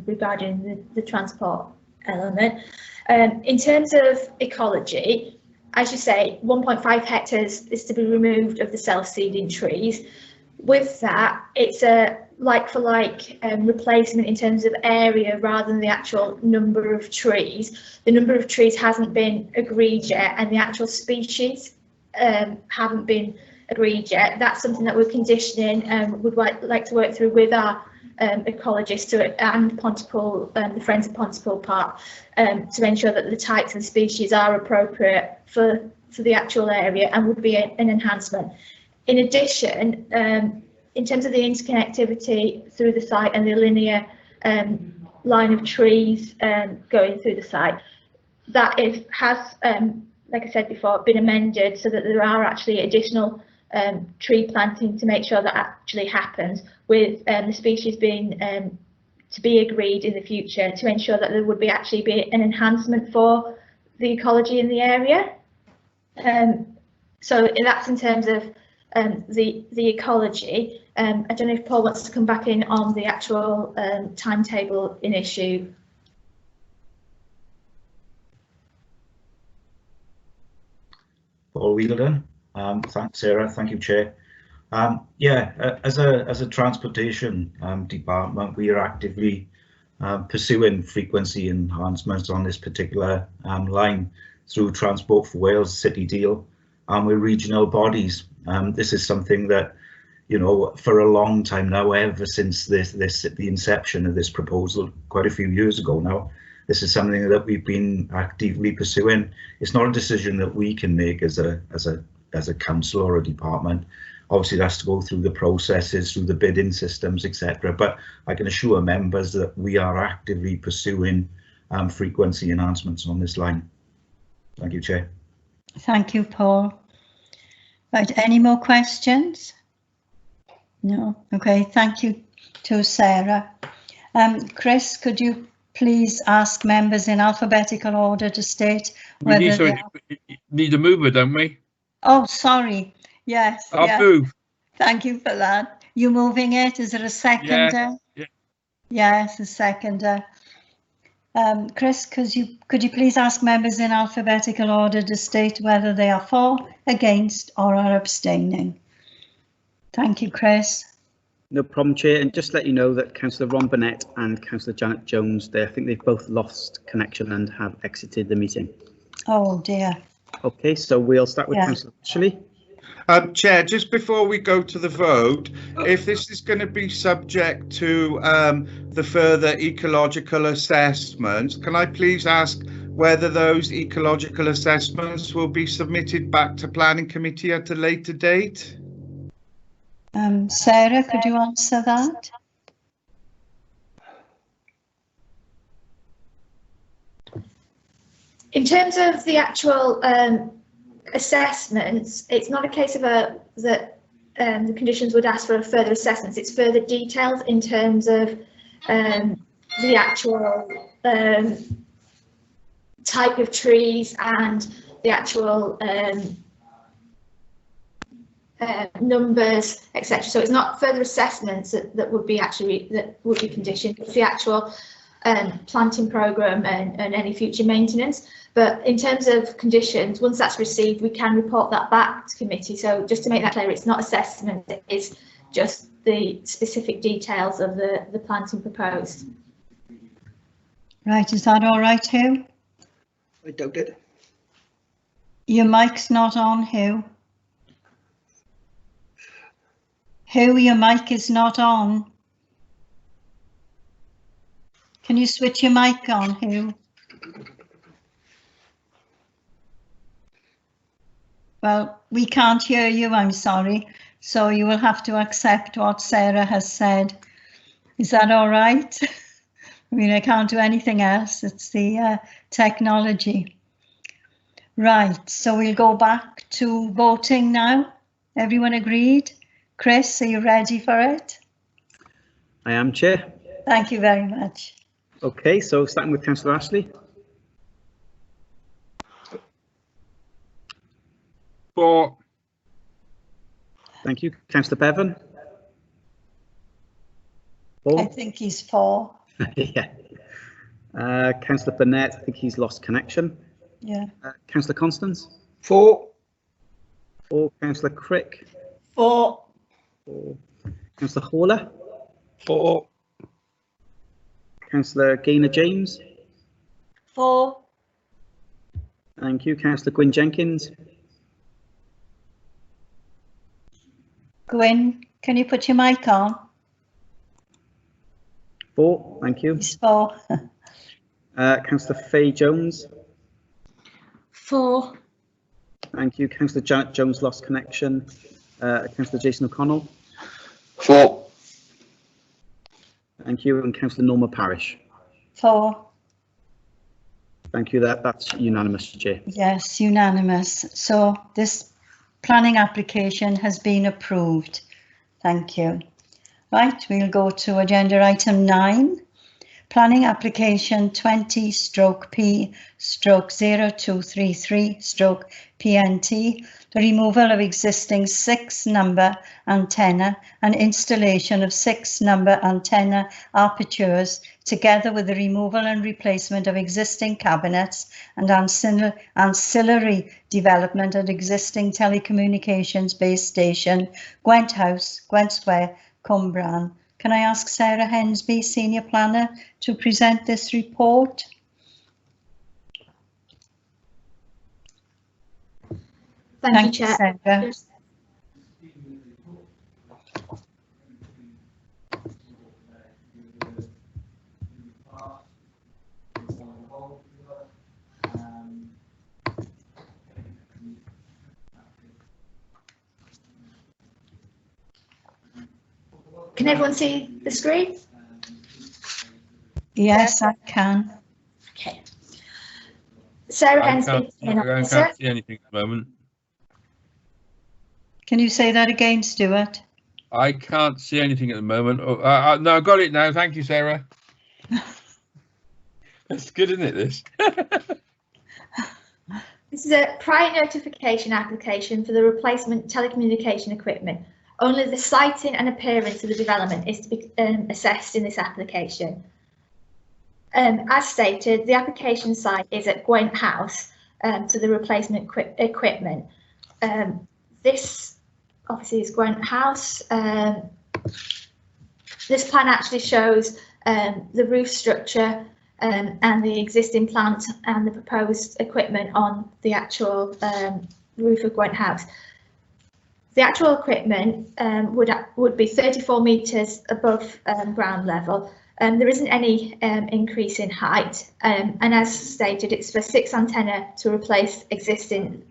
regarding the transport element. In terms of ecology, as you say, 1.5 hectares is to be removed of the self-seeding trees. With that, it's a like-for-like replacement in terms of area rather than the actual number of trees. The number of trees hasn't been agreed yet, and the actual species haven't been agreed yet. That's something that we're conditioning and would like to work through with our ecologists and Pontypool, the Friends of Pontypool Park, to ensure that the types and species are appropriate for the actual area and would be an enhancement. In addition, in terms of the interconnectivity through the site and the linear line of trees going through the site, that has, like I said before, been amended so that there are actually additional tree planting to make sure that actually happens, with the species being to be agreed in the future to ensure that there would be actually be an enhancement for the ecology in the area. So that's in terms of the ecology. I don't know if Paul wants to come back in on the actual timetable in issue. Paul Wheeldon. Thanks, Sarah. Thank you, Chair. Yeah, as a transportation department, we are actively pursuing frequency enhancements on this particular line through Transport for Wales City Deal and with regional bodies. This is something that, you know, for a long time now, ever since the inception of this proposal, quite a few years ago now, this is something that we've been actively pursuing. It's not a decision that we can make as a council or a department. Obviously, that's to go through the processes, through the bidding systems, etc. But I can assure members that we are actively pursuing frequency enhancements on this line. Thank you, Chair. Thank you, Paul. Right, any more questions? No. Okay, thank you to Sarah. Chris, could you please ask members in alphabetical order to state whether need a mover, don't we? Oh, sorry. Yes. I'll move. Thank you for that. You moving it? Is it a seconder? Yeah. Yes, a seconder. Chris, could you please ask members in alphabetical order to state whether they are for, against, or are abstaining? Thank you, Chris. No problem, Chair. And just let you know that Councillor Ron Burnett and Councillor Janet Jones, I think they've both lost connection and have exited the meeting. Oh dear. Okay, so we'll start with Councillor Ashley. Chair, just before we go to the vote, if this is going to be subject to the further ecological assessments, can I please ask whether those ecological assessments will be submitted back to Planning Committee at a later date? Sarah, could you answer that? In terms of the actual assessments, it's not a case of that the conditions would ask for further assessments. It's further details in terms of the actual type of trees and the actual numbers, etc. So it's not further assessments that would be conditioned. It's the actual planting programme and any future maintenance. But in terms of conditions, once that's received, we can report that back to committee. So just to make that clear, it's not assessment, it is just the specific details of the planting proposed. Right, is that all right, Hugh? I doubt it. Your mic's not on, Hugh. Hugh, your mic is not on. Can you switch your mic on, Hugh? Well, we can't hear you, I'm sorry. So you will have to accept what Sarah has said. Is that all right? I mean, I can't do anything else. It's the technology. Right, so we'll go back to voting now. Everyone agreed? Chris, are you ready for it? I am, Chair. Thank you very much. Okay, so starting with Councillor Ashley. For. Thank you. Councillor Bevan. I think he's for. Yeah. Councillor Burnett, I think he's lost connection. Yeah. Councillor Constance. For. Councillor Crick. For. Councillor Horler. For. Councillor Gaynor James. For. Thank you. Councillor Gwyn Jenkins. Gwyn, can you put your mic on? For. Thank you. He's for. Councillor Faye Jones. For. Thank you. Councillor Janet Jones lost connection. Councillor Jason O'Connell. For. Thank you. And Councillor Norma Parish. For. Thank you. That's unanimous, Chair. Yes, unanimous. So this planning application has been approved. Thank you. Right, we'll go to agenda item 9. Planning application 20/P/0233/PNT, the removal of existing 6-number antenna and installation of 6-number antenna apertures, together with the removal and replacement of existing cabinets and ancillary development at existing telecommunications base station, Gwent House, Gwent Square, Cwmbran. Can I ask Sarah Hensby, Senior Planner, to present this report? Thank you, Chair. Sarah. Can everyone see the screen? Yes, I can. Okay. Sarah I Hensby, can't see anything at the moment. Can you say that again, Stuart? I can't see anything at the moment. Oh, no, I got it now. Thank you, Sarah. That's good, isn't it, this? This is a prior notification application for the replacement telecommunication equipment. Only the siting and appearance of the development is to be assessed in this application. As stated, the application site is at Gwent House for the replacement equipment. This obviously is Gwent House. This plan actually shows the roof structure and the existing plant and the proposed equipment on the actual roof of Gwent House. The actual equipment would be 34 metres above ground level. There isn't any increase in height, and as stated, it's for 6 antenna to replace existing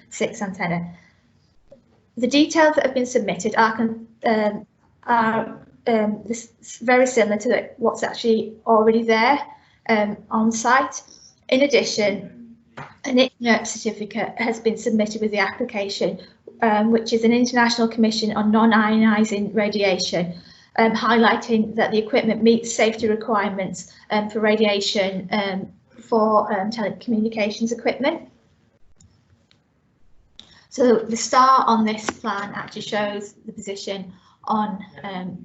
6 antenna. The details that have been submitted are very similar to what's actually already there on site. In addition, an ICNIRP certificate has been submitted with the application, which is an International Commission on Non-Ionising Radiation, highlighting that the equipment meets safety requirements for radiation for telecommunications equipment. So the star on this plan actually shows the position on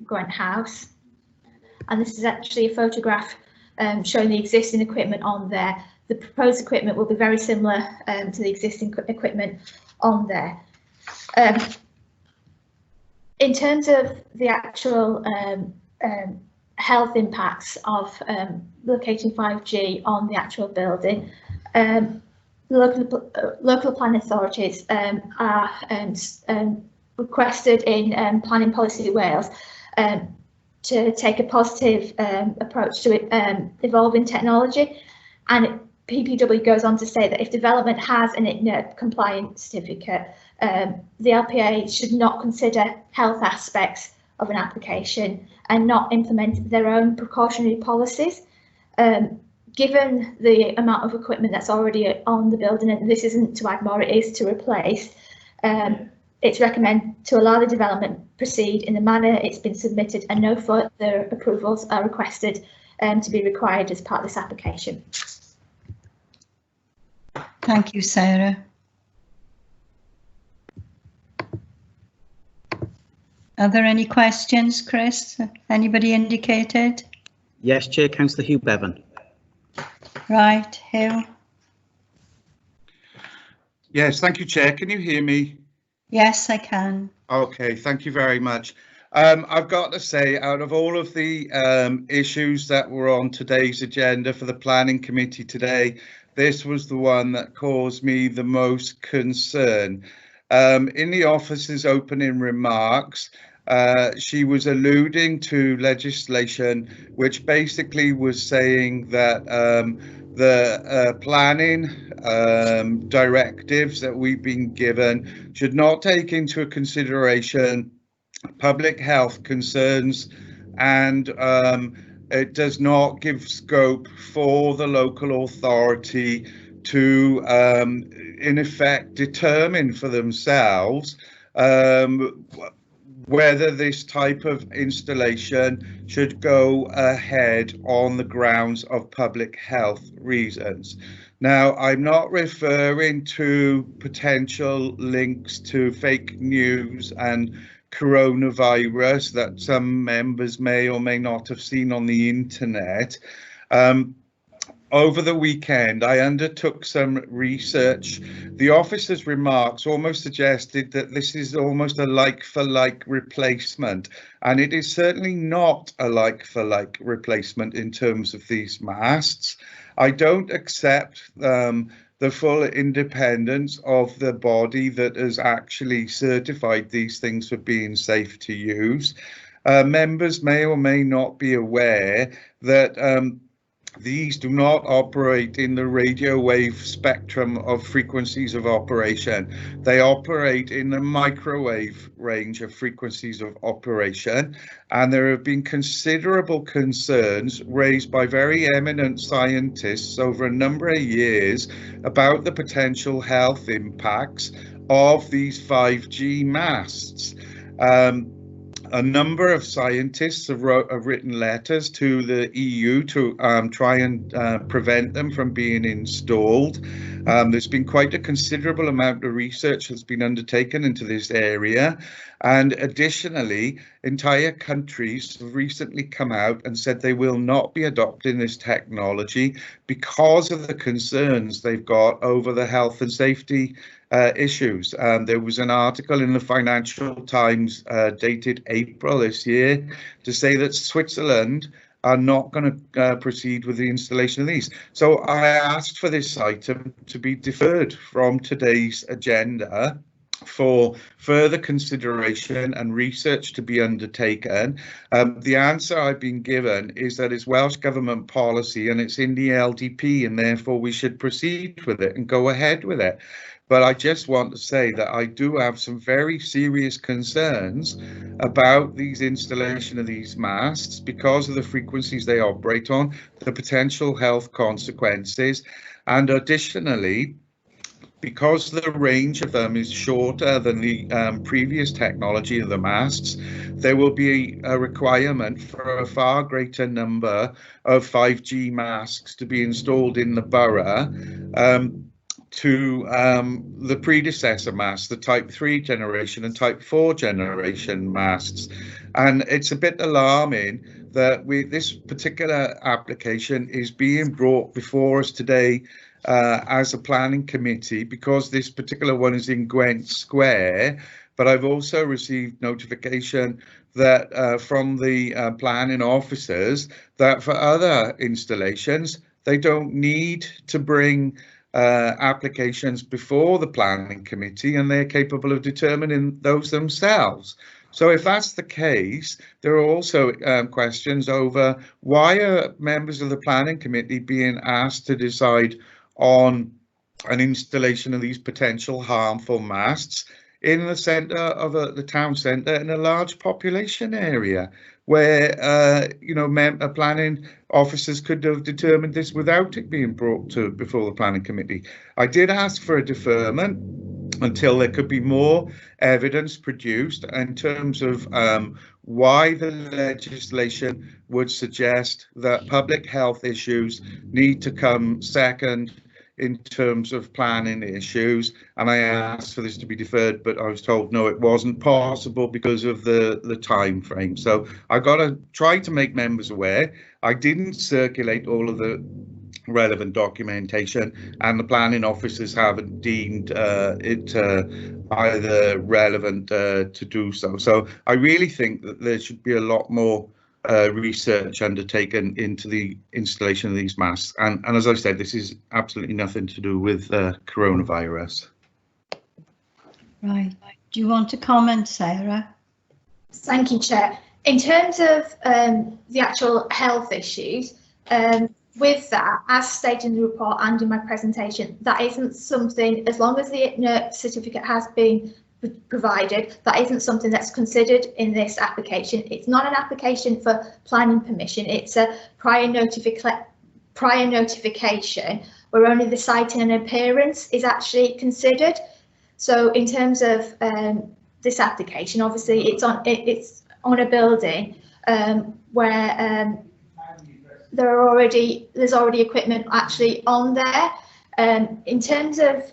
Gwent House, and this is actually a photograph showing the existing equipment on there. The proposed equipment will be very similar to the existing equipment on there. In terms of the actual health impacts of locating 5G on the actual building, local planning authorities are requested in Planning Policy Wales to take a positive approach to evolving technology, and PPW goes on to say that if development has an ICNIRP compliant certificate, the LPA should not consider health aspects of an application and not implement their own precautionary policies. Given the amount of equipment that's already on the building, and this isn't to add more, it is to replace, it's recommended to allow the development proceed in the manner it's been submitted, and no further approvals are requested to be required as part of this application. Thank you, Sarah. Are there any questions, Chris? Anybody indicated? Yes, Chair, Councillor Hugh Bevan. Right, Hugh. Yes, thank you, Chair. Can you hear me? Yes, I can. Okay, thank you very much. I've got to say, out of all of the issues that were on today's agenda for the Planning Committee today, this was the one that caused me the most concern. In the officer's opening remarks, she was alluding to legislation which basically was saying that the planning directives that we've been given should not take into consideration public health concerns, and it does not give scope for the local authority to in effect determine for themselves whether this type of installation should go ahead on the grounds of public health reasons. Now, I'm not referring to potential links to fake news and coronavirus that some members may or may not have seen on the internet. Over the weekend, I undertook some research. The officer's remarks almost suggested that this is almost a like-for-like replacement, and it is certainly not a like-for-like replacement in terms of these masts. I don't accept the full independence of the body that has actually certified these things for being safe to use. Members may or may not be aware that these do not operate in the radio wave spectrum of frequencies of operation. They operate in the microwave range of frequencies of operation, and there have been considerable concerns raised by very eminent scientists over a number of years about the potential health impacts of these 5G masts. A number of scientists have written letters to the EU to try and prevent them from being installed. There's been quite a considerable amount of research that's been undertaken into this area. And additionally, entire countries have recently come out and said they will not be adopting this technology because of the concerns they've got over the health and safety issues. There was an article in the Financial Times dated April this year to say that Switzerland are not going to proceed with the installation of these. So I asked for this item to be deferred from today's agenda for further consideration and research to be undertaken. The answer I've been given is that it's Welsh Government policy and it's in the LDP, and therefore we should proceed with it and go ahead with it. But I just want to say that I do have some very serious concerns about these installation of these masts because of the frequencies they operate on, the potential health consequences, and additionally, because the range of them is shorter than the previous technology of the masts, there will be a requirement for a far greater number of 5G masts to be installed in the borough to the predecessor masts, the Type 3 generation and Type 4 generation masts. And it's a bit alarming that this particular application is being brought before us today as a planning committee because this particular one is in Gwent Square. But I've also received notification that from the planning officers that for other installations, they don't need to bring applications before the planning committee, and they're capable of determining those themselves. So if that's the case, there are also questions over why are members of the planning committee being asked to decide on an installation of these potential harmful masts in the centre of the town centre in a large population area where planning officers could have determined this without it being brought to before the planning committee. I did ask for a deferment until there could be more evidence produced in terms of why the legislation would suggest that public health issues need to come second in terms of planning issues, and I asked for this to be deferred, but I was told no, it wasn't possible because of the time frame. So I got to try to make members aware. I didn't circulate all of the relevant documentation, and the planning officers haven't deemed it either relevant to do so. So I really think that there should be a lot more research undertaken into the installation of these masts, and as I said, this is absolutely nothing to do with coronavirus. Right. Do you want to comment, Sarah? Thank you, Chair. In terms of the actual health issues, with that, as stated in the report and in my presentation, that isn't something, as long as the ITNR certificate has been provided, that isn't something that's considered in this application. It's not an application for planning permission, it's a prior notification where only the site and appearance is actually considered. So in terms of this application, obviously it's on a building where there's already equipment actually on there. In terms of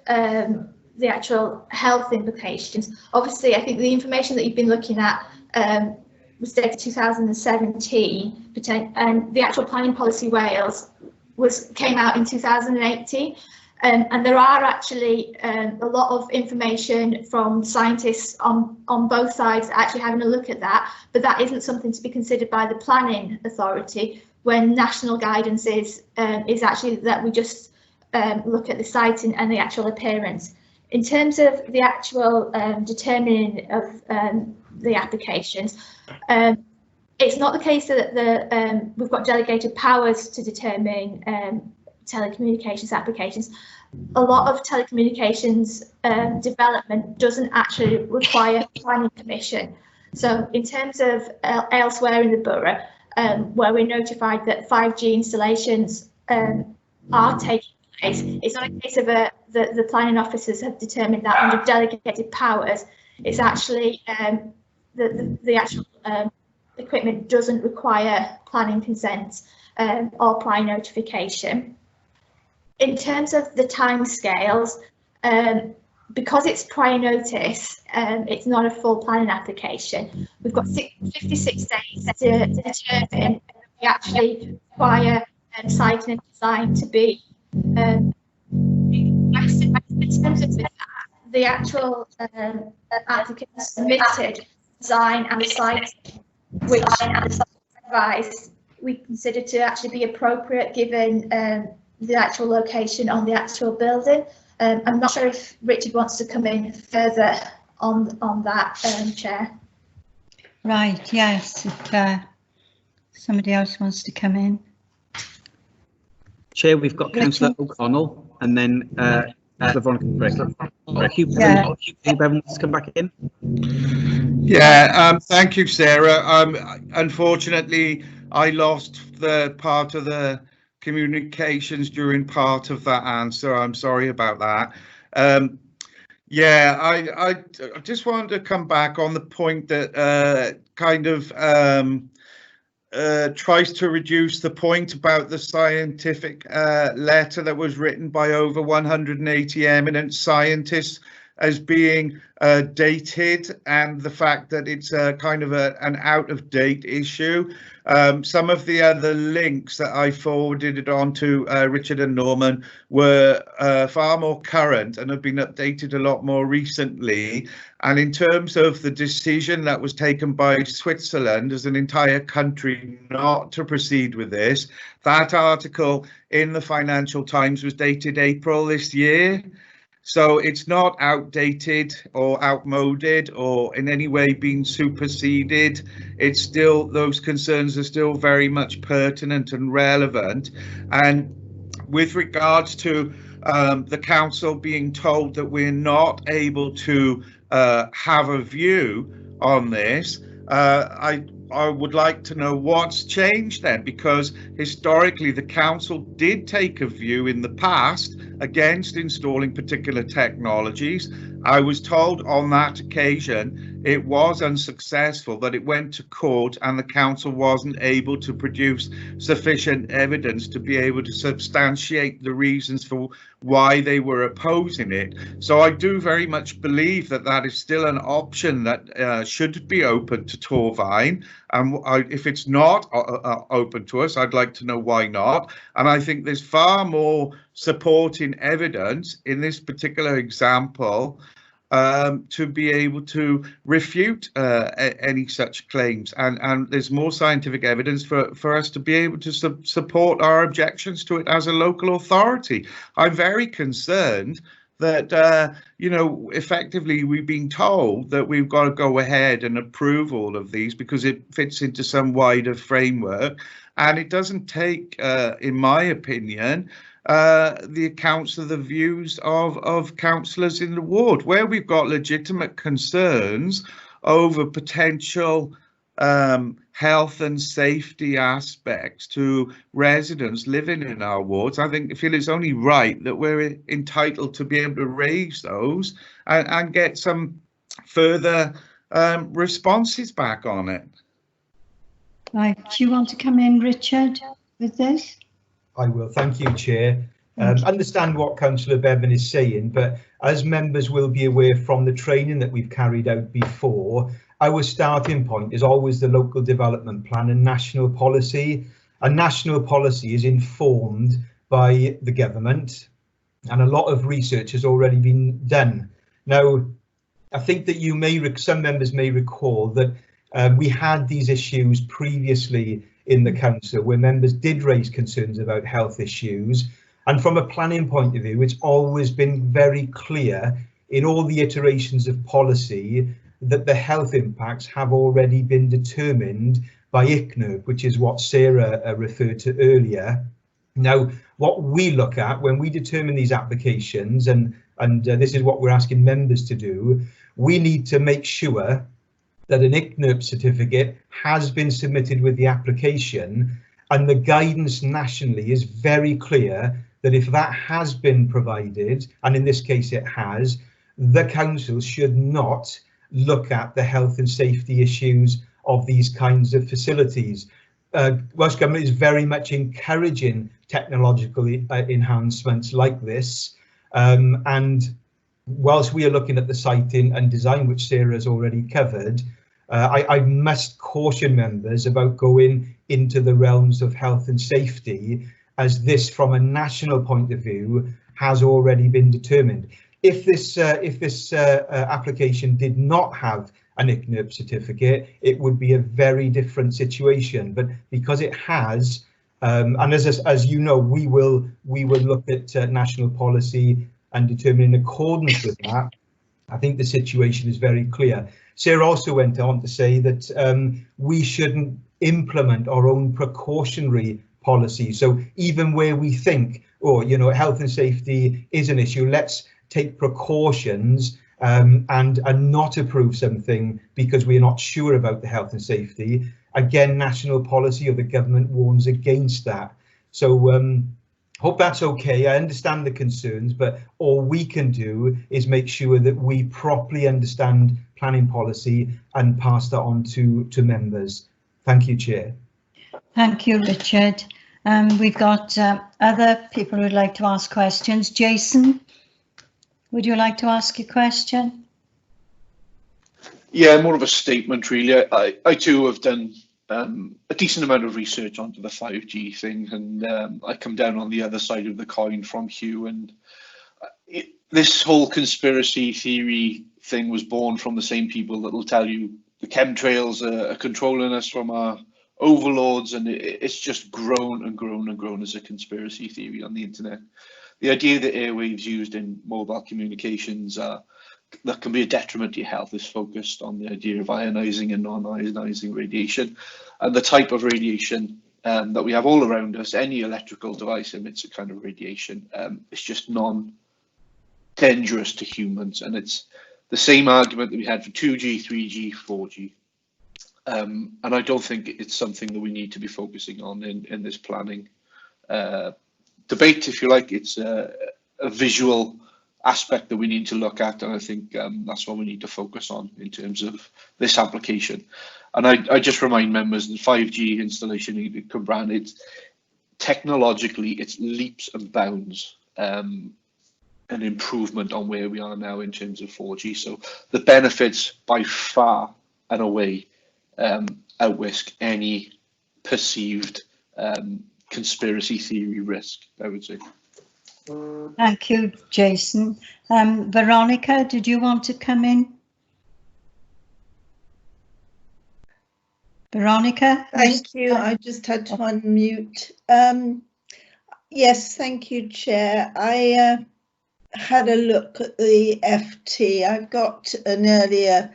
the actual health implications, obviously I think the information that you've been looking at was dated 2017, and the actual planning policy Wales came out in 2018, and there are actually a lot of information from scientists on both sides actually having a look at that, but that isn't something to be considered by the planning authority when national guidance is actually that we just look at the site and the actual appearance. In terms of the actual determining of the applications, it's not the case that we've got delegated powers to determine telecommunications applications. A lot of telecommunications development doesn't actually require planning permission. So in terms of elsewhere in the borough, where we're notified that 5G installations are taking place, it's not a case of the planning officers have determined that under delegated powers. It's actually the actual equipment doesn't require planning consent or prior notification. In terms of the timescales, because it's prior notice, it's not a full planning application. We've got 56 days to determine if we actually require siting and design to be in terms of the actual applicant submitted design and site, which advice we consider to actually be appropriate given the actual location on the actual building. I'm not sure if Richard wants to come in further on that, Chair. Right, yes, if somebody else wants to come in. Chair, we've got Councillor O'Connell and then Veronica Frick. Hugh Bevan wants to come back in. Yeah, thank you, Sarah. Unfortunately, I lost the part of the communications during part of that answer. I'm sorry about that. Yeah, I just wanted to come back on the point that kind of tries to reduce the point about the scientific letter that was written by over 180 eminent scientists as being dated, and the fact that it's kind of an out-of-date issue. Some of the other links that I forwarded it on to Richard and Norman were far more current and have been updated a lot more recently. And in terms of the decision that was taken by Switzerland as an entire country not to proceed with this, that article in the Financial Times was dated April this year. So it's not outdated or outmoded or in any way being superseded. It's still, those concerns are still very much pertinent and relevant. And with regards to the council being told that we're not able to have a view on this, I would like to know what's changed then, because historically the council did take a view in the past against installing particular technologies. I was told on that occasion it was unsuccessful, that it went to court and the council wasn't able to produce sufficient evidence to be able to substantiate the reasons for why they were opposing it. So I do very much believe that that is still an option that should be open to Torvine. And if it's not open to us, I'd like to know why not. And I think there's far more supporting evidence in this particular example to be able to refute any such claims, and there's more scientific evidence for us to be able to support our objections to it as a local authority. I'm very concerned that you know, effectively we've been told that we've got to go ahead and approve all of these because it fits into some wider framework, and it doesn't take, in my opinion, the accounts of the views of councillors in the ward, where we've got legitimate concerns over potential health and safety aspects to residents living in our wards. I feel it's only right that we're entitled to be able to raise those and get some further responses back on it. Right, do you want to come in, Richard, with this? I will. Thank you, Chair. Understand what Councillor Bevan is saying, but as members will be aware from the training that we've carried out before, our starting point is always the local development plan and national policy. And national policy is informed by the government, and a lot of research has already been done. Now, I think that some members may recall that we had these issues previously in the council where members did raise concerns about health issues, and from a planning point of view it's always been very clear in all the iterations of policy that the health impacts have already been determined by ICNIRP, which is what Sarah referred to earlier. Now, what we look at when we determine these applications, and this is what we're asking members to do, we need to make sure that an ICNIRP certificate has been submitted with the application, and the guidance nationally is very clear that if that has been provided, and in this case it has, the council should not look at the health and safety issues of these kinds of facilities. Welsh Government is very much encouraging technological enhancements like this, and whilst we are looking at the siting and design, which Sarah has already covered, I must caution members about going into the realms of health and safety, as this, from a national point of view, has already been determined. If this application did not have an ICNIRP certificate, it would be a very different situation. But because it has, and as you know, we will look at national policy and determine in accordance with that. I think the situation is very clear. Sarah also went on to say that we shouldn't implement our own precautionary policy. So even where we think, oh, you know, health and safety is an issue, let's take precautions and not approve something because we're not sure about the health and safety. Again, national policy or the government warns against that. So hope that's okay. I understand the concerns, but all we can do is make sure that we properly understand planning policy and pass that on to members. Thank you, Chair. Thank you, Richard. We've got other people who'd like to ask questions. Jason, would you like to ask a question? Yeah, more of a statement, really. I too have done a decent amount of research onto the 5G thing, and I come down on the other side of the coin from Hugh, and this whole conspiracy theory thing was born from the same people that will tell you the chemtrails are controlling us from our overlords, and it's just grown and grown and grown as a conspiracy theory on the internet. The idea that airwaves used in mobile communications that can be a detriment to your health is focused on the idea of ionizing and non-ionizing radiation, and the type of radiation that we have all around us. Any electrical device emits a kind of radiation. It's just non-dangerous to humans, and it's the same argument that we had for 2G, 3G, 4G. And I don't think it's something that we need to be focusing on in this planning debate, if you like. It's a visual aspect that we need to look at, and I think that's what we need to focus on in terms of this application. And I just remind members that 5G installation in Cwmbran, it's technologically, it's leaps and bounds an improvement on where we are now in terms of 4G. So the benefits by far and away outweigh any perceived conspiracy theory risk, I would say. Thank you, Jason. Veronica, did you want to come in? Veronica? Thank you. I just had to unmute. Yes, thank you, Chair. I had a look at the FT. I've got an earlier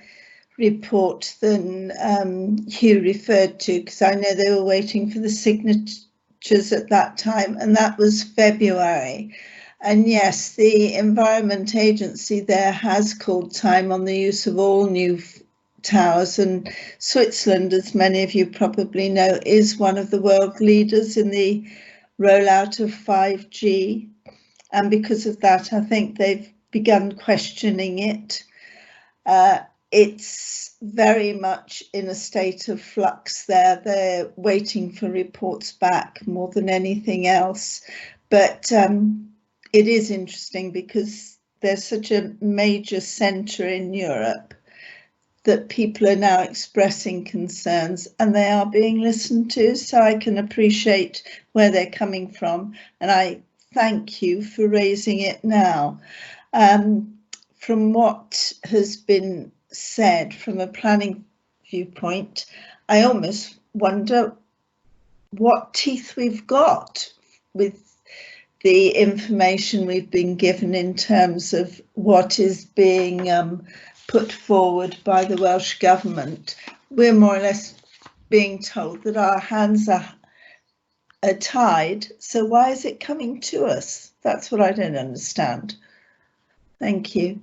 report than Hugh referred to, because I know they were waiting for the signatures at that time, and that was February. And yes, the Environment Agency there has called time on the use of all new towers, and Switzerland, as many of you probably know, is one of the world leaders in the rollout of 5G. And because of that, I think they've begun questioning it. It's very much in a state of flux there. They're waiting for reports back more than anything else. But it is interesting because there's such a major centre in Europe that people are now expressing concerns, and they are being listened to. So I can appreciate where they're coming from, and I thank you for raising it now. From what has been said from a planning viewpoint, I almost wonder what teeth we've got with the information we've been given in terms of what is being put forward by the Welsh Government. We're more or less being told that our hands are tied. So why is it coming to us? That's what I don't understand. Thank you.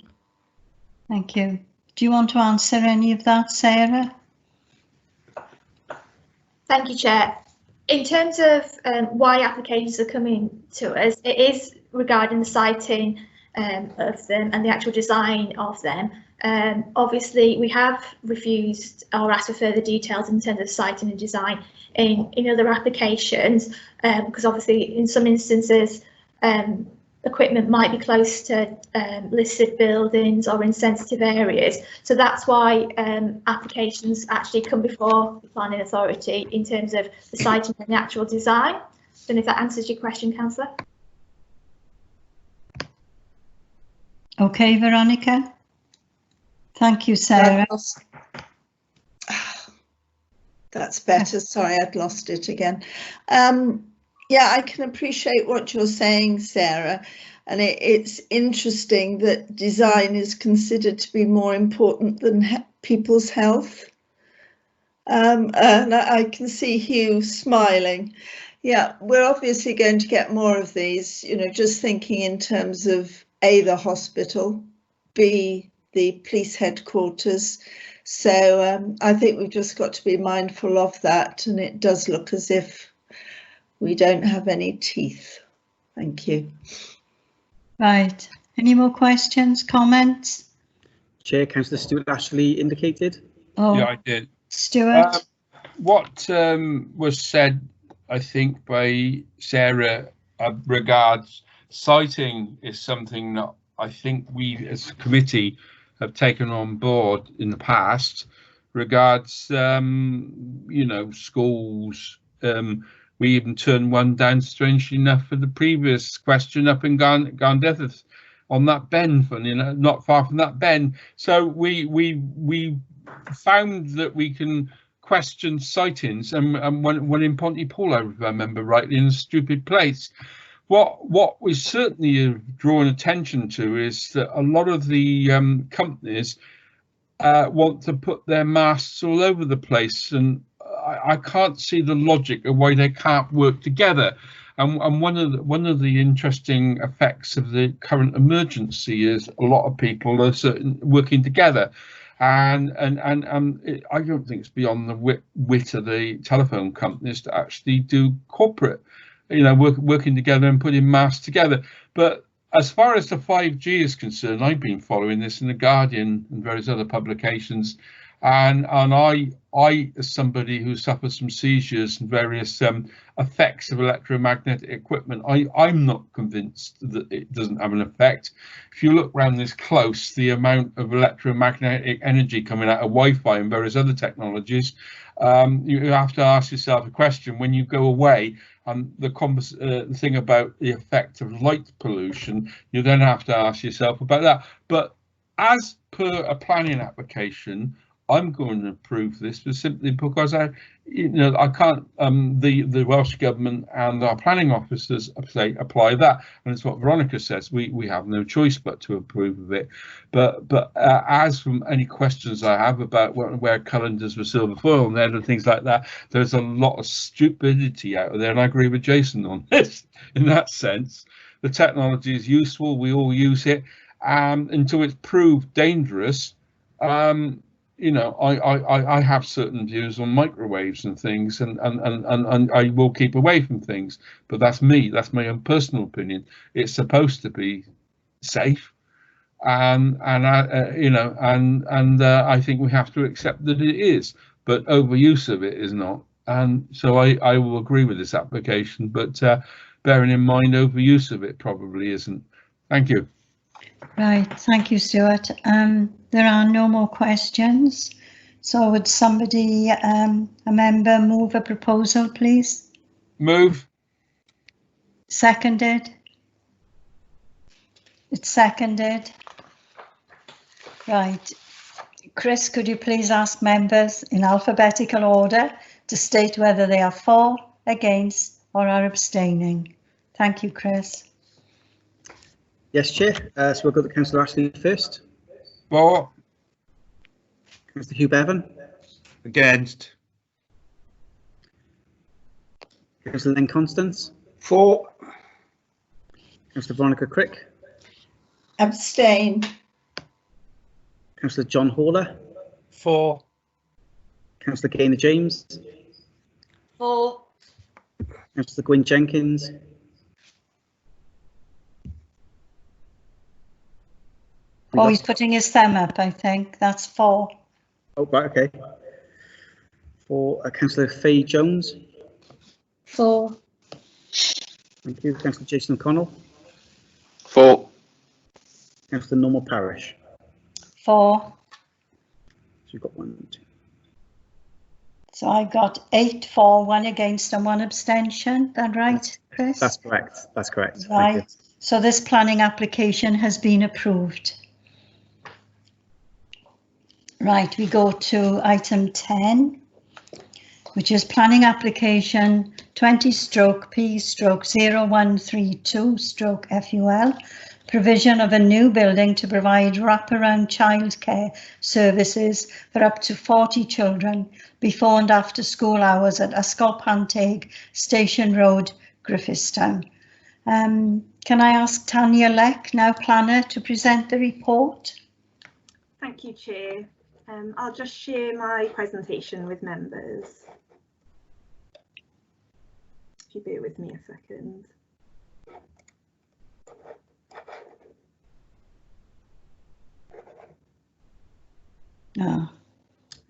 Thank you. Do you want to answer any of that, Sarah? Thank you, Chair. In terms of why applications are coming to us, it is regarding the siting of them and the actual design of them. Obviously, we have refused or asked for further details in terms of siting and design in other applications, because obviously in some instances equipment might be close to listed buildings or in sensitive areas. So that's why applications actually come before the planning authority in terms of the siting and the actual design. Don't know if that answers your question, Councillor. Okay, Veronica. Thank you, Sarah. That's better. Sorry, I'd lost it again. Yeah, I can appreciate what you're saying, Sarah, and it's interesting that design is considered to be more important than people's health. And I can see Hugh smiling. Yeah, we're obviously going to get more of these, you know, just thinking in terms of A, the hospital, B, the police headquarters. So I think we've just got to be mindful of that, and it does look as if we don't have any teeth. Thank you. Right. Any more questions, comments? Chair, Councillor Stewart actually indicated. Oh, Yeah, I did. Stuart. What was said, I think, by Sarah regards citing is something that I think we as a committee have taken on board in the past. Regards, you know, schools. We even turned one down, strangely enough, for the previous question up in Garndetheth on that bend, funny enough, not far from that bend. So we found that we can question sightings, and when in Pontypool, I remember rightly, in a stupid place. What we certainly have drawn attention to is that a lot of the companies want to put their masts all over the place, and I can't see the logic of why they can't work together. And one of the interesting effects of the current emergency is a lot of people are working together, and I don't think it's beyond the wit of the telephone companies to actually do corporate, you know, working together and putting masts together. But as far as the 5G is concerned, I've been following this in the Guardian and various other publications, and I, as somebody who suffers from seizures and various effects of electromagnetic equipment, I'm not convinced that it doesn't have an effect. If you look around this close, the amount of electromagnetic energy coming out of Wi-Fi and various other technologies, you have to ask yourself a question when you go away. The thing about the effect of light pollution, you then have to ask yourself about that. But as per a planning application, I'm going to approve this simply because I can't. The Welsh Government and our planning officers say apply that, and it's what Veronica says. We have no choice but to approve of it. But as from any questions I have about where calendars with silver foil and other things like that, there's a lot of stupidity out there, and I agree with Jason on this. In that sense, the technology is useful. We all use it until it's proved dangerous. You know, I have certain views on microwaves and things, and I will keep away from things. But that's me. That's my own personal opinion. It's supposed to be safe, and I think we have to accept that it is. But overuse of it is not. And so I will agree with this application. But bearing in mind, overuse of it probably isn't. Thank you. Right, thank you, Stuart. There are no more questions. So would somebody, a member, move a proposal, please? Move. Seconded. It's seconded. Right. Chris, could you please ask members in alphabetical order to state whether they are for, against, or are abstaining? Thank you, Chris. Yes, Chair. So we'll go to Councillor Ashley first. For. Councillor Hugh Bevan. Against. Councillor Lynn Constance. 4. Councillor Veronica Crick. Abstain. Councillor John Horler. 4. Councillor Gaynor James. 4. Councillor Gwyn Jenkins. Oh, he's putting his thumb up, I think. That's 4. Oh, right, okay. For Councillor Faye Jones. 4. Thank you. Councillor Jason O'Connell. 4. Councillor Norma Parish. 4. So we've got 1, 2. So I got 8 for, 1 against and 1 abstention. That right, Chris? That's correct. That's correct. Right. So this planning application has been approved. Right, we go to item 10, which is planning application 20/P/0132/FUL, provision of a new building to provide wraparound childcare services for up to 40 children before and after school hours at Ysgol Panteg, Station Road, Griffithstown. Can I ask Tanya Leck, now planner, to present the report? Thank you, Chair. I'll just share my presentation with members. If you bear with me a second. Oh.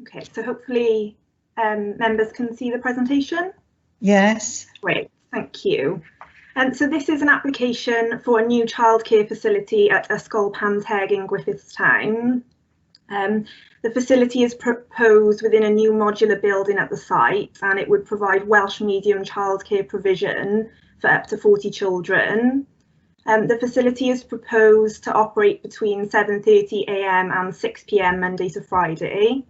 Okay, so hopefully members can see the presentation. Yes. Great, thank you. So this is an application for a new childcare facility at Ysgol Panteg in Griffithstown. The facility is proposed within a new modular building at the site, and it would provide Welsh medium childcare provision for up to 40 children. The facility is proposed to operate between 7:30 AM and 6 PM Monday to Friday.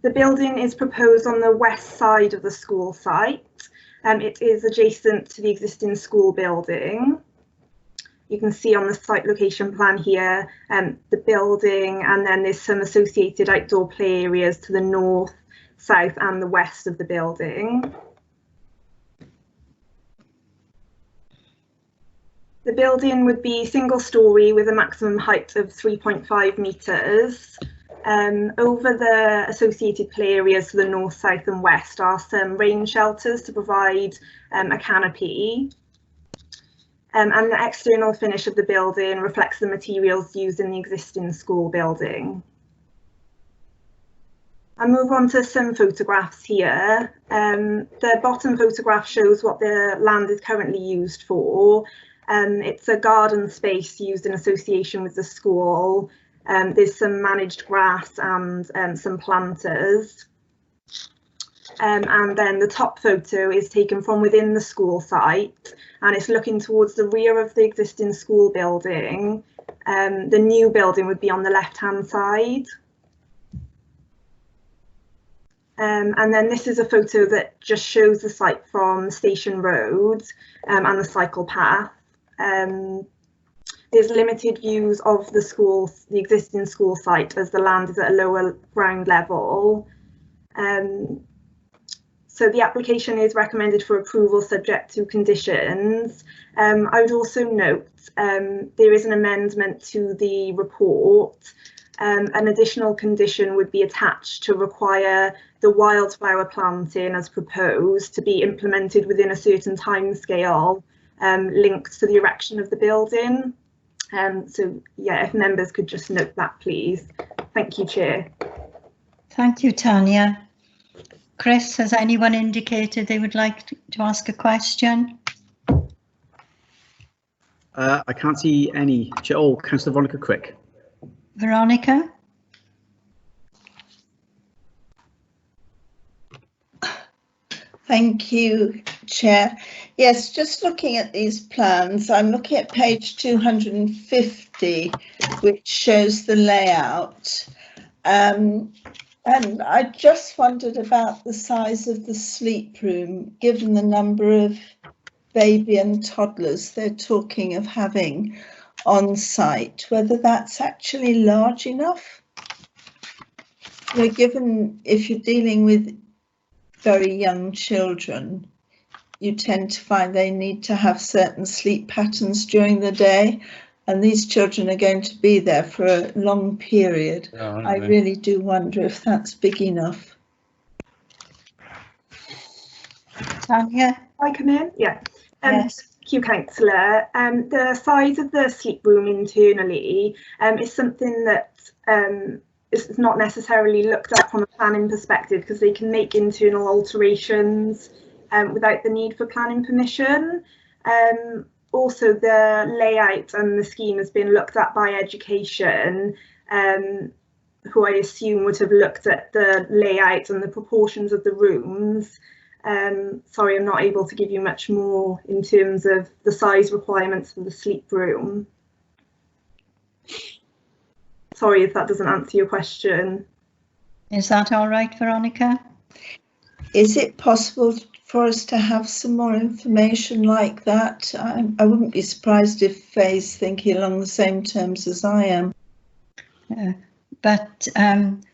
The building is proposed on the west side of the school site. It is adjacent to the existing school building. You can see on the site location plan here the building, and then there's some associated outdoor play areas to the north, south and the west of the building. The building would be single storey with a maximum height of 3.5 metres. Over the associated play areas to the north, south and west are some rain shelters to provide a canopy. And the external finish of the building reflects the materials used in the existing school building. I'll move on to some photographs here. The bottom photograph shows what the land is currently used for. It's a garden space used in association with the school. There's some managed grass and some planters. And then the top photo is taken from within the school site, and it's looking towards the rear of the existing school building. The new building would be on the left-hand side. And then this is a photo that just shows the site from Station Road and the cycle path. There's limited views of the existing school site, as the land is at a lower ground level. So the application is recommended for approval subject to conditions. I would also note there is an amendment to the report. An additional condition would be attached to require the wildflower planting as proposed to be implemented within a certain timescale linked to the erection of the building. So yeah, if members could just note that, please. Thank you, Chair. Thank you, Tanya. Chris, has anyone indicated they would like to ask a question? I can't see any. Oh, Councillor Veronica Crick. Veronica? Thank you, Chair. Yes, just looking at these plans, I'm looking at page 250, which shows the layout. And I just wondered about the size of the sleep room, given the number of baby and toddlers they're talking of having on site, whether that's actually large enough. You know, given if you're dealing with very young children, you tend to find they need to have certain sleep patterns during the day, and these children are going to be there for a long period. I really do wonder if that's big enough. Tanya? I come in? Yeah. Yes. Thank you, Councillor. The size of the sleep room internally is something that is not necessarily looked at from a planning perspective, because they can make internal alterations without the need for planning permission. Also, the layout and the scheme has been looked at by Education, who I assume would have looked at the layout and the proportions of the rooms. Sorry, I'm not able to give you much more in terms of the size requirements for the sleep room. Sorry if that doesn't answer your question. Is that all right, Veronica? Is it possible for us to have some more information like that? I wouldn't be surprised if Faye's thinking along the same terms as I am. But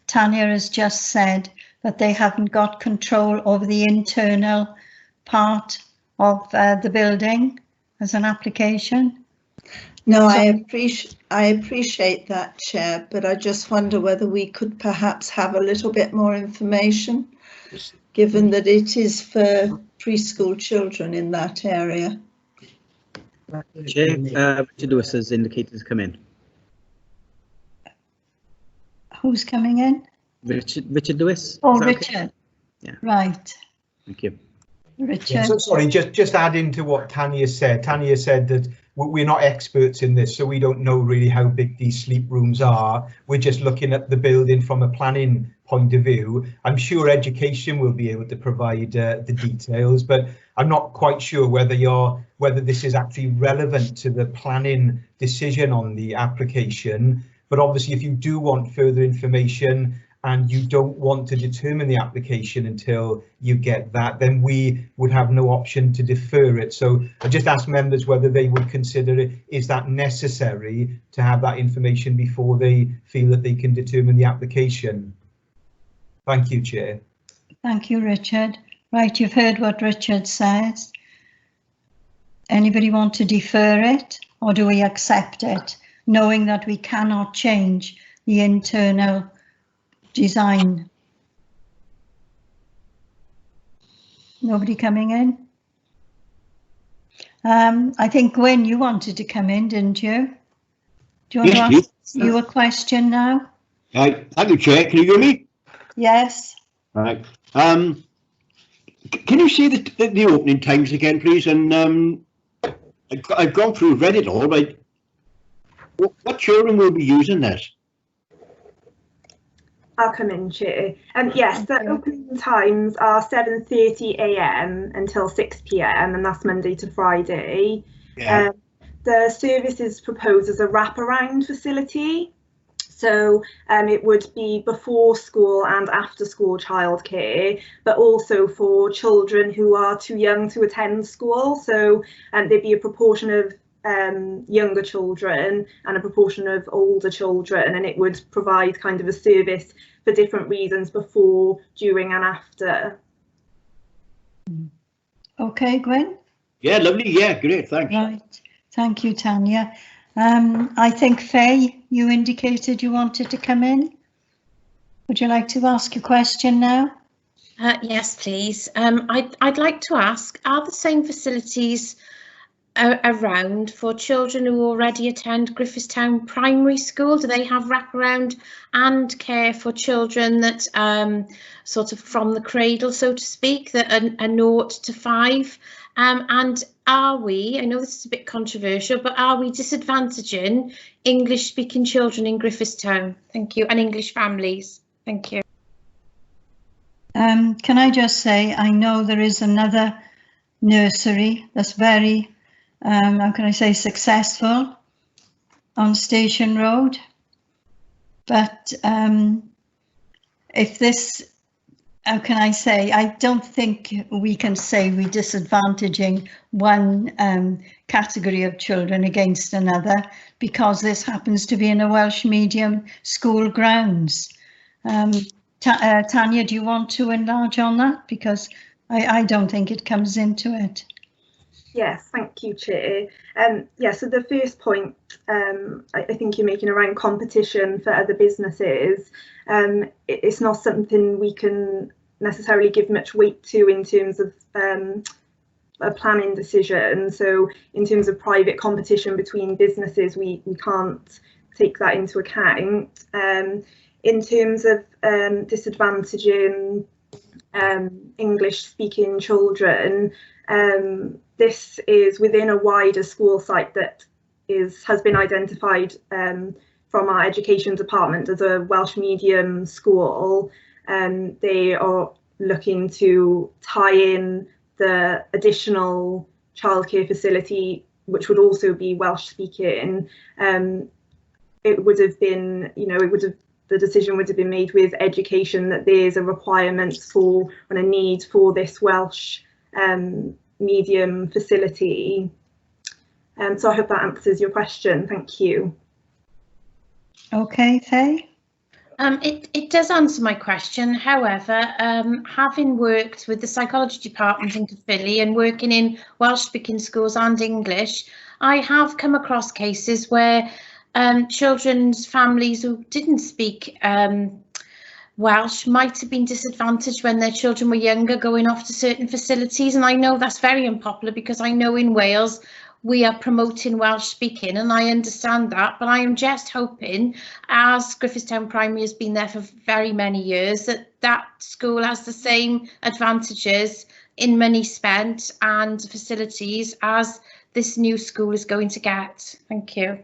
Tanya has just said that they haven't got control over the internal part of the building as an application. No, I appreciate that, Chair, but I just wonder whether we could perhaps have a little bit more information, given that it is for preschool children in that area. Chair, Richard Lewis has indicated to come in. Who's coming in? Richard Lewis. Oh, Richard. Okay? Yeah. Right. Thank you. Richard. Yeah, so sorry, just adding to what Tanya said. Tanya said that we're not experts in this, so we don't know really how big these sleep rooms are. We're just looking at the building from a planning point of view. I'm sure Education will be able to provide the details, but I'm not quite sure whether this is actually relevant to the planning decision on the application. But obviously, if you do want further information and you don't want to determine the application until you get that, then we would have no option to defer it. So I just ask members whether they would consider it, is that necessary to have that information before they feel that they can determine the application? Thank you, Chair. Thank you, Richard. Right, you've heard what Richard says. Anybody want to defer it, or do we accept it, knowing that we cannot change the internal design? Nobody coming in? I think, Gwen, you wanted to come in, didn't you? Do you want to ask you a question now? Right. Thank you, Chair. Can you hear me? Yes. Right. Can you see the opening times again, please? And I've gone through, read it all, but what children will be using this? I'll come in, Chair. Yes, the opening times are 7:30 AM until 6 PM, and that's Monday to Friday. Yeah. The service is proposed as a wraparound facility. So it would be before school and after school childcare, but also for children who are too young to attend school. So there'd be a proportion of younger children and a proportion of older children, and it would provide kind of a service for different reasons before, during and after. Okay, Gwen? Yeah, lovely. Yeah, great. Thanks. Right. Thank you, Tanya. I think, Faye, you indicated you wanted to come in. Would you like to ask a question now? Yes, please. I'd like to ask, are the same facilities around for children who already attend Griffithstown Primary School? Do they have wraparound and care for children that sort of from the cradle, so to speak, that are 0 to 5? And are we, I know this is a bit controversial, but are we disadvantaging English-speaking children in Griffithstown? Thank you. And English families. Thank you. Can I just say, I know there is another nursery that's very, how can I say, successful on Station Road. But if this, how can I say, I don't think we can say we're disadvantaging one category of children against another, because this happens to be in a Welsh medium school grounds. Tanya, do you want to enlarge on that? Because I don't think it comes into it. Yes, thank you, Chair. Yeah, so the first point I think you're making around competition for other businesses, it's not something we can necessarily give much weight to in terms of a planning decision. So in terms of private competition between businesses, we can't take that into account. In terms of disadvantaging English-speaking children, this is within a wider school site that has been identified from our education department as a Welsh medium school. They are looking to tie in the additional childcare facility, which would also be Welsh speaking. It would have been, the decision would have been made with education that there's a requirement for and a need for this Welsh medium facility. So I hope that answers your question. Thank you. Okay, Faye. It does answer my question. However, having worked with the psychology department in Caerphilly and working in Welsh speaking schools and English, I have come across cases where children's families who didn't speak Welsh might have been disadvantaged when their children were younger going off to certain facilities. And I know that's very unpopular because I know in Wales we are promoting Welsh speaking, and I understand that, but I am just hoping, as Griffithstown Primary has been there for very many years, that school has the same advantages in money spent and facilities as this new school is going to get. Thank you.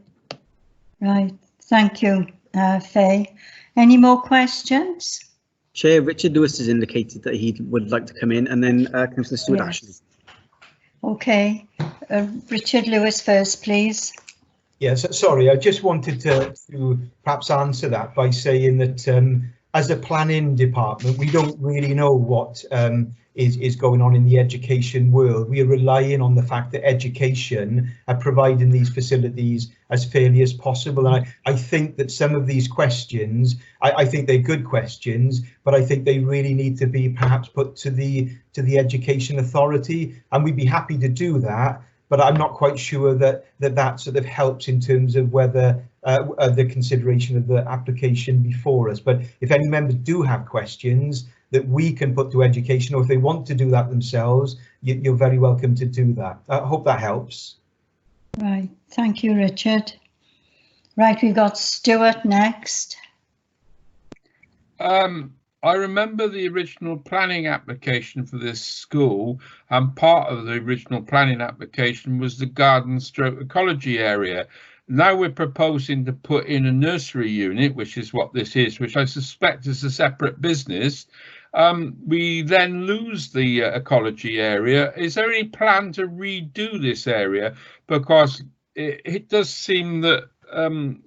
Right, thank you, Faye. Any more questions? Chair, Richard Lewis has indicated that he would like to come in, and then Councillor Stewart Ashley. Okay, Richard Lewis first, please. Yes, sorry, I just wanted to perhaps answer that by saying that as a planning department, we don't really know what is going on in the education world. We are relying on the fact that education are providing these facilities as fairly as possible. And I think that some of these questions, I think they're good questions, but I think they really need to be perhaps put to the education authority, and we'd be happy to do that. But I'm not quite sure that sort of helps in terms of whether the consideration of the application before us. But if any members do have questions that we can put to education, or if they want to do that themselves, you're very welcome to do that. I hope that helps. Right, thank you, Richard. Right, we've got Stuart next. I remember the original planning application for this school, and part of the original planning application was the garden stroke ecology area. Now we're proposing to put in a nursery unit, which is what this is, which I suspect is a separate business. We then lose the ecology area. Is there any plan to redo this area? Because it does seem that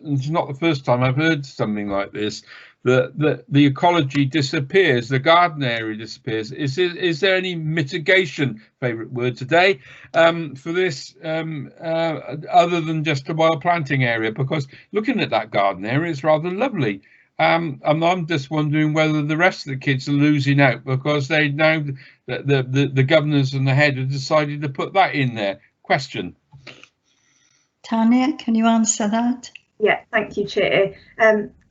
it's not the first time I've heard something like this, that the ecology disappears, the garden area disappears. Is there any mitigation, favourite word today, for this other than just a wild planting area? Because looking at that garden area, it's rather lovely. And I'm just wondering whether the rest of the kids are losing out because they now the governors and the head have decided to put that in there. Question. Tanya, can you answer that? Yeah, thank you, Chair.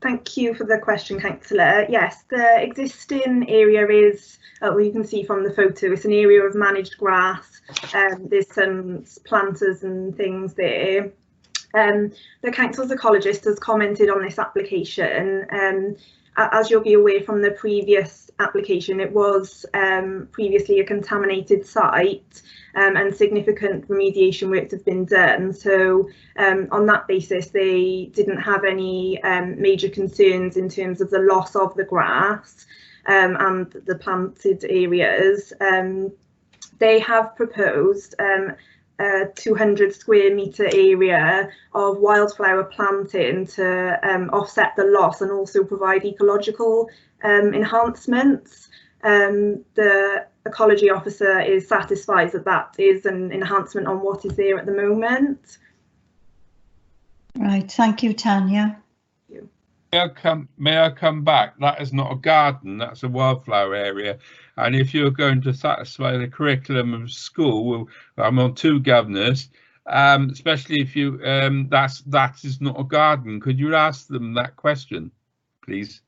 Thank you for the question, Councillor. Yes, the existing area is, well, you can see from the photo, it's an area of managed grass. There's some planters and things there. The Council's ecologist has commented on this application. As you'll be aware from the previous application, it was previously a contaminated site, and significant remediation works have been done. So on that basis, they didn't have any major concerns in terms of the loss of the grass and the planted areas. They have proposed a 200 square metre area of wildflower planting to offset the loss and also provide ecological enhancements. The ecology officer is satisfied that that is an enhancement on what is there at the moment. Right, thank you, Tanya. Thank you. May I come back? That is not a garden, that's a wildflower area. And if you're going to satisfy the curriculum of school, I'm on 2 governors, especially if you, that is not a garden. Could you ask them that question, please?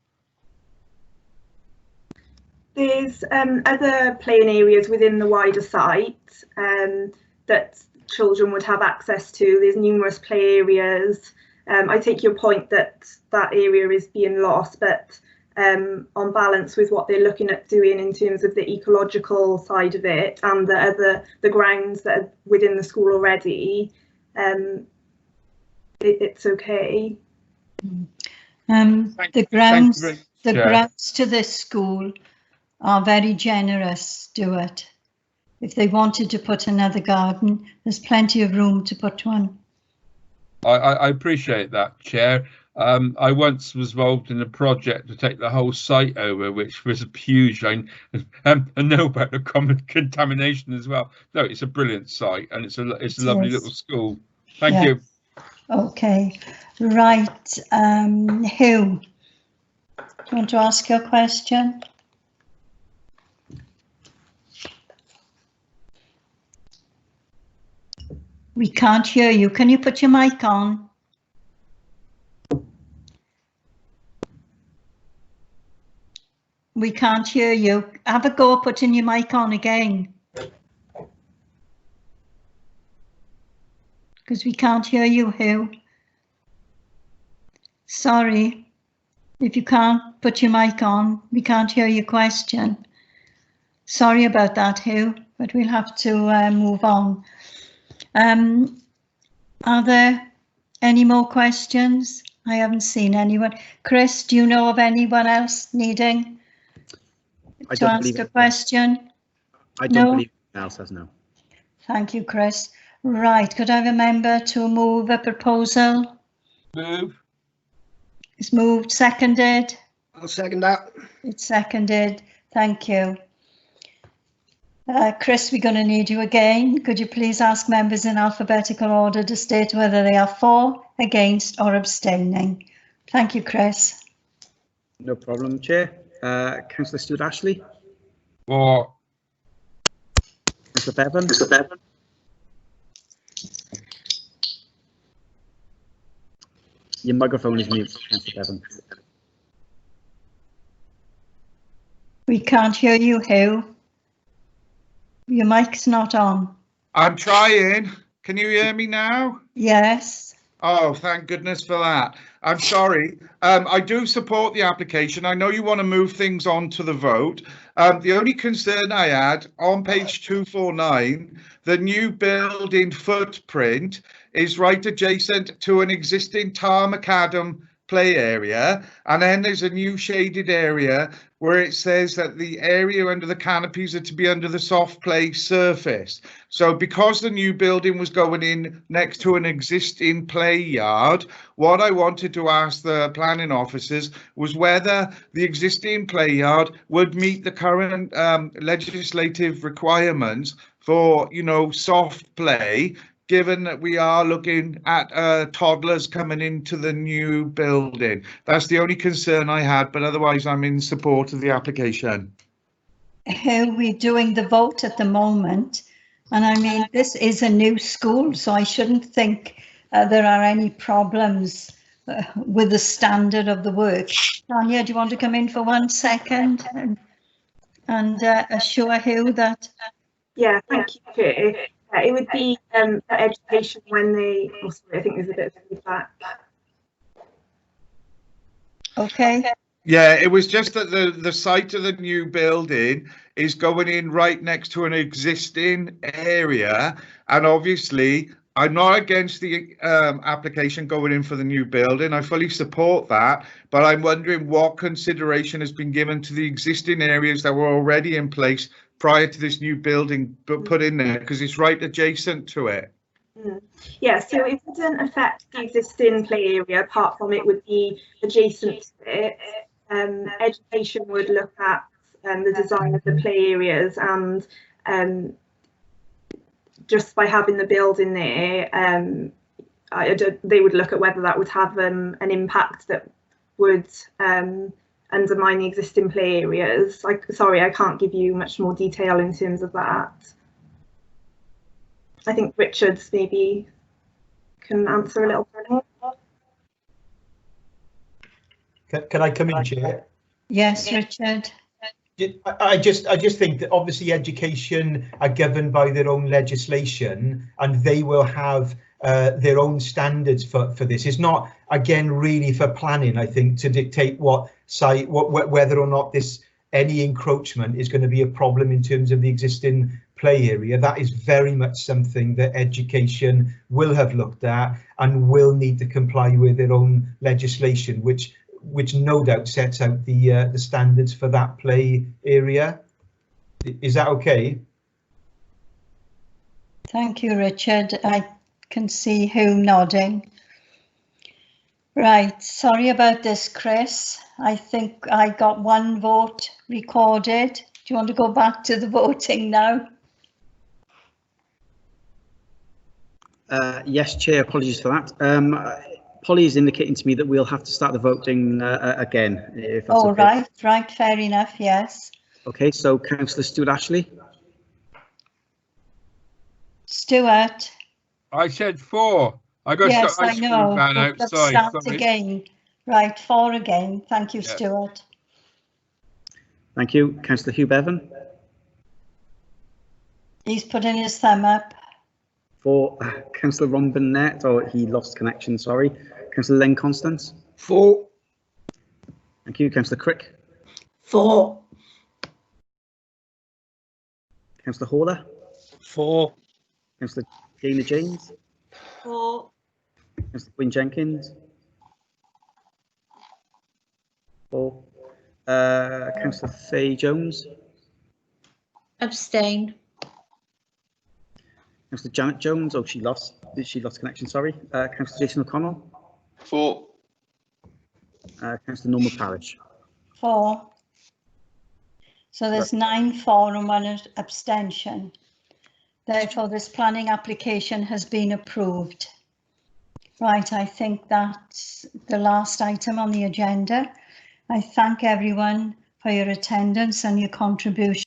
There's other playing areas within the wider site that children would have access to. There's numerous play areas. I take your point that that area is being lost, but on balance with what they're looking at doing in terms of the ecological side of it and the grounds that are within the school already, it's okay. The grounds to this school are very generous, Stuart. If they wanted to put another garden, there's plenty of room to put one. I appreciate that, Chair. I once was involved in a project to take the whole site over, which was huge. I know about the common contamination as well. No, it's a brilliant site, and it's a lovely little school. Thank you. Okay, right. Hugh, do you want to ask your question? We can't hear you. Can you put your mic on? We can't hear you. Have a go putting your mic on again. Because we can't hear you, Hugh. Sorry. If you can't put your mic on, we can't hear your question. Sorry about that, Hugh, but we'll have to move on. Are there any more questions? I haven't seen anyone. Chris, do you know of anyone else needing to ask a question? I don't believe anyone else has, no. Thank you, Chris. Right, could I have a member to move a proposal? Move. It's moved, seconded? I'll second that. It's seconded, thank you. Chris, we're going to need you again. Could you please ask members in alphabetical order to state whether they are for, against or abstaining? Thank you, Chris. No problem, Chair. Councillor Stuart Ashley. For. Councillor Bevan. Your microphone is mute, Councillor Bevan. We can't hear you, Hugh. Your mic's not on. I'm trying. Can you hear me now? Yes. Oh, thank goodness for that. I'm sorry. I do support the application. I know you want to move things on to the vote. The only concern I had on page 249, the new building footprint is right adjacent to an existing Tar Macadam play area, and then there's a new shaded area where it says that the area under the canopies are to be under the soft play surface. So because the new building was going in next to an existing play yard, what I wanted to ask the planning officers was whether the existing play yard would meet the current legislative requirements for, you know, soft play, given that we are looking at toddlers coming into the new building. That's the only concern I had, but otherwise I'm in support of the application. We're doing the vote at the moment, and I mean, this is a new school, so I shouldn't think there are any problems with the standard of the work. Tanya, do you want to come in for 1 second and assure Hugh that? Yeah, thank you, Chair. It would be for education when they, oh, sorry, I think there's a bit of feedback. Okay. Yeah, it was just that the site of the new building is going in right next to an existing area, and obviously I'm not against the application going in for the new building. I fully support that, but I'm wondering what consideration has been given to the existing areas that were already in place prior to this new building put in there, because it's right adjacent to it. Yeah, so it wouldn't affect the existing play area, apart from it would be adjacent to it. Education would look at the design of the play areas, and just by having the building there, they would look at whether that would have an impact that would undermine the existing play areas. Sorry, I can't give you much more detail in terms of that. I think Richard's maybe can answer a little bit. Can I come in, Chair? Yes, Richard. I just think that obviously education are governed by their own legislation, and they will have their own standards for this. It's not, again, really for planning, I think, to dictate whether or not any encroachment is going to be a problem in terms of the existing play area. That is very much something that education will have looked at and will need to comply with their own legislation, which no doubt sets out the standards for that play area. Is that okay? Thank you, Richard. I can see Hugh nodding. Right, sorry about this, Chris. I think I got one vote recorded. Do you want to go back to the voting now? Yes, Chair, apologies for that. Polly is indicating to me that we'll have to start the voting again. If that's okay. Right, fair enough, yes. Okay, so Councillor Stuart Ashley. Stuart. I said 4. I got yes, ice cream I know. van outside. Start again. Right, 4 again. Thank you, Stuart. Thank you. Councillor Hugh Bevan. He's putting his thumb up. For Councillor Ron Burnett, or he lost connection, sorry. Councillor Len Constance. 4. Thank you. Councillor Crick. 4. Councillor Horler. 4. Councillor Dana James. 4. Councillor Gwyn Jenkins. 4. Councillor Faye Jones. Abstain. Councillor Janet Jones. Oh, she lost connection, sorry. Councillor Jason O'Connell. 4. Councillor Norma Parish. 4. So there's 9 for and 1 abstention. Therefore, this planning application has been approved. Right, I think that's the last item on the agenda. I thank everyone for your attendance and your contribution.